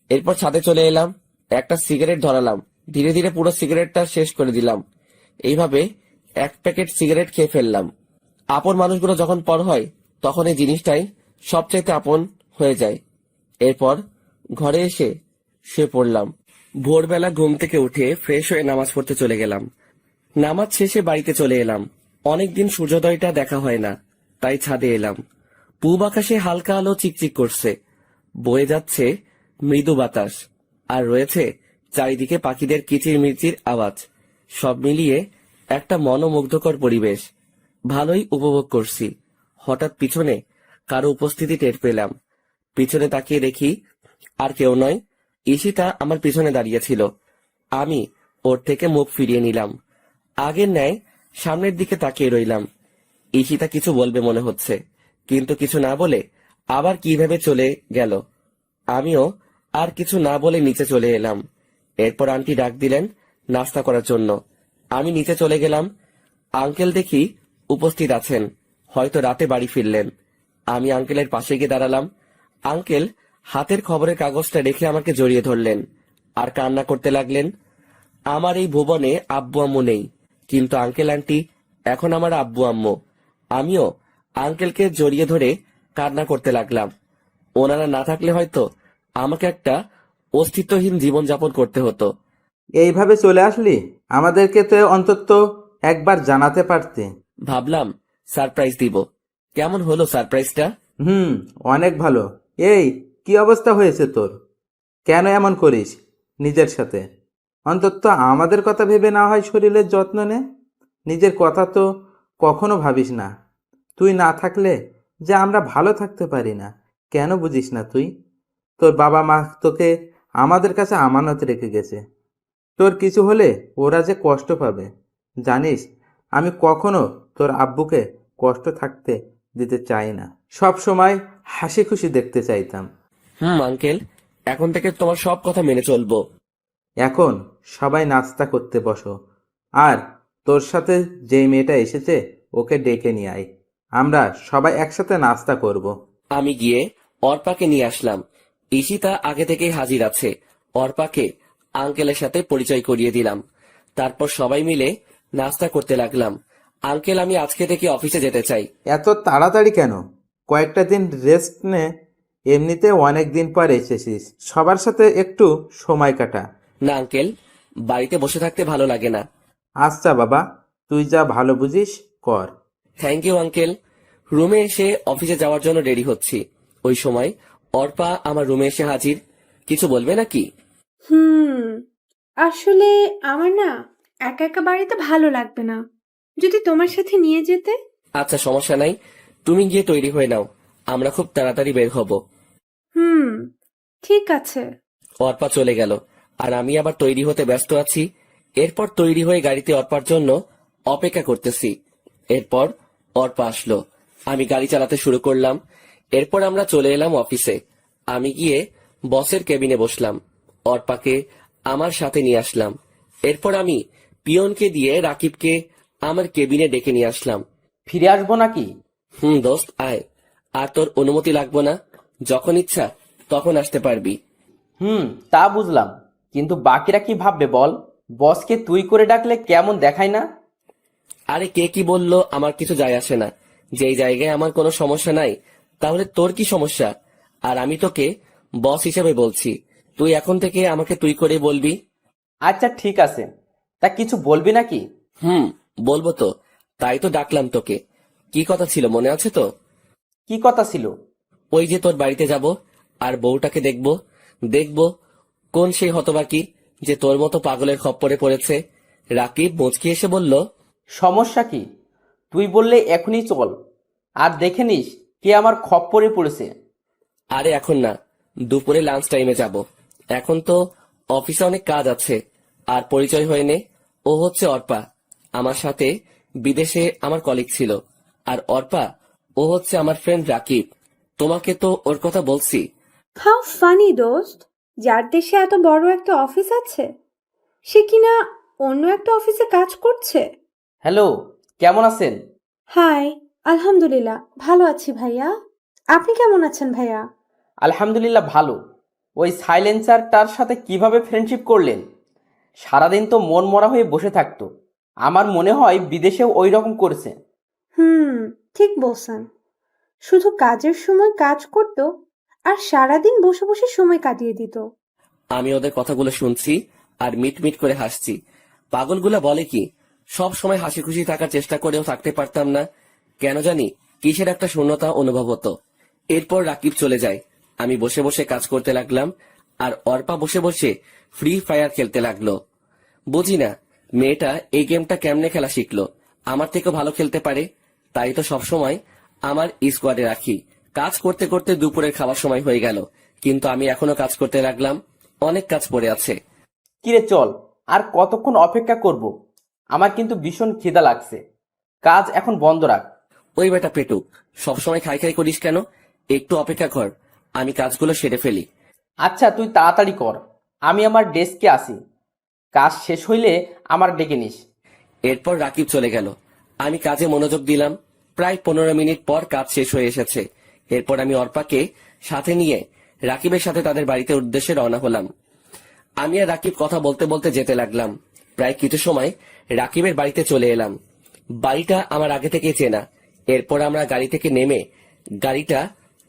S1: এরপর ছাদে চলে এলাম, একটা সিগারেট ধরালাম। ধীরে ধীরে পুরো সিগারেটটা শেষ করে দিলাম। এইভাবে 1 প্যাকেট সিগারেট খেয়ে ফেললাম। আপন মানুষগুলো যখন পর হয়, তখন এই জিনিসটাই সবচাইতে আপন হয়ে যায়। এরপর ঘরে এসে শুয়ে পড়লাম। ভোরবেলা ঘুম থেকে উঠে ফ্রেশ হয়ে নামাজ পড়তে চলে গেলাম। নামাজ শেষে বাড়িতে চলে এলাম। অনেকদিন সূর্যোদয়টা দেখা হয় না, তাই ছাদে এলাম। পূব আকাশে হালকা আলো চিকচিক করছে, বয়ে যাচ্ছে মৃদু বাতাস, আর রয়েছে চারিদিকে পাখিদের কিচিরমিচির আওয়াজ। সব মিলিয়ে একটা মনোমুগ্ধকর পরিবেশ। ভালোই উপভোগ করছি। হঠাৎ পিছনে কারো উপস্থিতি টের পেলাম। পিছনে তাকিয়ে দেখি আর কেউ নয়, ঈশিতা আমার পিছনে দাঁড়িয়েছিল। আমি ওর থেকে মুখ ফিরিয়ে নিলাম। আগের ন্যায় সামনের দিকে তাকিয়ে রইলাম। ঈশিতা কিছু বলবে মনে হচ্ছে, কিন্তু কিছু না বলে আবার কিভাবে চলে গেল। আমিও আর কিছু না বলে নিচে চলে এলাম। এরপর আন্টি ডাক দিলেন নাস্তা করার জন্য। আমি নিচে চলে গেলাম। আঙ্কেল দেখি উপস্থিত আছেন, হয়তো রাতে বাড়ি ফিরলেন। আমি আঙ্কেলের পাশে গিয়ে দাঁড়ালাম। আঙ্কেল হাতের খবরের কাগজটা রেখে আমাকে জড়িয়ে ধরলেন আর কান্না করতে লাগলেন। আমার এই ভুবনে আব্বু আম্মু নেই, কিন্তু আঙ্কেল আন্টি এখন আমার আব্বু আম্মু। আমিও আঙ্কেলকে জড়িয়ে ধরে কান্না করতে লাগলাম। ওনারা না থাকলে হয়তো আমাকে একটা অস্তিত্বহীন জীবন যাপন করতে হতো।
S5: এইভাবে চলে আসলি? আমাদেরকে তো অন্তত একবার জানাতে পারতে।
S1: ভাবলাম সারপ্রাইজ দিব। কেমন হলো সারপ্রাইজটা?
S5: অনেক ভালো। এই, কি অবস্থা হয়েছে তোর? কেন এমন করিস নিজের সাথে? অন্তত আমাদের কথা ভেবে না হয় শরীরের যত্ন নে। নিজের কথা তো কখনো ভাবিস না। তুই না থাকলে যে আমরা ভালো থাকতে পারি না, কেন বুঝিস না তুই? তোর বাবা মা তোকে আমাদের কাছে আমানত রেখে গেছে। তোর কিছু হলে ওরা যে কষ্ট পাবে, জানিস আমি কখনো তোর আব্বুকে কষ্ট থাকতে দিতে চাই না। সব সময় হাসি খুশি দেখতে চাইতাম।
S1: আঙ্কেল, এখন থেকে তোমার সব কথা মেনে চলবো।
S5: এখন সবাই নাস্তা করতে বসো, আর তোর সাথে যেই মেয়েটা এসেছে ওকে ডেকে নিয়ে আয়। আমরা সবাই একসাথে নাস্তা করব।
S1: আমি গিয়ে অর্পাকে নিয়ে আসলাম। ঈশিতা আগে থেকেই হাজির আছে। অর্পাকে আঙ্কেলের সাথে পরিচয় করিয়ে দিলাম। তারপর সবাই মিলে নাস্তা করতে লাগলাম। আঙ্কেল, আমি আজকে থেকে অফিসে যেতে চাই।
S5: এত তাড়াতাড়ি কেন? কয়েকটা দিন রেস্ট নে। এমনিতে অনেক দিন পর এসেছিস, সবার সাথে একটু সময় কাটা।
S1: না আঙ্কেল, বাড়িতে বসে থাকতে ভালো লাগে না।
S5: আচ্ছা বাবা, তুই যা ভালো বুঝিস কর।
S1: Thank you uncle. রুমে এসে অফিসে যাওয়ার জন্য রেডি হচ্ছি। ওই সময় অর্পা আমার রুমে এসে হাজির। কিছু বলবে নাকি?
S10: আসলে আমার না একা একা বাড়িতে ভালো লাগবে না, যদি তোমার সাথে নিয়ে যেতে।
S1: আচ্ছা, সমস্যা নাই, তুমি গিয়ে তৈরি হয়ে নাও, আমরা খুব তাড়াতাড়ি বের হব।
S10: ঠিক আছে।
S1: অর্পা চলে গেল আর আমি আবার তৈরি হতে ব্যস্ত আছি। এরপর তৈরি হয়ে গাড়িতে অর্পার জন্য অপেক্ষা করতেছি। এরপর অর্পা আসলো, আমি গাড়ি চালাতে শুরু করলাম। এরপর আমরা চলে এলাম অফিসে। আমি গিয়ে বসের কেবিনে বসলাম, অর্পাকে আমার সাথে নিয়ে আসলাম। এরপর আমি পিয়নকে দিয়ে রাকিবকে আমার কেবিনে ডেকে নিয়ে আসলাম।
S8: ফিরে আসবো নাকি?
S1: দোস্ত আয়, আর তোর অনুমতি লাগবো না, যখন ইচ্ছা তখন আসতে পারবি।
S8: তা বুঝলাম, কিন্তু বাকিরা কি ভাববে বল? বসকে তুই করে ডাকলে কেমন দেখায় না?
S1: আরে কে কি বললো আমার কিছু যায় আসে না। যেই জায়গায় আমার কোনো সমস্যা নাই, তাহলে তোর কি সমস্যা? আর আমি তোকে বস হিসেবে বলছি, তুই এখন থেকে আমাকে তুই করে বলবি।
S8: আচ্ছা ঠিক আছে, তা কিছু বলবি নাকি?
S1: বলবো তো, তাই তো ডাকলাম তোকে। কি কথা ছিল মনে আছে তো?
S8: কি কথা ছিল?
S1: ওই যে তোর বাড়িতে যাব আর বউটাকে দেখবো কোন সেই হতবাকি যে তোর মতো পাগলের খপ্পরে পড়েছে। রাকিব মুচকি এসে বলল,
S8: সমস্যা কি? তুই বললে এখনই চল, আর দেখে নিস কে আমার খপ্পরে পড়েছে।
S1: আরে এখন না, দুপুরে লাঞ্চ টাইমে যাব। এখন তো অফিসে অনেক কাজ আছে। আর পরিচয় হয়ে নে, ও হচ্ছে অর্পা, আমার সাথে বিদেশে আমার কলিগ ছিল। আর অর্পা, ও হচ্ছে আমার ফ্রেন্ড রাকিব। তোমাকে তো ওর কথা বলছি।
S10: হাউ ফানি দোস্ত, যার দেশে এত বড় একটা অফিস আছে সে কিনা অন্য একটা অফিসে কাজ করছে।
S8: হ্যালো, কেমন আছেন?
S10: হাই, আলহামদুলিল্লাহ ভালো আছি ভাইয়া, আপনি কেমন আছেন ভাইয়া?
S8: আলহামদুলিল্লাহ ভালো। ওই সাইলেন্সারটার সাথে কিভাবে ফ্রেন্ডশিপ করলেন? সারাদিন তো মন মরা হয়ে বসে থাকতো। আমার মনে হয় বিদেশেও ওই রকম করেছে।
S10: ঠিক বলছেন, শুধু কাজের সময় কাজ করতো আর সারাদিন বসে বসে সময় কাটিয়ে দিত।
S1: আমি ওদের কথাগুলো শুনছি আর মিট করে হাসছি। পাগলগুলা বলে কি, সব সময় হাসি খুশি থাকার চেষ্টা করেও থাকতে পারতাম না। কেন জানি কিসের একটা শূন্যতা অনুভব হতো। এরপর রাকিব চলে যায়, আমি বসে বসে কাজ করতে লাগলাম আর অর্পা বসে বসে ফ্রি ফায়ার খেলতে লাগলো। বুঝি না মেয়েটা এই গেমটা কেমনে খেলা শিখলো, আমার থেকেও ভালো খেলতে পারে। তাই তো সবসময় আমার স্কোয়াডে রাখি। কাজ করতে করতে দুপুরের খাওয়ার সময় হয়ে গেল, কিন্তু আমি এখনো কাজ করতে লাগলাম, অনেক কাজ পড়ে আছে।
S8: কিরে চল, আর কতক্ষণ অপেক্ষা করব? আমার কিন্তু ভীষণ খিদা লাগছে। কাজ এখন বন্ধ রাখ।
S1: ওই বেটা পেটু, সবসময় খাই খাই করিস কেন? একটু অপেক্ষা কর, আমি কাজগুলো সেরে ফেলি।
S8: আচ্ছা তুই তাড়াতাড়ি কর, আমি আমার ডেস্কে আসি। কাজ শেষ হইলে আমার ডেকে নিস।
S1: এরপর রাকিব চলে গেল, আমি কাজে মনোযোগ দিলাম। প্রায় 15 মিনিট পর কাজ শেষ হয়ে এসেছে। এরপর আমি অর্পাকে সাথে নিয়ে রাকিবের সাথে তাদের বাড়িতে উদ্দেশ্যে রওনা হলাম। আমি আর রাকিব কথা বলতে বলতে যেতে লাগলাম। প্রায় কিছু সময় রাকিবের বাড়িতে চলে এলাম। বাড়িটা আমার আগে থেকে চেনা। এরপর আমরা গাড়ি থেকে নেমে গাড়িটা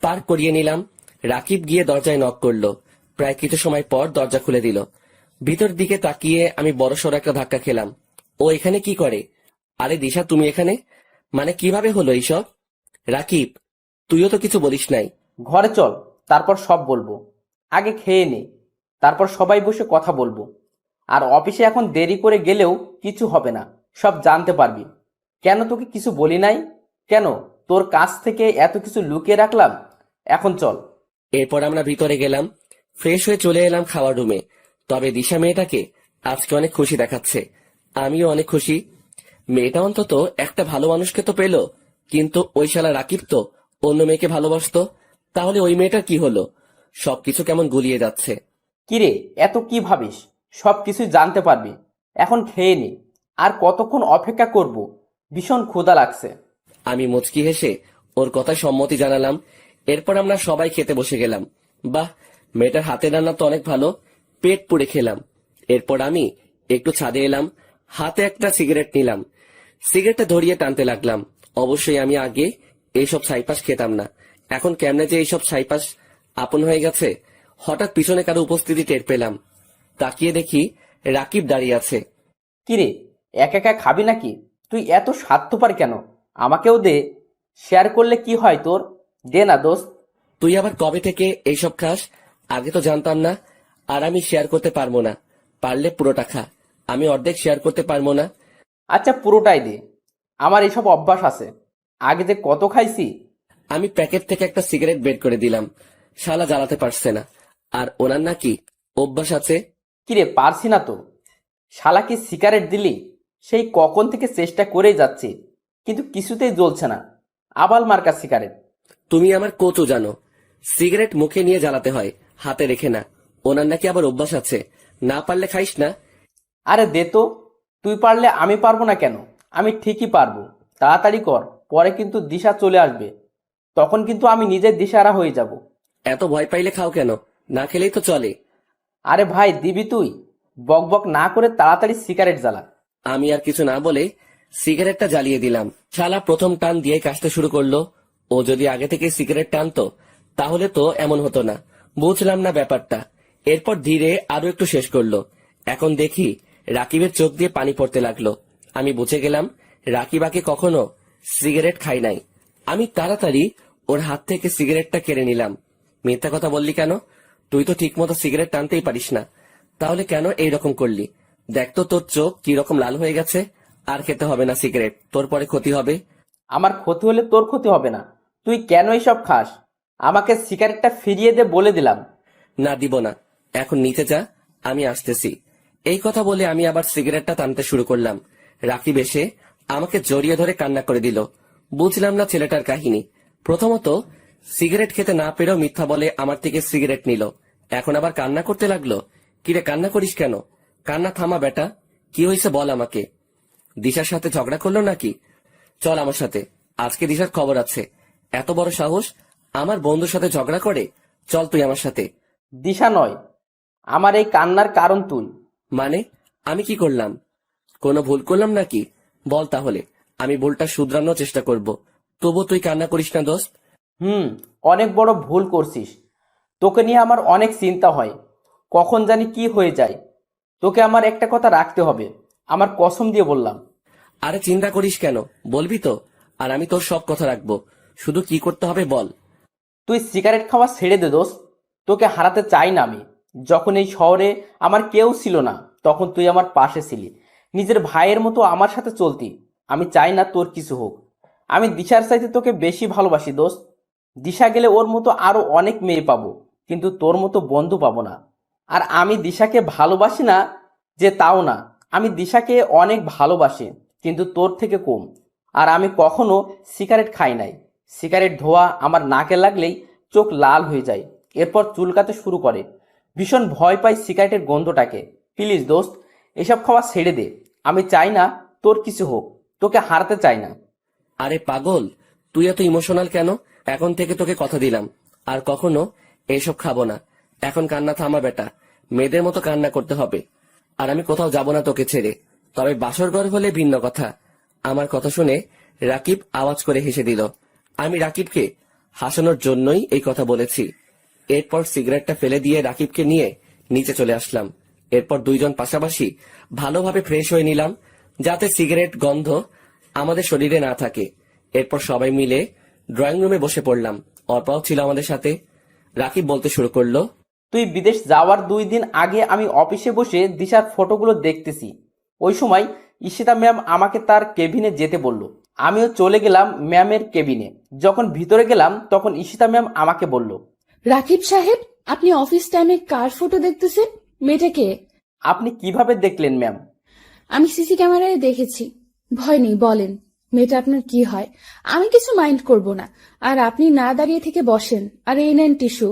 S1: পার্ক করিয়ে নিলাম। রাকিব গিয়ে দরজায় নক করলো। প্রায় কিছু সময় পর দরজা খুলে দিল। ভিতর দিকে তাকিয়ে আমি বড়সড় একটা ধাক্কা খেলাম। ও এখানে কি করে? আরে দিশা, তুমি এখানে? মানে কিভাবে হলো এইসব? রাকিব, তুইও তো কিছু বলিস নাই।
S8: ঘরে চল, তারপর সব বলবো। আগে খেয়ে নে, তারপর সবাই বসে কথা বলবো। আর অফিসে এখন দেরি করে গেলেও কিছু হবে না, সব জানতে পারবি। কেন তোকে কিছু বলি নাই? কেন তোর কাছ থেকে এত কিছু লুকিয়ে রাখলাম? এখন চল।
S1: এরপর আমরা ভিতরে গেলাম, ফ্রেশ হয়ে চলে এলাম খাওয়ার রুমে। তবে দিশা মেয়েটাকে আজকে অনেক খুশি দেখাচ্ছে, আমিও অনেক খুশি। মেয়েটা অন্তত একটা ভালো মানুষকে তো পেল, কিন্তু ওই শালা রাকিব তো অন্য মেয়েকে ভালোবাসতো। তাহলে ওই মেয়েটার কি হলো? সবকিছু কেমন গুলিয়ে যাচ্ছে।
S8: কিরে, এত কি ভাবিস? সব কিছু জানতে পারবি। এখন খেয়ে নে, আর কতক্ষণ অপেক্ষা করব? ভীষণ ক্ষুধা লাগছে।
S1: আমি মুচকি হেসে ওর কথায় সম্মতি জানালাম। এরপর আমরা সবাই খেতে বসে গেলাম। বাহ, মেয়েটার হাতের রান্না তো অনেক ভালো, পেট পুড়ে খেলাম। এরপর আমি একটু ছাদে এলাম, হাতে একটা সিগারেট নিলাম। সিগারেটটা ধরিয়ে টানতে লাগলাম। অবশ্যই আমি আগে এইসব ছাইপাস খেতাম না, এখন কেমনে যে এইসব ছাইপাস আপন হয়ে গেছে। হঠাৎ পিছনে কারো উপস্থিতি টের পেলাম। তাকিয়ে দেখি রাকিব দাঁড়িয়ে আছে।
S8: কিরে, একা একা খাবি নাকি? তুই এত স্বার্থপর কেন? আমাকেও দে। শেয়ার করলে কি হয় তোর? দে না দোস্ত।
S1: তুই আবার কবে থেকে এইসব খাস? আগে তো জানতাম না। আর আমি শেয়ার করতে পারবো না। পারলে পুরোটা খা, আমি অর্ধেক শেয়ার করতে পারবো না।
S8: আচ্ছা পুরোটাই দে, আমার এসব অভ্যাস আছে, আগে যে কত খাইছি।
S1: আমি প্যাকেট থেকে একটা সিগারেট বের করে দিলাম, শালা জ্বালাতে পারছে না। আর ওনার নাকি অভ্যাস আছে।
S8: কিরে পারছি না তো। শালাকে সিগারেট দিলি, সেই কখন থেকে চেষ্টা করেই যাচ্ছি, কিন্তু কিছুতেই জ্বলছে না। আবাল মার্কা সিগারেট।
S1: তুমি আমার কচু জানো, সিগারেট মুখে নিয়ে জ্বালাতে হয়, হাতে রেখে না। ওনার নাকি আবার অভ্যাস আছে, না পারলে খাইস না।
S8: আরে দে তো, তুই পারলে আমি পারবো না কেন? আমি ঠিকই পারবো। তাড়াতাড়ি কর, পরে কিন্তু দিশা চলে আসবে, তখন কিন্তু আমি নিজের দিশাহারা হয়ে যাব।
S1: এত ভয় পাইলে খাও কেন? না খেলেই তো চলে।
S8: আরে ভাই দিবি তুই? বক বক না করে তাড়াতাড়ি সিগারেট জ্বালা।
S1: আমি আর কিছু না বলে সিগারেটটা জ্বালিয়ে দিলাম। শালা প্রথম টান দিয়ে কাশতে শুরু করলো। ও যদি আগে থেকে সিগারেট টানতো তাহলে তো এমন হতো না। বুঝলাম না ব্যাপারটা। এরপর ধীরে আরো একটু শেষ করলো। এখন দেখি রাকিবের চোখ দিয়ে পানি পড়তে লাগলো। আমি বুঝে গেলাম রাকিব আগে কখনো সিগারেট খাই নাই। আমি তাড়াতাড়ি ওর হাত থেকে সিগারেটটা কেড়ে নিলাম। মিথ্যা কথা বললি কেন? তুই তো ঠিক মতো সিগারেট টানতেই পারিস না, তাহলে কেন এইরকম করলি? দেখ তো তোর চোখ কি রকম লাল হয়ে গেছে। আর খেতে হবে না সিগারেট, তোর পরে ক্ষতি হবে।
S8: আমার ক্ষতি হলে তোর ক্ষতি হবে না। তুই কেন এইসব খাস? আমাকে সিগারেটটা ফিরিয়ে দে বলে দিলাম।
S1: না, দিব না। এখন নিচে যা, আমি আসতেছি। এই কথা বলে আমি আবার সিগারেটটা টানতে শুরু করলাম। রাকিব এসে আমাকে জড়িয়ে ধরে কান্না করে দিল। বুঝলাম না ছেলেটার কাহিনী। প্রথমত সিগারেট খেতে না পেরেও মিথ্যা বলে আমার থেকে সিগারেট নিল, এখন আবার কান্না করতে লাগলো। কিরে কান্না করিস কেন? কান্না থামা বেটা। কি হয়েছে বল আমাকে। দিশার সাথে ঝগড়া করলো নাকি? চল আমার সাথে, আজকে দিশার খবর আছে। এত বড় সাহস, আমার বন্ধুর সাথে ঝগড়া করে? চল তুই আমার সাথে।
S8: দিশা নয়, আমার এই কান্নার কারণ তুই।
S1: মানে আমি কি করলাম? কোনো ভুল করলাম নাকি? বল তাহলে, আমি ভুলটা শুধরানোর চেষ্টা করব। তবু তুই কান্না করিস না দোস্ত।
S8: অনেক বড় ভুল করছিস। তোকে নিয়ে আমার অনেক চিন্তা হয়, কখন জানি কি হয়ে যায়। তোকে আমার একটা কথা রাখতে হবে, আমার কসম দিয়ে বললাম।
S1: আরে চিন্তা করিস কেন, বলবি তো? আর আমি তোর সব কথা রাখবো, শুধু কি করতে হবে বল।
S8: তুই সিগারেট খাওয়া ছেড়ে দে দোস্ত। তোকে হারাতে চাই না আমি। যখন এই শহরে আমার কেউ ছিল না, তখন তুই আমার পাশে ছিলি, নিজের ভাইয়ের মতো আমার সাথে চলতি। আমি চাই না তোর কিছু হোক। আমি দিশার চাইতে তোকে বেশি ভালোবাসি দোস্ত। দিশা গেলে ওর মতো আরো অনেক মেয়ে পাবো, কিন্তু তোর মতো বন্ধু পাবো না। আর আমি দিশাকে ভালোবাসি না যে তাও না, আমি দিশাকে অনেক ভালোবাসি, কিন্তু তোর থেকে কম। আর আমি কখনো সিগারেট খাই নাই। সিগারেট ধোয়া আমার নাকে লাগলেই চোখ লাল হয়ে যায়, এরপর চুলকাতে শুরু করে। ভীষণ ভয় পাই সিগারেটের গন্ধটাকে। প্লিজ দোস্ত, এসব খাওয়া ছেড়ে দে। আমি চাই না তোর কিছু হোক, তোকে হারাতে চাই না।
S1: আরে পাগল, তুই এত ইমোশনাল কেন? এখন থেকে তোকে কথা দিলাম আর কখনো এইসব খাবো না। এখন কান্না থামা বেটা, মেয়েদের মতো কান্না করতে হবে। আর আমি কোথাও যাব না তোকে ছেড়ে, তবে বাসর ঘর হলে ভিন্ন কথা। আমার কথা শুনে রাকিব আওয়াজ করে হেসে দিল। আমি রাকিবকে হাসানোর জন্যই এই কথা বলেছি। এরপর সিগারেটটা ফেলে দিয়ে রাকিবকে নিয়ে নিচে চলে আসলাম। এরপর দুইজন পাশাপাশি ভালোভাবে ফ্রেশ হয়ে নিলাম, যাতে সিগারেট গন্ধ আমাদের শরীরে না থাকে। এরপর সবাই মিলে ড্রয়িং রুমে বসে পড়লাম। অর্পাও ছিল আমাদের সাথে। রাকিব বলতে শুরু করলো,
S8: তুই বিদেশ যাওয়ার 2 দিন আগে আমি অফিসে বসে দিশার ফটোগুলো দেখতেছি। ওই সময় ঈশিতা ম্যাম আমাকে তার কেবিনে যেতে বলল। আমিও চলে গেলাম ম্যামের কেবিনে। যখন ভিতরে গেলাম তখন ঈশিতা ম্যাম আমাকে বলল,
S9: রাকিব সাহেব, আপনি অফিস টাইমে কার ফটো দেখতেছেন? মেয়েটাকে?
S8: আপনি কিভাবে দেখলেন ম্যাম?
S9: আমি সিসি ক্যামেরায় দেখেছি। ভয় নেই, বলেন মেয়েটা আপনার কি হয়? আমি কিছু মাইন্ড করব না। আর আপনি না দাঁড়িয়ে থেকে বসেন, আর এই নেন টিস্যু।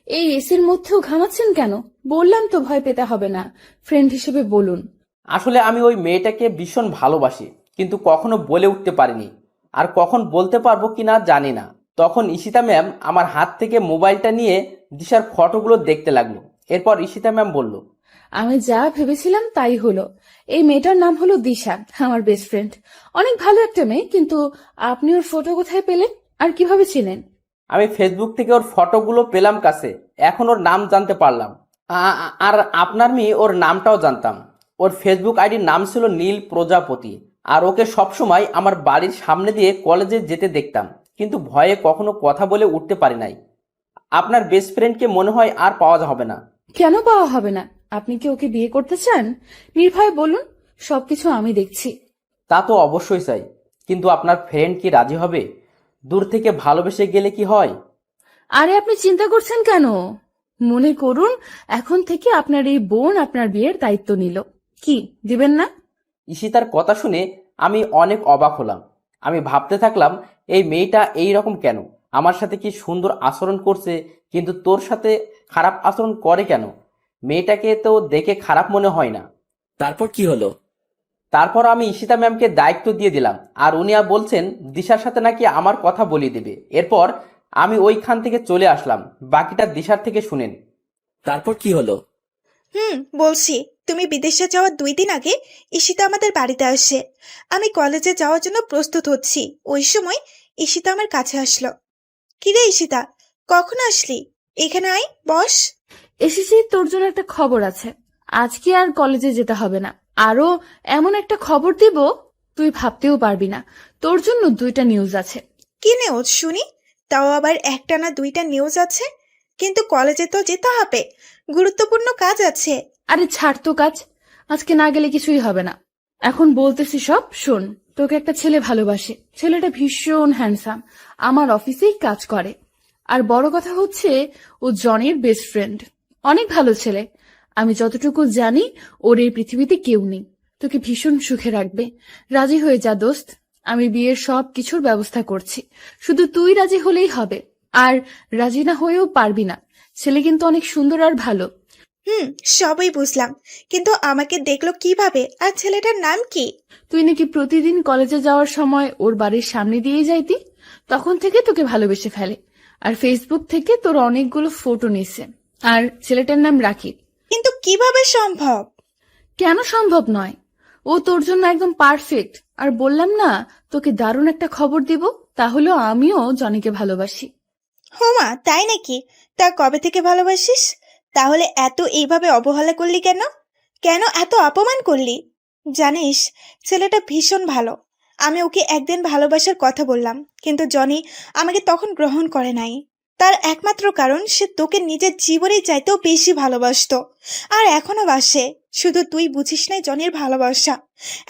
S9: এই এসির মধ্যেও ঘামাচ্ছেন কেন? বললাম তো ভয় পেতে হবে না, ফ্রেন্ড হিসেবে বলুন।
S8: আসলে আমি ওই মেয়েটাকে ভীষণ ভালোবাসি, কিন্তু কখনো বলে উঠতে পারিনি। আর কখন বলতে পারবো কিনা জানি না। তখন ঈশিতা ম্যাম আমার হাত থেকে মোবাইলটা নিয়ে দিশার ফটোগুলো দেখতে লাগলো। এরপর ঈশিতা ম্যাম বলল,
S9: আমি যা ভেবেছিলাম তাই হলো। এই মেয়েটার নাম হলো দিশা, আমার বেস্ট ফ্রেন্ড। অনেক ভালো একটা মেয়ে, কিন্তু আপনি ওর ফটো কোথায় পেলেন আর কিভাবে ছিলেন?
S8: আমি ফেসবুক থেকে ওর ফটোগুলো পেলাম কাছে, এখন ওর নাম জানতে পারলাম। আর আপনার মেয়ে ওর নামটাও জানতাম। ওর ফেসবুক আইডির নাম ছিল নীল প্রজাপতি। আর ওকে সবসময় আমার বাড়ির সামনে দিয়ে কলেজে যেতে দেখতাম। কিন্তু ভয়ে কখনো কথা বলে উঠতে পারি নাই। আপনার বেস্ট ফ্রেন্ডকে মনে হয় আর পাওয়া হবে না।
S9: কেন পাওয়া হবে না? আপনি কি ওকে বিয়ে করতে চান? নির্ভয়ে বলুন, সবকিছু আমি দেখছি।
S8: তা তো অবশ্যই চাই, কিন্তু আপনার ফ্রেন্ড কি রাজি হবে? দূর থেকে ভালোবেসে গেলে কি হয়?
S9: আরে আপনি চিন্তা করছেন কেন? মনে করুন এখন থেকে আপনার এই বোন আপনার বিয়ের দায়িত্ব নিল, কি দিবেন না?
S8: ঈশিতার কথা শুনে আমি অনেক অবাক হলাম। আমি ভাবতে থাকলাম, এই মেয়েটা এই রকম কেন? আমার সাথে কি সুন্দর আচরণ করছে, কিন্তু তোর সাথে খারাপ আচরণ করে কেন? মেয়েটাকে তো দেখে খারাপ মনে হয় না।
S1: তারপর কি হলো?
S8: তারপর আমি ঈশিতা ম্যামকে দায়িত্ব দিয়ে দিলাম, আর উনি বলছেন দিশার সাথে নাকি আমার কথা বলিয়ে দেবে। এরপর আমি ওইখান থেকে চলে আসলাম। বাকিটা দিশার থেকে শুনেন।
S1: তারপর কি হলো?
S7: বলছি, তুমি বিদেশে যাওয়ার 2 দিন আগে ঈশিতা আমাদের বাড়িতে আসে। আমি কলেজে যাওয়ার জন্য প্রস্তুত হচ্ছি, ওই সময় ঈশিতা আমার কাছে আসলো। কিরে ঈশিতা, কখন আসলি? এখানে আয়, বস।
S9: এসেছি, তোর জন্য একটা খবর আছে। আজকে আর কলেজে যেতে হবে না। আরো এমন একটা খবর দিব তুই ভাবতেও পারবি না। তোর জন্য 2টা নিউজ আছে।
S7: কি নিউজ শুনি? তাও আবার একটা না 2টা নিউজ আছে? কিন্তু কলেজে তো যেতে হবে, গুরুত্বপূর্ণ কাজ আছে।
S9: আরে ছাড় তো কাজ, আজকে না গেলে কিছুই হবে না। এখন বলতেছি সব শোন। তোকে একটা ছেলে ভালোবাসে, ছেলেটা ভীষণ হ্যান্ডসাম, আমার অফিসেই কাজ করে। আর বড় কথা হচ্ছে ও জনের বেস্ট ফ্রেন্ড, অনেক ভালো ছেলে। আমি যতটুকু জানি ওর এই পৃথিবীতে কেউ নেই। তোকে ভীষণ সুখে রাখবে। রাজি হয়ে যা দোস্ত, আমি বিয়ের সব কিছুর ব্যবস্থা করছি, শুধু তুই রাজি হলেই হবে। আর রাজি না হয়েও পারবি না, ছেলে কিন্তু অনেক সুন্দর আর ভালো।
S7: সবই বুঝলাম, কিন্তু আমাকে দেখলো কিভাবে, আর ছেলেটার নাম কি?
S9: তুই নাকি প্রতিদিন কলেজে যাওয়ার সময় ওর বাড়ির সামনে দিয়ে যাইতি, তখন থেকে তোকে ভালোবেসে ফেলে। আর ফেসবুক থেকে তোর অনেকগুলো ফটো নিছে। আর ছেলেটার নাম রাকিব।
S7: কিন্তু কিভাবে সম্ভব?
S9: কেন সম্ভব নয়? ও তোর জন্য একদম পারফেক্ট। আর বললাম না তোকে দারুণ একটা খবর দিব, তাহলে আমিও জনিকে ভালোবাসি।
S7: হোমা, তাই নাকি? তা কবে থেকে ভালোবাসিস? তাহলে এত এইভাবে অবহেলা করলি কেন? কেন এত অপমান করলি? জানিস, ছেলেটা ভীষণ ভালো। আমি ওকে একদিন ভালোবাসার কথা বললাম, কিন্তু জনি আমাকে তখন গ্রহণ করে নাই। তার একমাত্র কারণ সে তোকে নিজের জীবনের চাইতেও বেশি ভালোবাসতো, আর এখনো বাসে। শুধু তুই বুঝিস নাই জনির ভালোবাসা।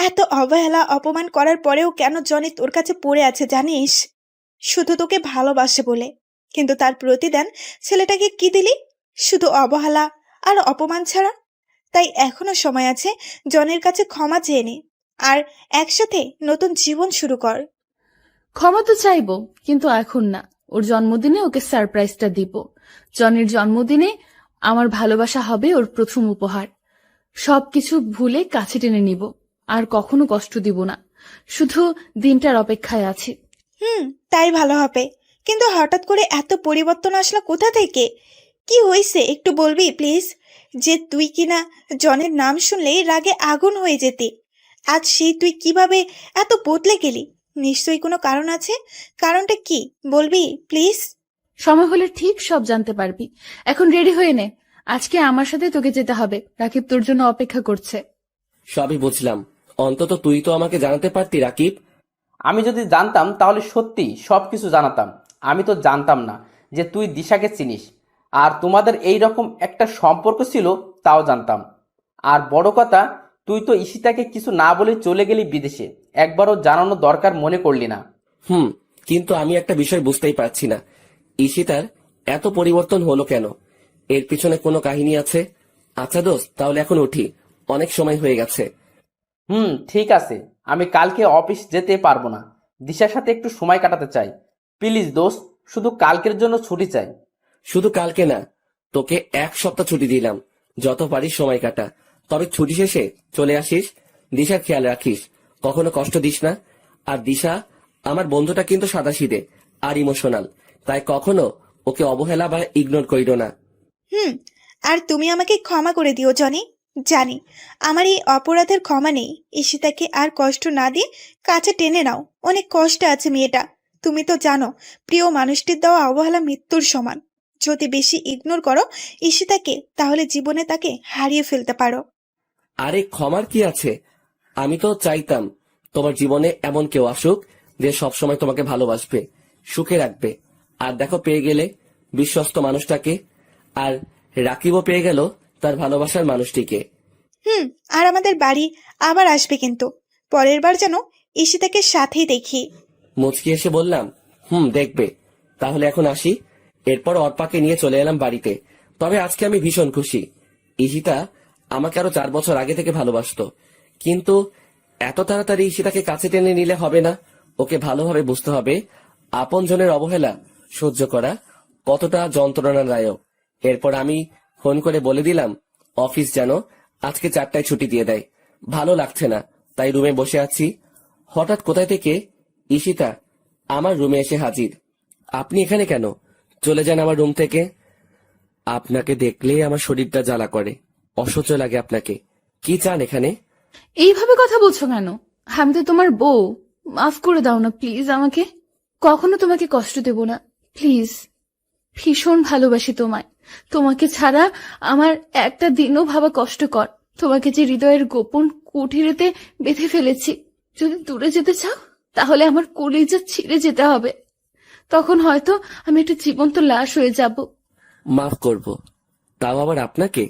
S7: এত অবহেলা অপমান করার পরেও কেন জনি তোর কাছে পড়ে আছে জানিস? শুধু তোকে ভালোবাসে বলে। কিন্তু তার প্রতিদান ছেলেটাকে কি দিলি? শুধু অবহেলা আর অপমান ছাড়া। তাই এখনো সময় আছে, জনের কাছে ক্ষমা চেয়ে নে, আর একসাথে নতুন জীবন শুরু কর।
S9: ক্ষমা তো চাইবো, কিন্তু এখন না। ওর জন্মদিনে ওকে সারপ্রাইজটা দিব। জনির জন্মদিনে আমার ভালোবাসা হবে ওর প্রথম উপহার। সবকিছু ভুলে কাছে টেনে নিব, আর কখনো কষ্ট দিব না। শুধু দিনটার অপেক্ষায় আছি।
S7: তাই ভালো হবে। কিন্তু হঠাৎ করে এত পরিবর্তন আসলো কোথা থেকে? কি হয়েছে একটু বলবি প্লিজ? যে তুই কিনা জনের নাম শুনলেই রাগে আগুন হয়ে যেতি, আজ সেই তুই কিভাবে এত বদলে গেলি? নিশ্চয়ই কোনো কারণ আছে। কারণটা কি বলবি প্লিজ?
S9: সময় হলে ঠিক সব জানতে পারবি। এখন রেডি হয়ে নে, আজকে আমার সাথে তোকে যেতে হবে। রাকিব তোর জন্য অপেক্ষা করছে।
S1: সবই বুঝলাম, অন্তত তুই তো আমাকে জানাতে পারতি রাকিব।
S8: আমি যদি জানতাম তাহলে সত্যি সবকিছু জানাতাম। আমি তো জানতাম না যে তুই দিশাকে চিনিস, আর তোমাদের এই রকম একটা সম্পর্ক ছিল তাও জানতাম। আর বড় কথা, তুই তো ঈশিতাকে কিছু না বলে চলে গেলি বিদেশে, একবারও জানানো দরকার মনে করলি না।
S1: কিন্তু আমি একটা বিষয় বুঝতেই পারছি না, ঈশিতার এত পরিবর্তন হলো কেন? এর পিছনে কোনো কাহিনী আছে? আচ্ছা দোস্ত, তাহলে এখন উঠি, অনেক সময় হয়ে গেছে।
S8: ঠিক আছে, আমি কালকে অফিস যেতে পারবো না। দিশার সাথে একটু সময় কাটাতে চাই। প্লিজ দোস্ত, শুধু কালকের জন্য ছুটি চাই।
S1: শুধু কালকে না, তোকে 1 সপ্তাহ ছুটি দিলাম, যত পারিস সময় কাটা। তবে ছুটি শেষে চলে আসিস। দিশার খেয়াল রাখিস, কখনো কষ্ট দিস না। আর দিশা আমার বন্ধুটা কিন্তু সাদাসিধে আর ইমোশনাল, তাই কখনো ওকে অবহেলা বা ইগনোর করিল না।
S7: আর তুমি আমাকে ক্ষমা করে দিও জনি। জানি আমার এই অপরাধের ক্ষমা নেই। ঈশিতাকে আর কষ্ট না দিয়ে কাছে টেনে নাও। অনেক কষ্ট আছে মেয়েটা। তুমি তো জানো, প্রিয় মানুষটির দেওয়া অবহেলা মৃত্যুর সমান। যদি বেশি ইগনোর করো ঈশিতাকে, তাহলে জীবনে তাকে হারিয়ে ফেলতে পারো।
S1: আরে ক্ষমার কি আছে? আমি তো চাইতাম তোমার জীবনে এমন কেউ আসুক যে সবসময় তোমাকে ভালোবাসবে। সুখে রাখবে। আর দেখো পেয়ে গেলে বিশ্বস্ত মানুষটাকে, আর রাকিবও পেয়ে গেল তার ভালোবাসার মানুষটিকে।
S7: আর আমাদের বাড়ি আবার আসবে কিন্তু পরের বার যেন ঈশিতাকে সাথেই দেখি।
S1: মুচকি এসে বললাম, দেখবে। তাহলে এখন আসি। এরপর অর্পাকে নিয়ে চলে এলাম বাড়িতে। তবে আজকে আমি ভীষণ খুশি। ঈশিতা আমাকে আরো 4 বছর আগে থেকে ভালোবাসতো, কিন্তু এত তাড়াতাড়ি ঈশিতাকে কাছে টেনে নিলে হবে না। ওকে ভালোভাবে বুঝতে হবে আপনজনের অবহেলা সহ্য করা কতটা যন্ত্রণাদায়ক। এরপর আমি ফোন করে বলে দিলাম অফিস যেন আজকে 4টায় ছুটি দিয়ে দেয়। ভালো লাগছে না, তাই রুমে বসে আছি। হঠাৎ কোথায় থেকে ঈশিতা আমার রুমে এসে হাজির। আপনি এখানে কেন? চলে যান আমার রুম থেকে। আপনাকে দেখলেই আমার শরীরটা জ্বালা করে, অসহ্য লাগে আপনাকে। কি চান এখানে?
S9: এইভাবে কথা বলছো কেন? আমি তো তোমার বউ। মাফ করে দাও না প্লিজ আমাকে। কখনো তোমাকে কষ্ট দেব না প্লিজ। ভীষণ ভালোবাসি তোমায়। তোমাকে ছাড়া আমার একটা দিনও ভাবা কষ্টকর। তোমাকে যে হৃদয়ের গোপন কুঠিরেতে বেঁধে ফেলেছি, যদি দূরে যেতে চাও তাহলে আমার কলিজা ছিঁড়ে যেতে হবে। তখন হয়তো আমি একটা জীবন্ত লাশ হয়ে যাব।
S1: মাফ করব, তাও আবার আপনাকে?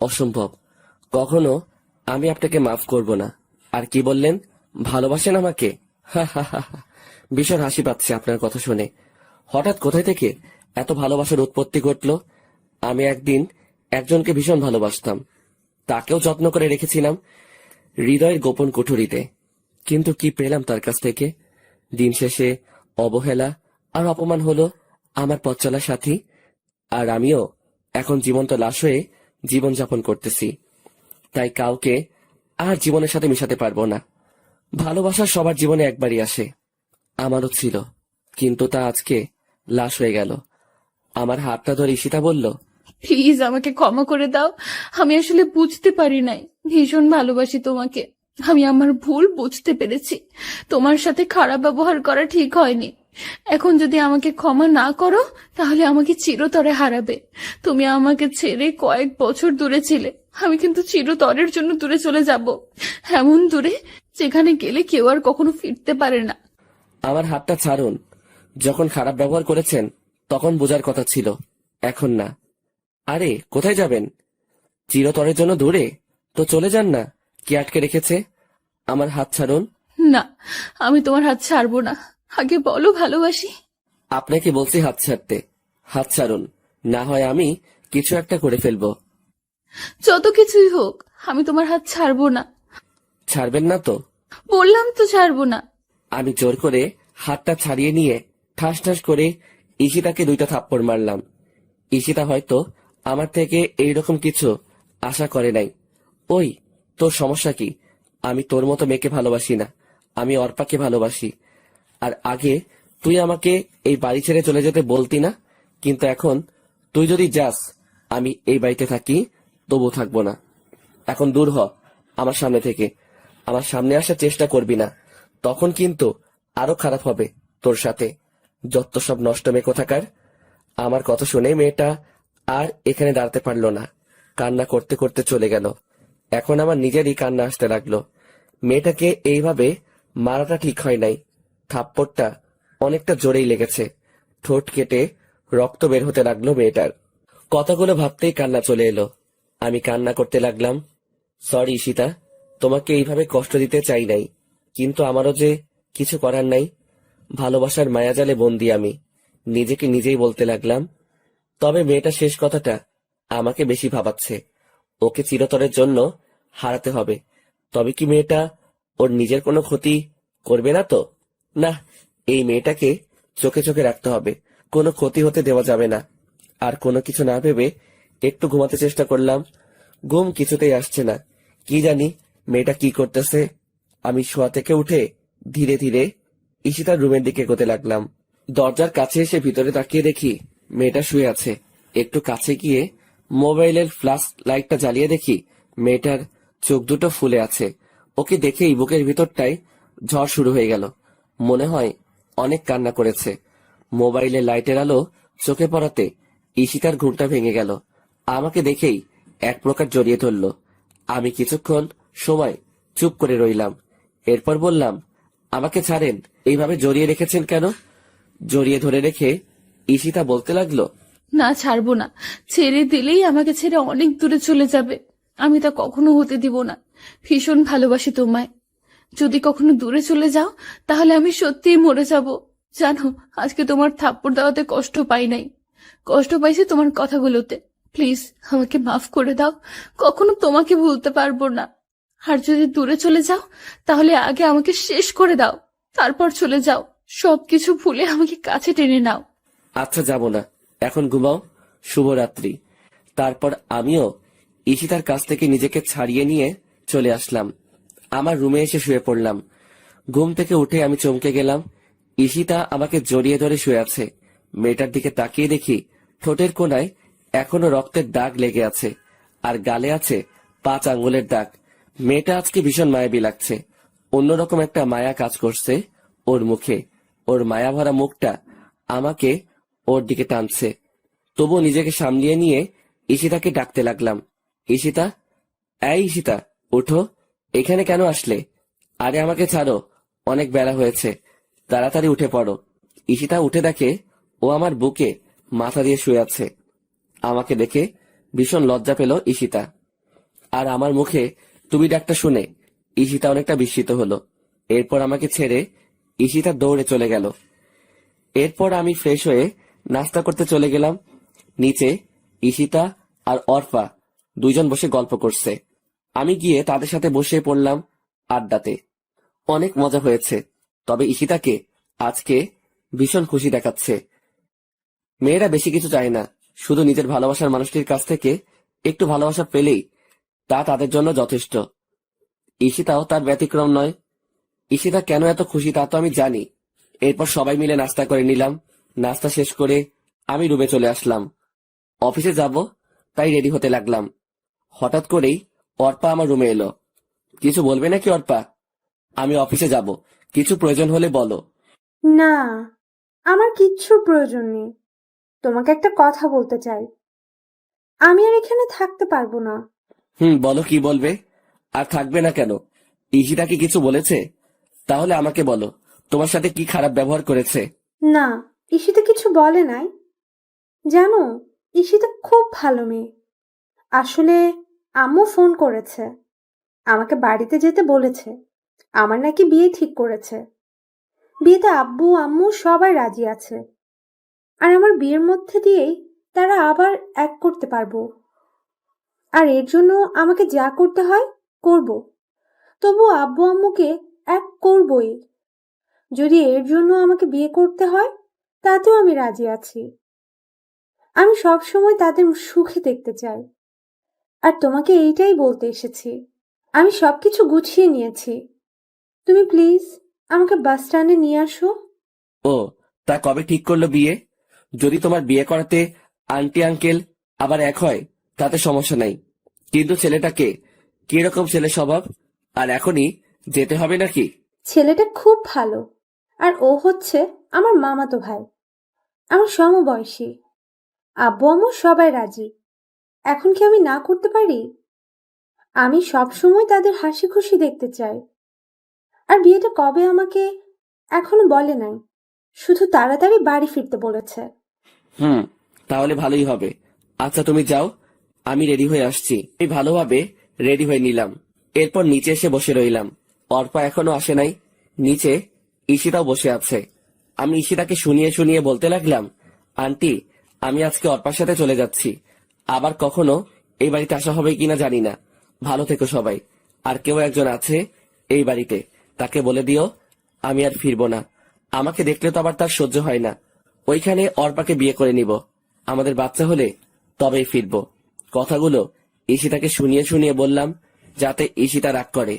S1: অসম্ভব। কখনো আমি আপনাকে মাফ করব না। আর কি বললেন? ভালোবাসেন আমাকে? ভীষণ হাসি পাচ্ছে আপনার কথা শুনে। হঠাৎ কোথায় থেকে এত ভালোবাসার উৎপত্তি ঘটলো? আমি একদিন একজনকে ভীষণ ভালোবাসতাম, তাকেও যত্ন করে রেখেছিলাম হৃদয়ের গোপন কুঠুরিতে। কিন্তু কি পেলাম তার কাছ থেকে? দিন শেষে অবহেলা আর অপমান হলো আমার পথ চলার সাথী। আর আমিও এখন জীবন্ত লাশ হয়ে জীবনযাপন করতেছি। তাই কাউকে আর জীবনের সাথে মিশাতে পারবো না। ভালোবাসা সবার জীবনে একবারই আসে, আমারও ছিল, কিন্তু তা আজকে লাশ হয়ে গেল। আমার হাতটা ধরে ঈশিতা বলল,
S9: প্লিজ আমাকে ক্ষমা করে দাও। আমি আসলে বুঝতে পারি নাই। ভীষণ ভালোবাসি তোমাকে। আমি আমার ভুল বুঝতে পেরেছি। তোমার সাথে খারাপ ব্যবহার করা ঠিক হয়নি। এখন যদি আমাকে ক্ষমা না করো তাহলে আমাকে চিরতরে হারাবে। তুমি আমাকে ছেড়ে কয়েক বছর দূরে ছিলে, আমি কিন্তু চিরতরের জন্য দূরে চলে যাব। এমন দূরে যেখানে গেলে কেউ আর কখনো ফিরতে পারে না।
S1: আমার হাতটা ছাড়ুন। যখন খারাপ ব্যবহার করেছেন তখন বোঝার কথা ছিল, এখন না। আরে কোথায় যাবেন? চিরতরের জন্য দূরে? তো চলে যান না, কি আটকে রেখেছে? আমার হাত ছাড়ুন।
S9: না, আমি তোমার হাত ছাড়বো না। আগে বলো ভালোবাসি।
S1: আপনাকে বলছি হাত ছাড়তে। হাত ছাড়ুন, না হয় আমি কিছু একটা করে ফেলবো।
S9: যত কিছুই হোক আমি তোমার হাত ছাড়বো না।
S1: ছাড়বেন না তো?
S9: বললাম তো ছাড়বো না।
S1: আমি জোর করে হাতটা ছাড়িয়ে নিয়ে ঠাস ঠাস করে ঈশিতাকে 2টা থাপ্পড় মারলাম। ঈশিতা হয়তো আমার থেকে এইরকম কিছু আশা করে নাই। ওই, তোর সমস্যা কি? আমি তোর মতো মেয়েকে ভালোবাসি না, আমি অর্পাকে ভালোবাসি। আর আগে তুই আমাকে এই বাড়ি ছেড়ে চলে যেতে বলতি না, কিন্তু এখন তুই যদি যাস আমি এই বাড়িতে থাকি, তবু থাকবো না। এখন দূর হ আমার সামনে থেকে। আমার সামনে আসার চেষ্টা করবি না, তখন কিন্তু আরো খারাপ হবে তোর সাথে। যত সব নষ্ট মেয়ে কোথাকার। আমার কথা শুনে মেয়েটা আর এখানে দাঁড়াতে পারলো না, কান্না করতে করতে চলে গেল। এখন আমার নিজেরই কান্না আসতে লাগলো। মেয়েটাকে এইভাবে মারাটা ঠিক হয় নাই। থাপ্পড়টা অনেকটা জোরেই লেগেছে। ঠোঁট কেটে রক্ত বের হতে লাগলো মেয়েটার। কথাগুলো ভাবতেই কান্না চলে এলো। আমি কান্না করতে লাগলাম, সরি ঈশিতা, তোমাকে এইভাবে কষ্ট দিতে চাই নাই, কিন্তু আমারও যে কিছু করার নাই। ভালোবাসার মায়াজালে বন্দি আমি, নিজেকে নিজেই বলতে লাগলাম। তবে মেয়েটা শেষ কথাটা আমাকে বেশি ভাবাচ্ছে। ওকে চিরতরের জন্য হারাতে হবে। তবে কি মেয়েটা ওর নিজের কোনো ক্ষতি করবে না তো? না, এই মেয়েটাকে চোখে চোখে রাখতে হবে, কোনো ক্ষতি হতে দেওয়া যাবে না। আর কোনো কিছু না ভেবে একটু ঘুমাতে চেষ্টা করলাম, ঘুম কিছুতেই আসছে না। কি জানি মেয়েটা কি করতেছে। আমি শোয়া থেকে উঠে ধীরে ধীরে ঈশিতার রুমের দিকে এগোতে লাগলাম। দরজার কাছে এসে ভিতরে তাকিয়ে দেখি মেয়েটা শুয়ে আছে। একটু কাছে গিয়ে মোবাইলের ফ্ল্যাশ লাইটটা জ্বালিয়ে দেখি মেয়েটার চোখ দুটো ফুলে আছে। ওকে দেখেই বুকের ভিতরটায় ঝড় শুরু হয়ে গেল। মনে হয় অনেক কান্না করেছে। মোবাইলের লাইটের আলো চোখে পড়াতে ঈশিতার ঘুমটা ভেঙে গেল। আমাকে দেখেই এক প্রকার জড়িয়ে ধরল। আমি কিছুক্ষণ সময় চুপ করে রইলাম। এরপর বললাম, আমাকে ছাড়েন, এইভাবে জড়িয়ে রেখেছেন কেন? জড়িয়ে ধরে রেখে ঈশিতা বলতে লাগলো,
S9: না, ছাড়বো না। ছেড়ে দিলেই আমাকে ছেড়ে অনেক দূরে চলে যাবে। আমি তা কখনো হতে দিব না। ভীষণ ভালোবাসি তোমায়। যদি কখনো দূরে চলে যাও তাহলে আমি সত্যিই মরে যাব। জানো, আজকে তোমার থাপ্পড় দেওয়াতে কষ্ট পাই নাই, কষ্ট পাইছি তোমার কথাগুলোতে। প্লিজ আমাকে মাফ করে দাও। কখনো তোমাকে ভুলতে পারবো না। আর যদি দূরে চলে যাও তাহলে আগে আমাকে শেষ করে দাও, তারপর চলে যাও। সবকিছু ভুলে আমাকে কাছে টেনে নাও।
S1: আচ্ছা যাব না, এখন ঘুমাও, শুভরাত্রি। তারপর আমিও ঈশিতার কাছ থেকে নিজেকে ছাড়িয়ে নিয়ে চলে আসলাম। আমার রুমে এসে শুয়ে পড়লাম। ঘুম থেকে উঠে আমি চমকে গেলাম। ঈশিতা আমাকে জড়িয়ে ধরে শুয়ে আছে। মেয়েটার দিকে তাকিয়ে দেখি ঠোঁটের কোণায় এখনো রক্তের দাগ লেগে আছে, আর গালে আছে 5 আঙ্গুলের দাগ। মেয়েটা আজকে ভীষণ মায়াবী লাগছে। অন্যরকম একটা মায়া কাজ করছে ওর মুখে। ওর মায়া ভরা মুখটা আমাকে ওর দিকে টানছে। তবু নিজেকে সামলিয়ে নিয়ে ঈশিতাকে ডাকতে লাগলাম, ঈশিতা, এই ঈশিতা, উঠো, এখানে কেন আসলে? আরে আমাকে ছাড়ো, অনেক বেলা হয়েছে, তাড়াতাড়ি উঠে পড়ো। ঈশিতা উঠে দেখে ও আমার বুকে মাথা দিয়ে শুয়ে আছে। আমাকে দেখে ভীষণ লজ্জা পেল ঈশিতা। আর আমার মুখে তুমি ডাকটা শুনে ঈশিতা অনেকটা বিস্মিত হলো। এরপর আমাকে ছেড়ে ঈশিতা দৌড়ে চলে গেল। এরপর আমি ফ্রেশ হয়ে নাস্তা করতে চলে গেলাম। নিচে ঈশিতা আর অর্পা দুইজন বসে গল্প করছে। আমি গিয়ে তাদের সাথে বসে পড়লাম আড্ডাতে। অনেক মজা হয়েছে। তবে ঈশিতাকে আজকে ভীষণ খুশি দেখাচ্ছে। মেয়েরা বেশি কিছু চায় না, শুধু নিজের ভালোবাসার মানুষটির কাছ থেকে একটু ভালোবাসা পেলেই তা তাদের জন্য যথেষ্ট। ঈশিতাও তার ব্যতিক্রম নয়। ঈশিতা কেন এত খুশি তা তো আমি জানি। এরপর সবাই মিলে নাস্তা করে নিলাম। নাস্তা শেষ করে আমি রুমে চলে আসলাম। অফিসে যাব তাই রেডি হতে লাগলাম। হঠাৎ করেই অর্পা আমার রুমে এলো। কিছু বলবে নাকি অর্পা? আমি অফিসে যাব, কিছু প্রয়োজন হলে বলো।
S10: না, আমার কিচ্ছুর প্রয়োজন নেই। তোমাকে একটা কথা বলতে চাই। আমি আর এখানে থাকতে পারবো না।
S1: বলো, কি বলবে? আর থাকবে না কেন? ঈশিতা কি কিছু বলেছে? তাহলে আমাকে বলো, তোমার সাথে কি খারাপ ব্যবহার করেছে?
S10: না, ঈশিতা কিছু বলে নাই। জানো, ঈশিতা খুব ভালো মেয়ে। আসলে আম্মু ফোন করেছে, আমাকে বাড়িতে যেতে বলেছে। আমার নাকি বিয়ে ঠিক করেছে। বিয়েতে আব্বু আম্মু সবাই রাজি আছে। আর আমার বিয়ের মধ্যে দিয়েই তারা আবার এক করতে পারবো। আর এর জন্য আমাকে যা করতে হয় করব। তবু আব্বু আম্মুকে এক করবই। যদি এর জন্য আমাকে বিয়ে করতে হয় তাতেও আমি রাজি আছি। আমি সব সময় তাদের সুখে দেখতে চাই। আর তোমাকে এইটাই বলতে এসেছি। আমি সবকিছু গুছিয়ে নিয়েছি। তুমি প্লিজ আমাকে বাস স্ট্যান্ডে নিয়ে আসো।
S1: ও, তা কবে ঠিক করলো বিয়ে? যদি তোমার বিয়ে করাতে আন্টি আঙ্কেল আবার এক হয় তাতে সমস্যা নাই, কিন্তু ছেলেটাকে কিরকম ছেলে স্বভাব? আর এখনই যেতে হবে নাকি?
S10: ছেলেটা খুব ভালো। আর ও হচ্ছে আমার মামাতো ভাই, আমার সমবয়সী। আব্বু আম্মু সবাই রাজি। এখন কি আমি না করতে পারি? আমি সব সময় তাদের হাসি খুশি দেখতে চাই। আর বিয়েটা কবে আমাকে এখনো বলে নাই, শুধু তাড়াতাড়ি বাড়ি ফিরতে বলেছে।
S1: তাহলে ভালোই হবে। আচ্ছা তুমি যাও, আমি রেডি হয়ে আসছি। আমি ভালোভাবে রেডি হয়ে নিলাম। এরপর নিচে এসে বসে রইলাম। অর্পা এখনো আসে নাই। নিচে ঈশিতাও বসে আছে। আমি ঈশিতাকে শুনিয়ে শুনিয়ে বলতে লাগলাম, আন্টি, আমি আজকে অর্পার সাথে চলে যাচ্ছি। আবার কখনো এই বাড়িতে আসা হবে কিনা জানি না। ভালো থেকো সবাই। আর কেউ একজন আছে এই বাড়িতে, তাকে বলে দিও আমি আর ফিরবো না। আমাকে দেখলে তো আবার তার সহ্য হয় না। ওইখানে অর্পাকে বিয়ে করে নিব। আমাদের বাচ্চা হলে তবেই ফিরবো। কথাগুলো ঈশিতাকে শুনিয়ে শুনিয়ে বললাম, যাতে ঈশিতা রাগ করে।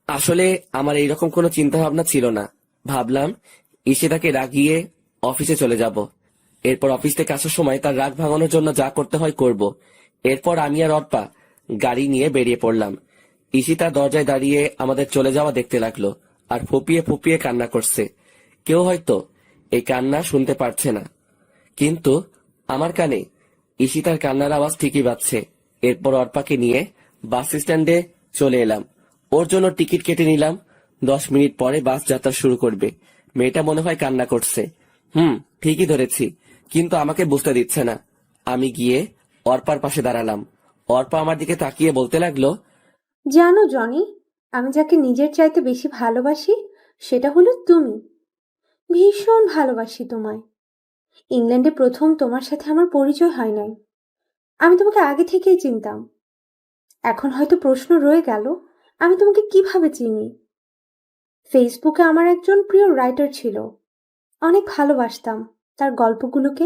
S1: আসলে আমার এইরকম কোনো চিন্তা ভাবনা ছিল না। ভাবলাম ঈশিতাকে রাগিয়ে অফিসে চলে যাব। এরপর অফিস থেকে আসার সময় তার রাগ ভাঙানোর জন্য যা করতে হয় করব। এরপর আমি আর অর্পা গাড়ি নিয়ে বেরিয়ে পড়লাম। ঈশিতা দরজায় দাঁড়িয়ে আমাদের চলে যাওয়া দেখতে লাগলো আর ফুপিয়ে ফুপিয়ে কান্না করছে। কেউ হয়তো এই কান্না শুনতে পারছে না, কিন্তু আমার কানে ঈশিতার কান্নার আওয়াজ ঠিকই বাজছে। এরপর অর্পাকে নিয়ে বাস স্ট্যান্ডে চলে এলাম। ওর জন্য টিকিট কেটে নিলাম। 10 মিনিট পরে বাস যাত্রা শুরু করবে। মেয়েটা মনে হয় কান্না করছে। ঠিকই ধরেছি, কিন্তু আমাকে বুঝতে দিচ্ছে না। আমি গিয়ে অর্পার পাশে দাঁড়ালাম। অর্পা আমার দিকে তাকিয়ে বলতে লাগলো,
S10: জানো জনি, আমি যাকে নিজের চাইতে বেশি ভালোবাসি সেটা হলো তুমি। ভীষণ ভালোবাসি তোমায়। ইংল্যান্ডে প্রথম তোমার সাথে আমার পরিচয় হয় নাই। আমি তোমাকে আগে থেকেই চিনতাম। এখন হয়তো প্রশ্ন রয়ে গেল, আমি তোমাকে কিভাবে চিনি। ফেসবুকে আমার একজন প্রিয় রাইটার ছিল, অনেক ভালোবাসতাম তার গল্পগুলোকে।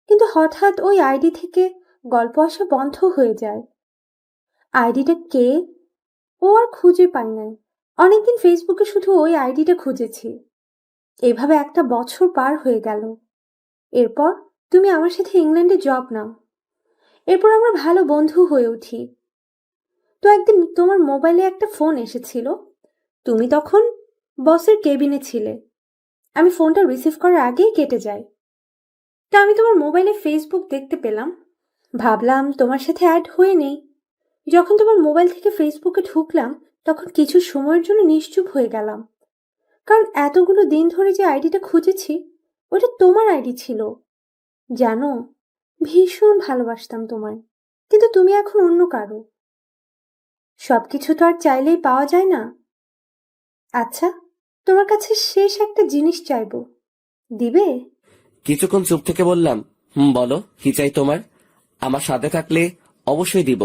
S10: কিন্তু হঠাৎ ওই আইডি থেকে গল্প আসা বন্ধ হয়ে যায়। আইডিটা কে ও আর খুঁজে পাই নাই। অনেকদিন ফেসবুকে শুধু ওই আইডিটা খুঁজেছি। এভাবে একটা বছর পার হয়ে গেল। এরপর তুমি আমার সাথে ইংল্যান্ডে জব নাও। এরপর আমরা ভালো বন্ধু হয়ে উঠি। তো একদিন তোমার মোবাইলে একটা ফোন এসেছিল। তুমি তখন বসের কেবিনে ছিলে। আমি ফোনটা রিসিভ করার আগেই কেটে যাই। তা আমি তোমার মোবাইলে ফেসবুক দেখতে পেলাম। ভাবলাম তোমার সাথে অ্যাড হয়ে নেই। যখন তোমার মোবাইল থেকে ফেসবুকে ঢুকলাম তখন কিছু সময়ের জন্য নিশ্চুপ হয়ে গেলাম, কারণ এতগুলো দিন ধরে যে আইডিটা খুঁজেছি ওটা তোমার আইডি ছিল। জানো, ভীষণ ভালোবাসতাম তোমায়, কিন্তু তুমি এখন অন্য কারো। সবকিছু তো আর চাইলেই পাওয়া যায় না। আচ্ছা, তোমার কাছে শেষ একটা জিনিস চাইবো, দিবে?
S1: কিছুক্ষণ চুপ থেকে বললাম, বলো কি চাই তোমার? আমার সাথে থাকলে অবশ্যই দিব।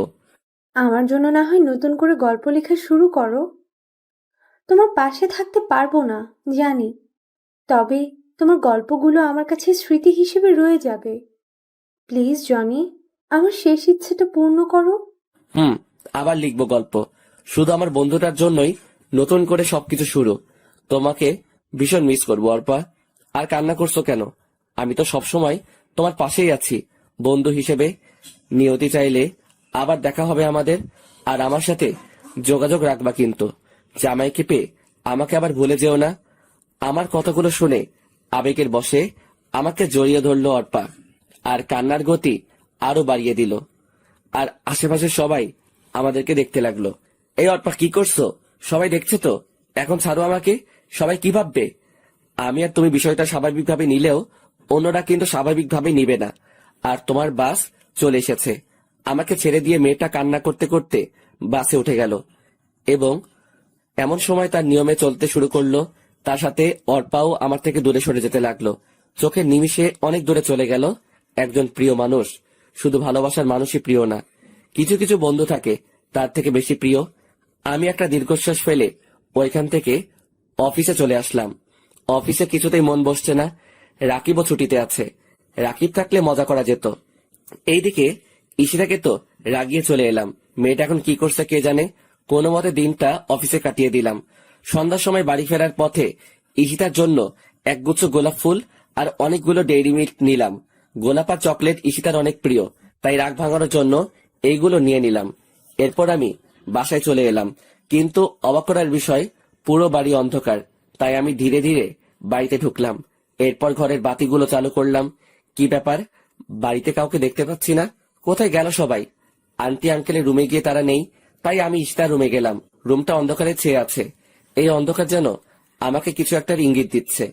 S10: আমার জন্য না হয় নতুন করে গল্প লেখা শুরু করো। তোমার পাশে থাকতে পারবো না জানি, তবে তোমার গল্পগুলো আমার কাছে স্মৃতি হিসেবে রয়ে যাবে। প্লিজ জনি, আমার শেষ ইচ্ছেটা পূর্ণ করো।
S1: আবার লিখবো গল্প, শুধু আমার বন্ধুটার জন্যই নতুন করে সবকিছু শুরু। তোমাকে ভীষণ মিস করবো অর্পা। আর কান্না করছো কেন? আমি তো সবসময় তোমার পাশেই আছি বন্ধু হিসেবে। নিয়তি চাইলে আবার দেখা হবে আমাদের। আর আমার সাথে যোগাযোগ রাখবা কিন্তু। জামাইকে পেয়ে আমাকে আবার ভুলে যেও না। আমার কথাগুলো শুনে আবেগের বশে আমাকে জড়িয়ে ধরলো অর্পা, আর কান্নার গতি আরো বাড়িয়ে দিল। আর আশেপাশে সবাই আমাদেরকে দেখতে লাগলো। এই অর্পা কি করছো? সবাই দেখছে তো, এখন ছাড়ো আমাকে। সবাই কি ভাববে? আমি আর তুমি বিষয়টা স্বাভাবিকভাবে নিলেও অন্যরা কিন্তু স্বাভাবিকভাবে নিবে না। আর তোমার বাস চলে এসেছে। আমাকে ছেড়ে দিয়ে মেয়েটা কান্না করতে করতে বাসে উঠে গেল এবং এমন সময় তার নিয়মে চলতে শুরু করলো। তার সাথে অর্পাও আমার থেকে দূরে সরে যেতে লাগলো। চোখের নিমিষে অনেক দূরে চলে গেল একজন প্রিয় মানুষ। শুধু ভালোবাসার মানুষই প্রিয় না, কিছু কিছু বন্ধু থাকে তার থেকে বেশি প্রিয়। আমি একটা দীর্ঘশ্বাস ফেলে ওইখান থেকে অফিসে চলে আসলাম। অফিসে কিছুতেই মন বসছে না। রাকিবও ছুটিতে আছে। রাকিব থাকলে মজা করা যেত। এইদিকে ঈশিতাকে তো রাগিয়ে চলে এলাম। মেয়েটা এখন কি করছে কে জানে। কোনো মতে দিনটা অফিসে কাটিয়ে দিলাম। সন্ধ্যার সময় বাড়ি ফেরার পথে ঈশিতার জন্য একগুচ্ছ গোলাপ ফুল আর অনেকগুলো ডেইরি মিল্ক নিলাম। গোলাপ আর চকলেট ঈশিতার অনেক প্রিয়, তাই রাগ ভাঙানোর জন্য এইগুলো নিয়ে নিলাম। এরপর আমি বাসায় চলে এলাম, কিন্তু অবাক করার বিষয় পুরো বাড়ি অন্ধকার। তাই আমি ধীরে ধীরে বাড়িতে ঢুকলাম। এরপর ঘরের বাতিগুলো চালু করলাম। কি ব্যাপার, বাড়িতে কাউকে দেখতে পাচ্ছি না। কোথায় গেল সবাই? আন্টি আঙ্কেলের রুমে গিয়ে তারা নেই, তাই আমি ঈশিতার রুমে গেলাম। রুমটা অন্ধকারে ছেয়ে আছে। এই অন্ধকার যেন আমাকে কিছু একটা ইঙ্গিত দিচ্ছে।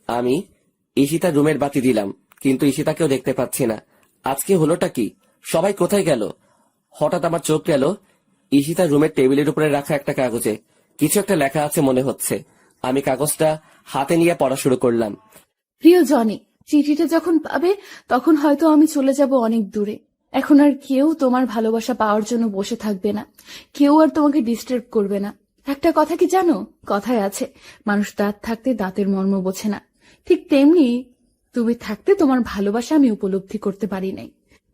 S1: আমি ঈশিতার রুমের বাতি দিলাম, কিন্তু ঈশিতাকেও দেখতে পাচ্ছি না। আজকে হলোটা কি? সবাই কোথায় গেল? হঠাৎ আমার চোখ গেল ঈশিতার রুমের টেবিলের উপরে রাখা একটা কাগজে। কিছু একটা লেখা আছে মনে হচ্ছে। আমি কাগজটা হাতে নিয়ে পড়া শুরু করলাম।
S9: প্রিয় জনি, চিঠিটা যখন পাবে তখন হয়তো আমি চলে যাব অনেক দূরে। এখন আর কেউ তোমার ভালোবাসা পাওয়ার জন্য বসে থাকবে না, কেউ আর তোমাকে ডিস্টার্ব করবে না। একটা কথা কি জানো, কথায় আছে মানুষ দাঁত থাকতে দাঁতের মর্ম বোঝে না। ঠিক তেমনি তুমি থাকতে তোমার ভালোবাসা আমি উপলব্ধি করতে পারি নাই।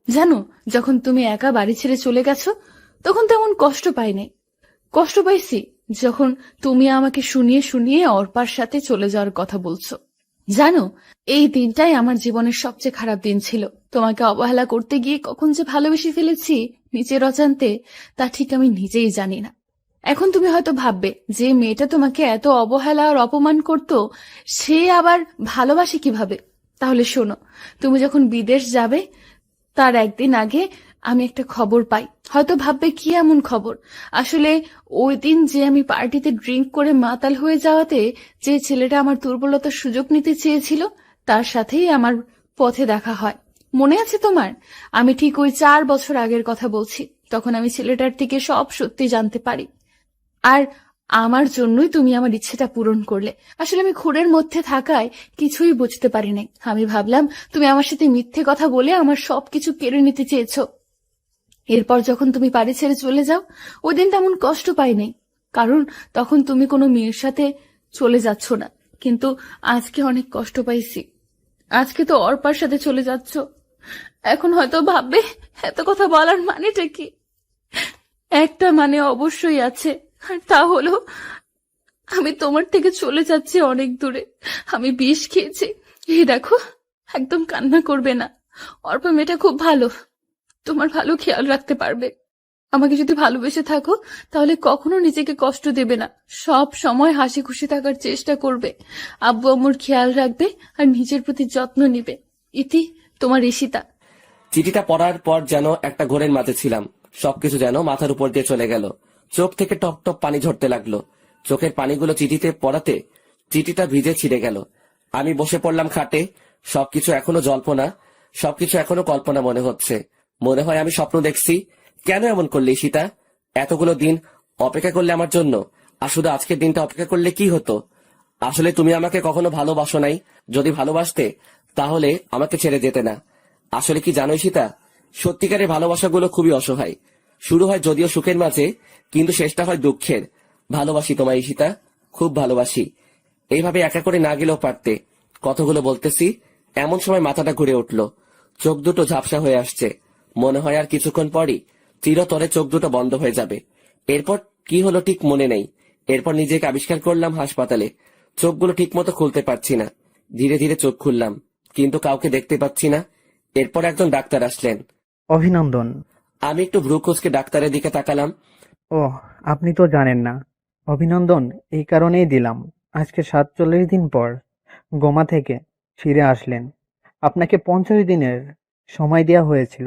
S9: জানো, যখন তুমি একা বাড়ি ছেড়ে চলে গেছো তখন তেমন কষ্ট পাই নাই। কষ্ট পাইছি যখন তুমি আমাকে শুনিয়ে শুনিয়ে অর্পার সাথে চলে যাওয়ার কথা বলছো। জানো, এই দিনটাই আমার জীবনের সবচেয়ে খারাপ দিন ছিল। তোমাকে অবহেলা করতে গিয়ে কখন যে ভালোবেসে ফেলেছি নিজের অজান্তে, তা ঠিক আমি নিজেই জানি না। এখন তুমি হয়তো ভাববে যে মেয়েটা তোমাকে এত অবহেলা আর অপমান করতো সে আবার ভালোবাসে কিভাবে। তাহলে শোনো, তুমি যখন বিদেশ যাবে তার একদিন আগে আমি একটা খবর পাই। হয়তো ভাববে কি এমন খবর। আসলে ওই দিন যে আমি পার্টিতে ড্রিঙ্ক করে মাতাল হয়ে যাওয়াতে যে ছেলেটা আমার দুর্বলতার সুযোগ নিতে চেয়েছিল তার সাথেই আমার পথে দেখা হয়। মনে আছে তোমার? আমি ঠিক ওই 4 বছর আগের কথা বলছি। তখন আমি ছেলেটার থেকে সব সত্যি জানতে পারি, আর আমার জন্যই তুমি আমার ইচ্ছেটা পূরণ করলে। আসলে আমি ঘোরের মধ্যে থাকায় কিছুই বুঝতে পারি নাই। আমি ভাবলাম তুমি আমার সাথে মিথ্যে কথা বলে আমার সবকিছু কেড়ে নিতে চেয়েছো। এরপর যখন তুমি বাড়ি ছেড়ে চলে যাও, ওই দিন তেমন কষ্ট পাই নাই, কারণ তখন তুমি কোনো মেয়ের সাথে চলে যাচ্ছ না। কিন্তু আজকে অনেক কষ্ট পাইছি। আজকে তো অর্পার সাথে চলে যাচ্ছ। এখন হয়তো ভাববে এত কথা বলার মানেটা কি। একটা মানে অবশ্যই আছে, আর তা হলো আমি তোমার থেকে চলে যাচ্ছি অনেক দূরে। আমি বিষ খেয়েছি। এই দেখো, একদম কান্না করবে না। অর্পা মেয়েটা খুব ভালো, তোমার ভালো খেয়াল রাখতে পারবে। আমাকে যদি ভালোবেসে থাকো তাহলে কখনো নিজেকে কষ্ট দেবে না, সব সময় হাসি খুশি থাকার চেষ্টা করবে, আব্বু আম্মুর খেয়াল রাখবে আর নিজের প্রতি যত্ন নিবে। ইতি, তোমার ঈশিতা।
S1: চিঠিটা পড়ার পর যেন একটা ঘোরের মাঝে ছিলাম। সবকিছু যেন মাথার উপর দিয়ে চলে গেল। চোখ থেকে টপ টপ পানি ঝরতে লাগলো। চোখের পানিগুলো চিঠিতে পড়াতে চিঠিটা ভিজে ছিঁড়ে গেল। আমি বসে পড়লাম খাটে। সবকিছু এখনো জল্পনা, সবকিছু এখনো কল্পনা মনে হচ্ছে। মনে হয় আমি স্বপ্ন দেখছি। কেন এমন করলে ঈশিতা? এতগুলো দিন অপেক্ষা করলে আমার জন্য, আর শুধু আজকের দিনটা অপেক্ষা করলে কি হতো? আসলে তুমি আমাকে কখনো ভালোবাসো নাই। যদি ভালোবাসতে তাহলে আমাকে ছেড়ে যেতে না। আসলে কি জানো ঈশিতা, সত্যিকারের ভালোবাসাগুলো খুবই অসহায়। শুরু হয় যদিও সুখের মাঝে, কিন্তু শেষটা হয় দুঃখের। ভালোবাসি তোমায় ঈশিতা, খুব ভালোবাসি। এইভাবে একা করে না গেলেও পারতে। কতগুলো বলতেছি, এমন সময় মাথাটা ঘুরে উঠল। চোখ দুটো ঝাপসা হয়ে আসছে। মনে হয় আর কিছুক্ষণ পরই চিরতরে চোখ দুটো বন্ধ হয়ে যাবে। এরপর কি হলো ঠিক মনে নেই। এরপর নিজেকে আবিষ্কার করলাম হাসপাতালে। চোখগুলো ঠিক মতো খুলতে পারছি না। ধীরে ধীরে চোখ খুললাম, কিন্তু কাউকে দেখতে পাচ্ছি না। এরপর একজন ডাক্তার আসলেন।
S11: অভিনন্দন।
S1: আমি একটু ভ্রু কুঁচকে ডাক্তারের দিকে তাকালাম।
S11: ও, আপনি তো জানেন না। অভিনন্দন এই কারণেই দিলাম, আজকে 47 দিন পর গোমা থেকে ফিরে আসলেন। আপনাকে 50 দিনের সময় দেওয়া হয়েছিল।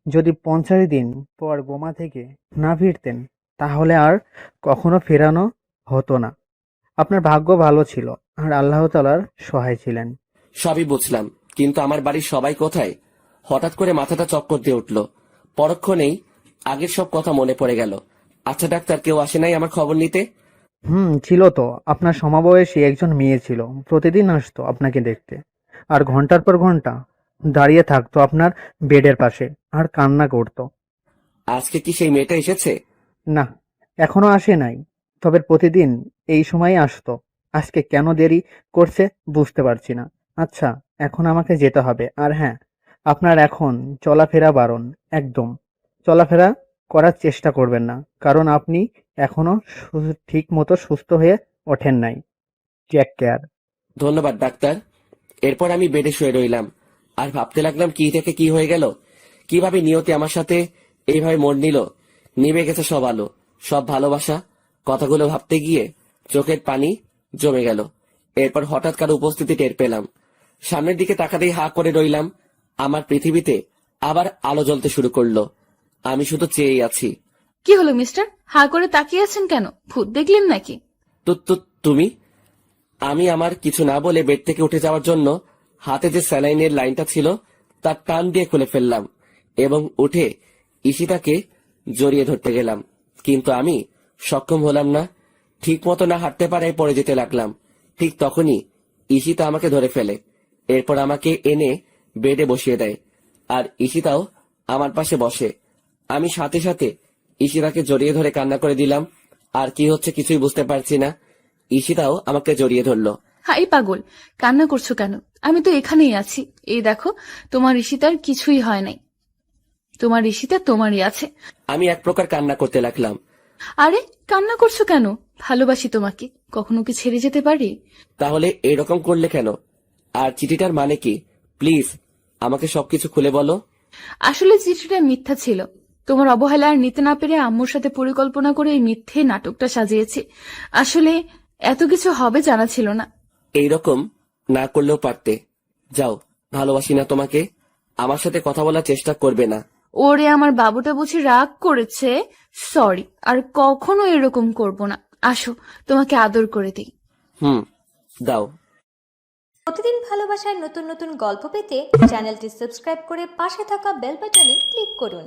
S11: যদি 50 দিন পর গোমা থেকে না ফিরতেন তাহলে আর কখনো ফেরানো হতো না। আপনার ভাগ্য ভালো ছিল আর আল্লাহ তাআলার সহায় ছিলেন।
S1: সবই বুঝলাম, কিন্তু আমার বাড়ির সবাই কোথায়? হঠাৎ করে মাথাটা চক্কর দিয়ে উঠল। পরক্ষণেই আগের সব কথা মনে পড়ে গেল। আচ্ছা ডাক্তার, কেউ আসে নাই আমার খবর নিতে?
S11: ছিল তো। আপনার সমবয়সী একজন মেয়ে ছিল, প্রতিদিন আসতো আপনাকে দেখতে, আর ঘন্টার পর ঘন্টা দাঁড়িয়ে থাকতো আপনার বেডের পাশে আর কান্না করতো।
S1: আজকে কি সেই মেয়েটা এসেছে?
S11: না, এখনো আসে নাই, তবে প্রতিদিন এই সময়ই আসতো। আজকে কেন দেরি করছে বুঝতে পারছি না। আচ্ছা, এখন আমাকে যেতে হবে। আর হ্যাঁ, আপনার এখন চলাফেরা বারণ। একদম চলাফেরা করার চেষ্টা করবেন না, কারণ আপনি এখনো ঠিক মতো সুস্থ হয়ে ওঠেন নাই। Take care.
S1: ধন্যবাদ ডাক্তার। এরপর আমি বেডে শুয়ে রইলাম আর ভাবতে লাগলাম কি থেকে কি হয়ে গেল। কিভাবে নিয়তি আমার সাথে এইভাবে মোড় নিল। নিভে গেছে সব আলো, সব ভালোবাসা। কথাগুলো ভাবতে গিয়ে চোখের পানি জমে গেল। এরপর হঠাৎ কারো উপস্থিতি টের পেলাম। সামনের দিকে তাকাতেই হা করে রইলাম। আমার পৃথিবীতে আবার আলো জ্বলতে শুরু করলো। আমি শুধু চেয়েই আছি।
S9: কি হলো মিস্টার, হা করে তাকিয়ে আছেন কেন? ভূত দেখলেন নাকি?
S1: তুমি? আমি আমার কিছু না বলে বেড থেকে উঠে যাওয়ার জন্য হাতে যে স্যালাইনের লাইনটা ছিল তার টান দিয়ে খুলে ফেললাম এবং উঠে ঈশিতাকে জড়িয়ে ধরতে গেলাম, কিন্তু আমি সক্ষম হলাম না। ঠিক মতো না হাঁটতে পারায় পড়ে যেতে লাগলাম। ঠিক তখনই ঈশিতা আমাকে ধরে ফেলে। এরপর আমাকে এনে বেডে বসিয়ে দেয় আর ঈশিতাও আমার পাশে বসে। আমি সাথে সাথে ঈশিতাকে জড়িয়ে ধরে কান্না করে দিলাম। আর কি হচ্ছে কিছুই বুঝতে পারছি না। ঈশিতাও আমাকে জড়িয়ে ধরলো।
S9: হাই পাগল, কান্না করছো কেন? আমি তো এখানেই আছি। এই দেখো, তোমার ঈশিতার কিছুই হয় নাই। তোমার ঈশিতা তোমারই আছে।
S1: আমি এক প্রকার কান্না করতে লাগলাম।
S9: আরে কান্না করছো কেন? ভালোবাসি তোমাকে, কখনো কি ছেড়ে যেতে পারি?
S1: তাহলে এরকম করলে কেন? আর চিঠিটার মানে কি? প্লিজ আমাকে সবকিছু খুলে বলো।
S9: আসলে চিঠিটা মিথ্যা ছিল। তোমার অবহেলা আর নিতে না পেরে আম্মুর সাথে পরিকল্পনা করে এই মিথ্যে নাটকটা সাজিয়েছি। আসলে এত কিছু হবে জানা ছিল না।
S1: এইরকম না করলেও পারতে। যাও, ভালোবাসি না তোমাকে। আমার সাথে কথা বলার চেষ্টা করবে না।
S9: ওরে আমার বাবুটা বুঝি রাগ করেছে। সরি, আর কখনো এরকম করব না। আসো, তোমাকে আদর করে দিই।
S1: দাও।
S12: প্রতিদিন ভালোবাসার নতুন নতুন গল্প পেতে চ্যানেলটি সাবস্ক্রাইব করে পাশে থাকা বেল বাটনে ক্লিক করুন।